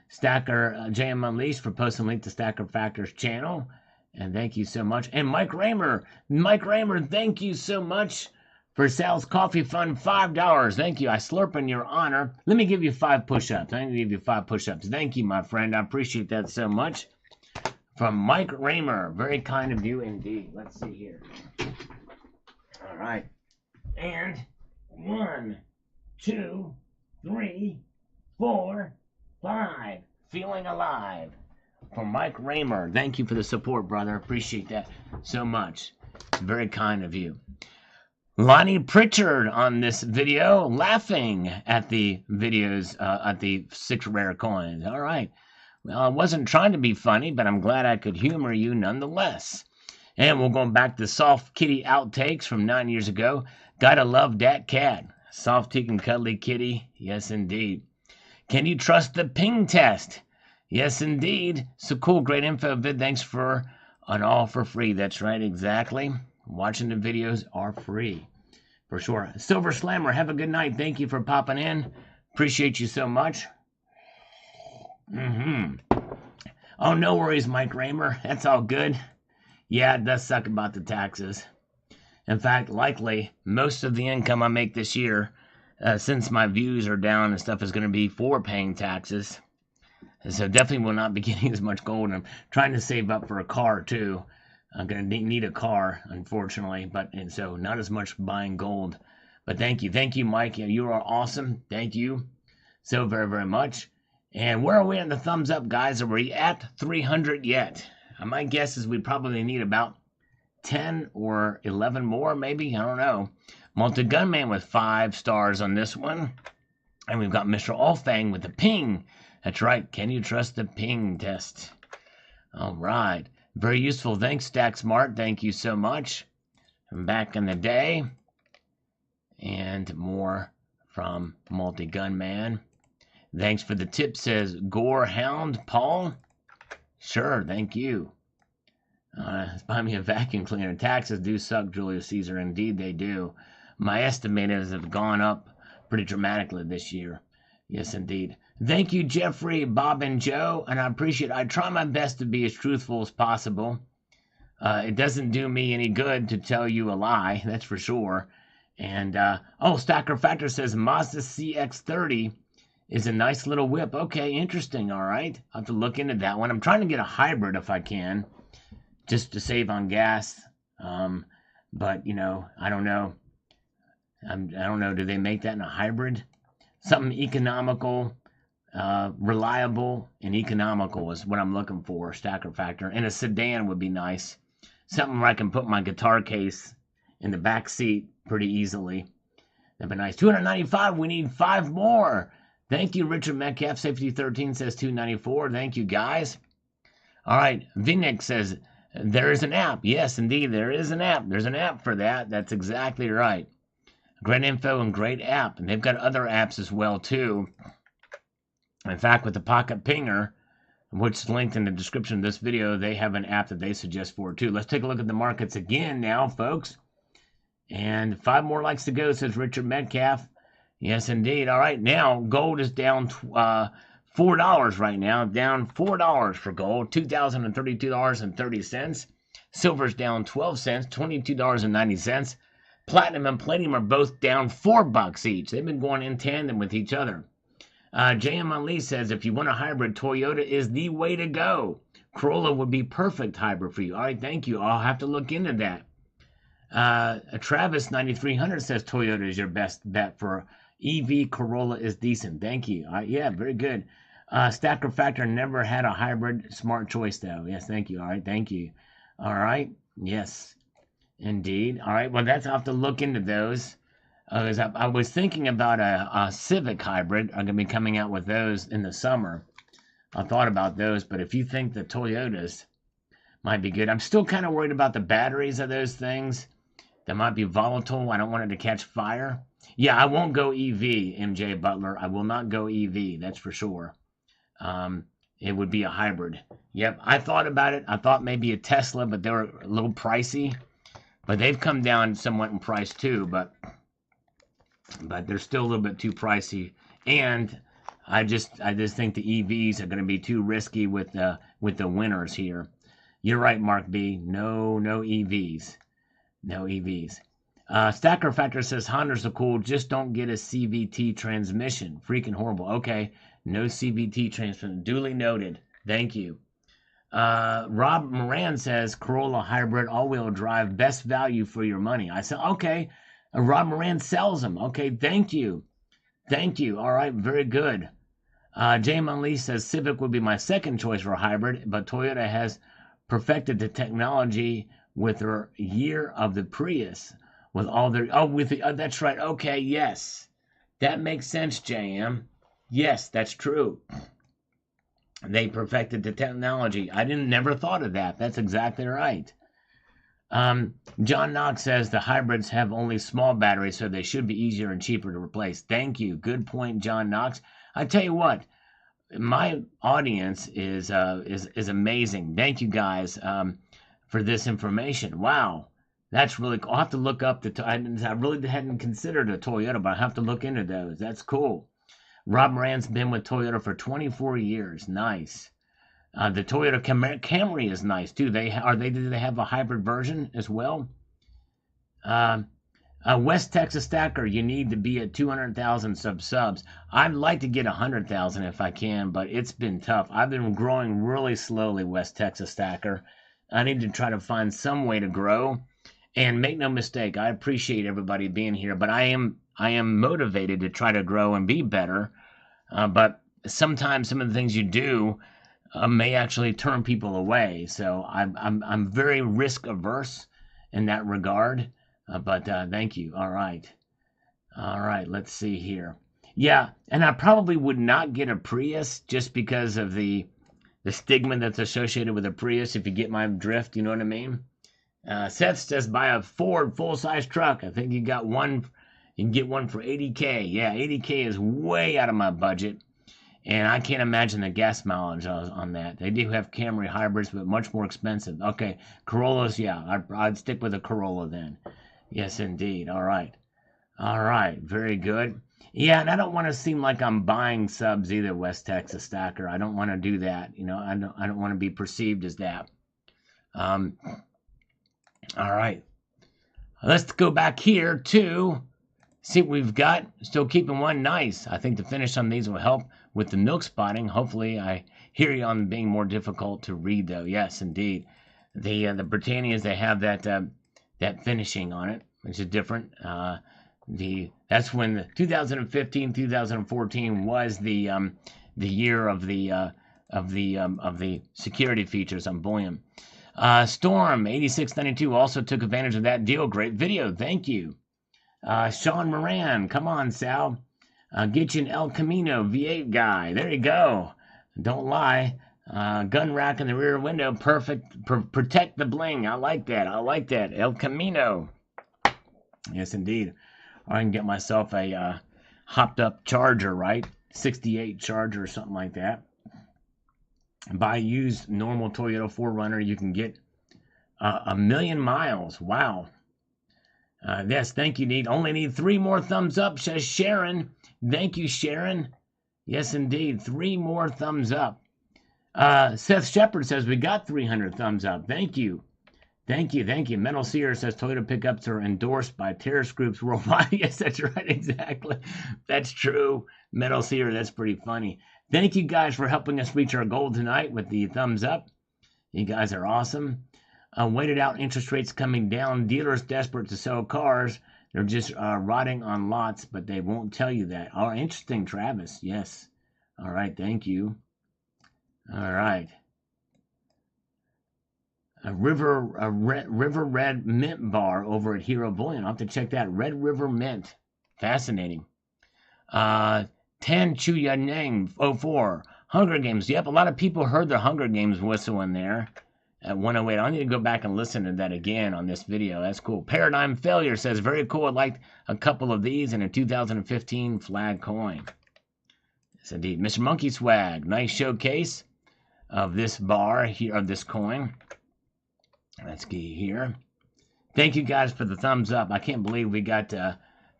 Stacker JM Unleashed, for posting a link to Stacker Factor's channel. And thank you so much. And Mike Raymer, thank you so much for Sal's Coffee Fund, $5. Thank you. I slurp in your honor. Let me give you 5 push-ups. I'm going to give you 5 push-ups. Thank you, my friend. I appreciate that so much. From Mike Raymer. Very kind of you indeed. Let's see here. All right. And 1, 2, 3, 4, 5. Feeling alive. From Mike Raymer. Thank you for the support, brother. Appreciate that so much. Very kind of you. Lonnie Pritchard on this video, laughing at the videos, at the 6 rare coins. All right. Well, I wasn't trying to be funny, but I'm glad I could humor you nonetheless. And we're going back to Soft Kitty outtakes from 9 years ago. Gotta love that cat. Soft teak and cuddly kitty. Yes, indeed. Can you trust the ping test? Yes, indeed. So cool, great info vid. Thanks for an all for free. That's right, exactly. Watching the videos are free, for sure. Silver Slammer, have a good night. Thank you for popping in. Appreciate you so much. Oh, no worries, Mike Raymer. That's all good. Yeah, it does suck about the taxes. In fact, likely, most of the income I make this year, since my views are down and stuff, is going to be for paying taxes. So definitely will not be getting as much gold. I'm trying to save up for a car, too. I'm going to need a car, unfortunately, and so not as much buying gold. But thank you, Mike. You are awesome. Thank you so very, very much. And where are we on the thumbs up, guys? Are we at 300 yet? My guess is we probably need about 10 or 11 more, maybe. I don't know. Multi Gunman with 5 stars on this one. And we've got Mr. Allfang with the ping. That's right. Can you trust the ping test? All right. Very useful. Thanks, Stack Smart. Thank you so much. From back in the day. And more from Multi-Gun Man. Thanks for the tip, says Gorehound Paul. Sure, thank you. Buy me a vacuum cleaner. Taxes do suck, Julius Caesar. Indeed, they do. My estimators have gone up pretty dramatically this year. Yes, indeed. Thank you, Jeffrey, Bob, and Joe. And I try my best to be as truthful as possible. It doesn't do me any good to tell you a lie, that's for sure. And, Stacker Factor says Mazda CX-30 is a nice little whip. Okay, interesting, all right. I'll have to look into that one. I'm trying to get a hybrid if I can, just to save on gas. But, you know, I don't know. I don't know, do they make that in a hybrid? Something economical, reliable, and economical is what I'm looking for, Stacker Factor. And a sedan would be nice. Something where I can put my guitar case in the back seat pretty easily. That'd be nice. 295, we need 5 more. Thank you, Richard Metcalf. Safety 13 says 294. Thank you, guys. All right, Vinik says, there is an app. Yes, indeed, there is an app. There's an app for that. That's exactly right. Great info and great app. And they've got other apps as well, too. In fact, with the Pocket Pinger, which is linked in the description of this video, they have an app that they suggest for it, too. Let's take a look at the markets again now, folks. And 5 more likes to go, says Richard Metcalf. Yes, indeed. All right, now gold is down $4 right now. Down $4 for gold, $2,032.30. Silver's down 12 cents, $22.90. Platinum and palladium are both down $4 each. They've been going in tandem with each other. JM Ali says, if you want a hybrid, Toyota is the way to go. Corolla would be perfect hybrid for you. All right, thank you. I'll have to look into that. Travis 9300 says Toyota is your best bet for EV. Corolla is decent. Thank you. Yeah, very good. Stacker Factor never had a hybrid. Smart choice, though. Yes, thank you. All right, thank you. All right, yes, indeed. All right, well, I'll have to look into those. I was thinking about a Civic hybrid. I'm going to be coming out with those in the summer. I thought about those, but if you think the Toyotas might be good, I'm still kind of worried about the batteries of those things. That might be volatile. I don't want it to catch fire. Yeah, I won't go EV, MJ Butler. I will not go EV, that's for sure. It would be a hybrid. Yep, I thought about it. I thought maybe a Tesla, but they were a little pricey. But they've come down somewhat in price too, but they're still a little bit too pricey. And I just think the EVs are going to be too risky with the winners here. You're right, Mark B. No EVs. No EVs. Stacker Factor says Hondas are cool, just don't get a CVT transmission. Freaking horrible. Okay, no CVT transmission. Duly noted. Thank you. Rob Moran says Corolla hybrid all-wheel drive, best value for your money. I said, okay. Rob Moran sells them. Okay, thank you. Thank you. All right, very good. Jaymon Lee says Civic would be my second choice for a hybrid, but Toyota has perfected the technology with their year of the Prius. With all their... that's right. Okay, yes. That makes sense, JM. Yes, that's true. They perfected the technology. I never thought of that. That's exactly right. John Knox says the hybrids have only small batteries, so they should be easier and cheaper to replace. Thank you. Good point, John Knox. I tell you what, my audience is amazing. Thank you guys for this information. Wow, that's really cool. I'll have to look up I really hadn't considered a Toyota, but I have to look into those. That's cool. Rob Moran's been with Toyota for 24 years. Nice. The Toyota Camry is nice too. Do they have a hybrid version as well? West Texas Stacker, you need to be at 200,000 subs. I'd like to get 100,000 if I can, but it's been tough. I've been growing really slowly, West Texas Stacker. I need to try to find some way to grow. And make no mistake, I appreciate everybody being here, but I am motivated to try to grow and be better. But sometimes some of the things you do may actually turn people away. So I'm very risk averse in that regard. But thank you. All right. Let's see here. Yeah, and I probably would not get a Prius just because of the stigma that's associated with a Prius. If you get my drift, you know what I mean. Seth says buy a Ford full-size truck. I think you got one You can get one for 80K. Yeah, 80K is way out of my budget. And I can't imagine the gas mileage on that. They do have Camry hybrids, but much more expensive. Okay, Corollas, yeah, I'd stick with a Corolla then. Yes, indeed. All right. All right, very good. Yeah, and I don't want to seem like I'm buying subs either, West Texas Stacker. I don't want to do that. You know, I don't want to be perceived as that. Um, all right. Let's go back here to see what we've got. Still keeping one nice. I think the finish on these will help with the milk spotting. Hopefully, I hear you on being more difficult to read, though. Yes, indeed. The Britannias, they have that finishing on it, which is different. That's when the 2015, 2014 was the year of the security features on bullion. Storm 8692 also took advantage of that deal. Great video, thank you. Sean Moran, come on, Sal. Get you an El Camino V8 guy. There you go. Don't lie. Gun rack in the rear window. Perfect. Protect the bling. I like that. I like that. El Camino. Yes, indeed. Or I can get myself a hopped up Charger, right? 68 Charger or something like that. Buy used normal Toyota 4Runner. You can get 1,000,000 miles. Wow. Yes, thank you, only need 3 more thumbs up, says Sharon. Thank you, Sharon. Yes, indeed. 3 more thumbs up. Seth Shepard says we got 300 thumbs up. Thank you. Thank you. Thank you. Metal Seer says Toyota pickups are endorsed by terrorist groups worldwide. Yes, that's right. Exactly. That's true. Metal Seer, that's pretty funny. Thank you guys for helping us reach our goal tonight with the thumbs up. You guys are awesome. Weighted out interest rates coming down. Dealers desperate to sell cars. They're just rotting on lots, but they won't tell you that. Oh, interesting, Travis. Yes. All right. Thank you. All right. River Red Mint bar over at Hero Bullion. I'll have to check that. Red River Mint. Fascinating. Tan Chuya Neng 04. Hunger Games. Yep, a lot of people heard the Hunger Games whistle in there. At 108. I need to go back and listen to that again on this video. That's cool. Paradigm Failure says, very cool. I liked a couple of these in a 2015 flag coin. Yes, indeed. Mr. Monkey Swag. Nice showcase of this bar here, of this coin. Let's get here. Thank you guys for the thumbs up. I can't believe we got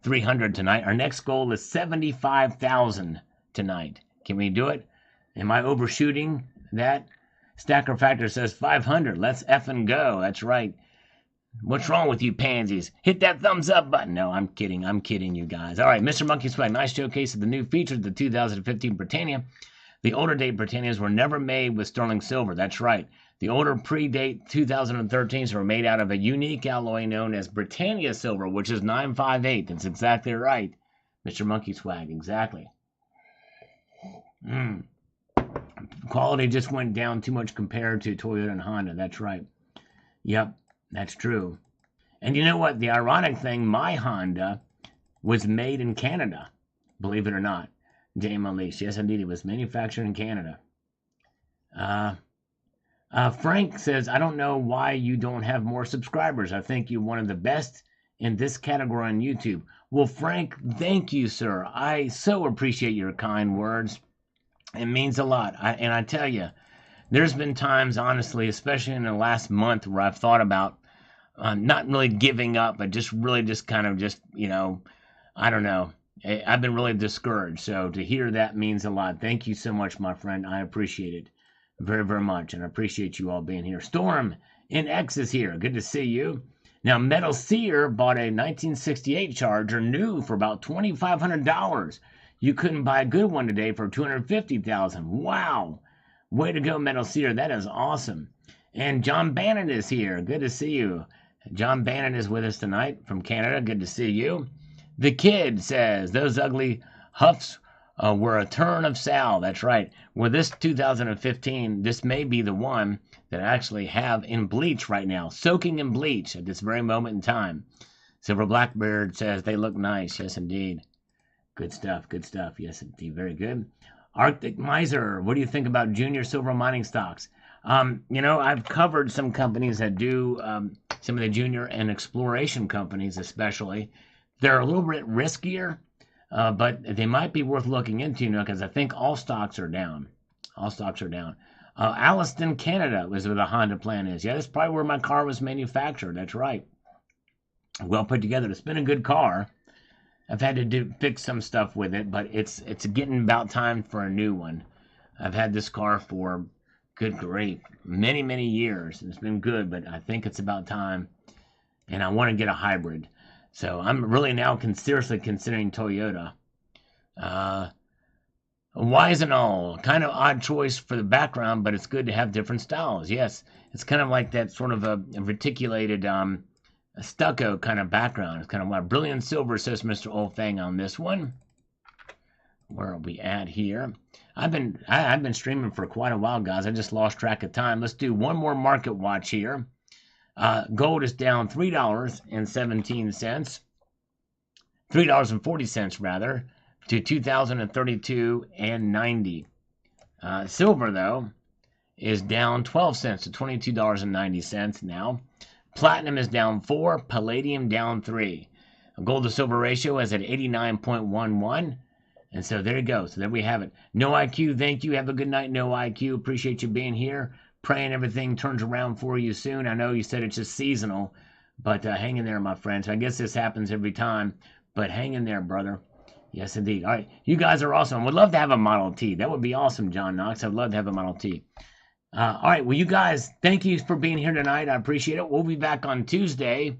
300 tonight. Our next goal is 75,000 tonight. Can we do it? Am I overshooting that? Stacker Factor says 500. Let's effing go. That's right. What's wrong with you pansies? Hit that thumbs up button. No, I'm kidding. I'm kidding, you guys. All right, Mr. Monkey Swag. Nice showcase of the new features of the 2015 Britannia. The older date Britannias were never made with sterling silver. That's right. The older predate 2013s were made out of a unique alloy known as Britannia silver, which is 958. That's exactly right, Mr. Monkey Swag. Exactly. Quality just went down too much compared to Toyota and Honda. That's right. Yep, that's true. And you know what? The ironic thing, my Honda was made in Canada. Believe it or not. Dame Unleashed. Yes, indeed. It was manufactured in Canada. Frank says, I don't know why you don't have more subscribers. I think you're one of the best in this category on YouTube. Well, Frank, thank you, sir. I so appreciate your kind words. It means a lot. And I tell you, there's been times, honestly, especially in the last month, where I've thought about not really giving up, but just really kind of I don't know. I've been really discouraged. So to hear that means a lot. Thank you so much, my friend. I appreciate it very, very much. And I appreciate you all being here. Storm in X is here. Good to see you. Now, Metal Seer bought a 1968 Charger new for about $2,500. You couldn't buy a good one today for $250,000. Wow. Way to go, Metal Seer. That is awesome. And John Bannon is here. Good to see you. John Bannon is with us tonight from Canada. Good to see you. The Kid says, those ugly huffs were a turn of Sal. That's right. Well, this 2015, this may be the one that I actually have in bleach right now. Soaking in bleach at this very moment in time. Silver Blackbeard says, they look nice. Yes, indeed. Good stuff, good stuff. Yes, indeed, very good. Arctic Miser, what do you think about junior silver mining stocks? I've covered some companies that do some of the junior and exploration companies, especially They're a little bit riskier, but they might be worth looking into, because I think all stocks are down. All stocks are down. Alliston, Canada was where the Honda plant is. Yeah, that's probably where my car was manufactured. That's right. Well put together. It's been a good car. I've had to fix some stuff with it, but it's getting about time for a new one. I've had this car for, good grief, many years. It's been good, but I think it's about time, and I want to get a hybrid. So I'm really now seriously considering Toyota. Why isn't all? Kind of odd choice for the background, but it's good to have different styles. Yes, it's kind of like that sort of a reticulated a stucco kind of background. It's kind of like brilliant silver, says Mr. Olfang on this one. Where are we at here? I've been streaming for quite a while, guys. I just lost track of time. Let's do one more market watch here. Gold is down $3.17, $3.40 rather, to 2,032.90. Silver though is down 12 cents to $22.90 now. Platinum is down 4, palladium down 3. Gold to silver ratio is at 89.11. And so there you go. So there we have it. No IQ, thank you. Have a good night, No IQ. Appreciate you being here. Praying everything turns around for you soon. I know you said it's just seasonal, but hang in there, my friends. I guess this happens every time, but hang in there, brother. Yes, indeed. All right. You guys are awesome. Would love to have a Model T. That would be awesome, John Knox. I'd love to have a Model T. All right. Well, you guys, thank you for being here tonight. I appreciate it. We'll be back on Tuesday.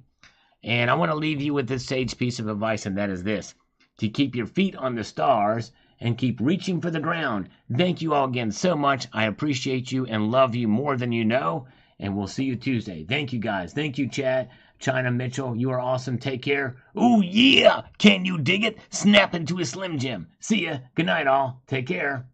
And I want to leave you with this sage piece of advice, and that is this: to keep your feet on the stars and keep reaching for the ground. Thank you all again so much. I appreciate you and love you more than you know. And we'll see you Tuesday. Thank you, guys. Thank you, Chad. China Mitchell, you are awesome. Take care. Ooh, yeah. Can you dig it? Snap into a Slim Jim. See ya. Good night, all. Take care.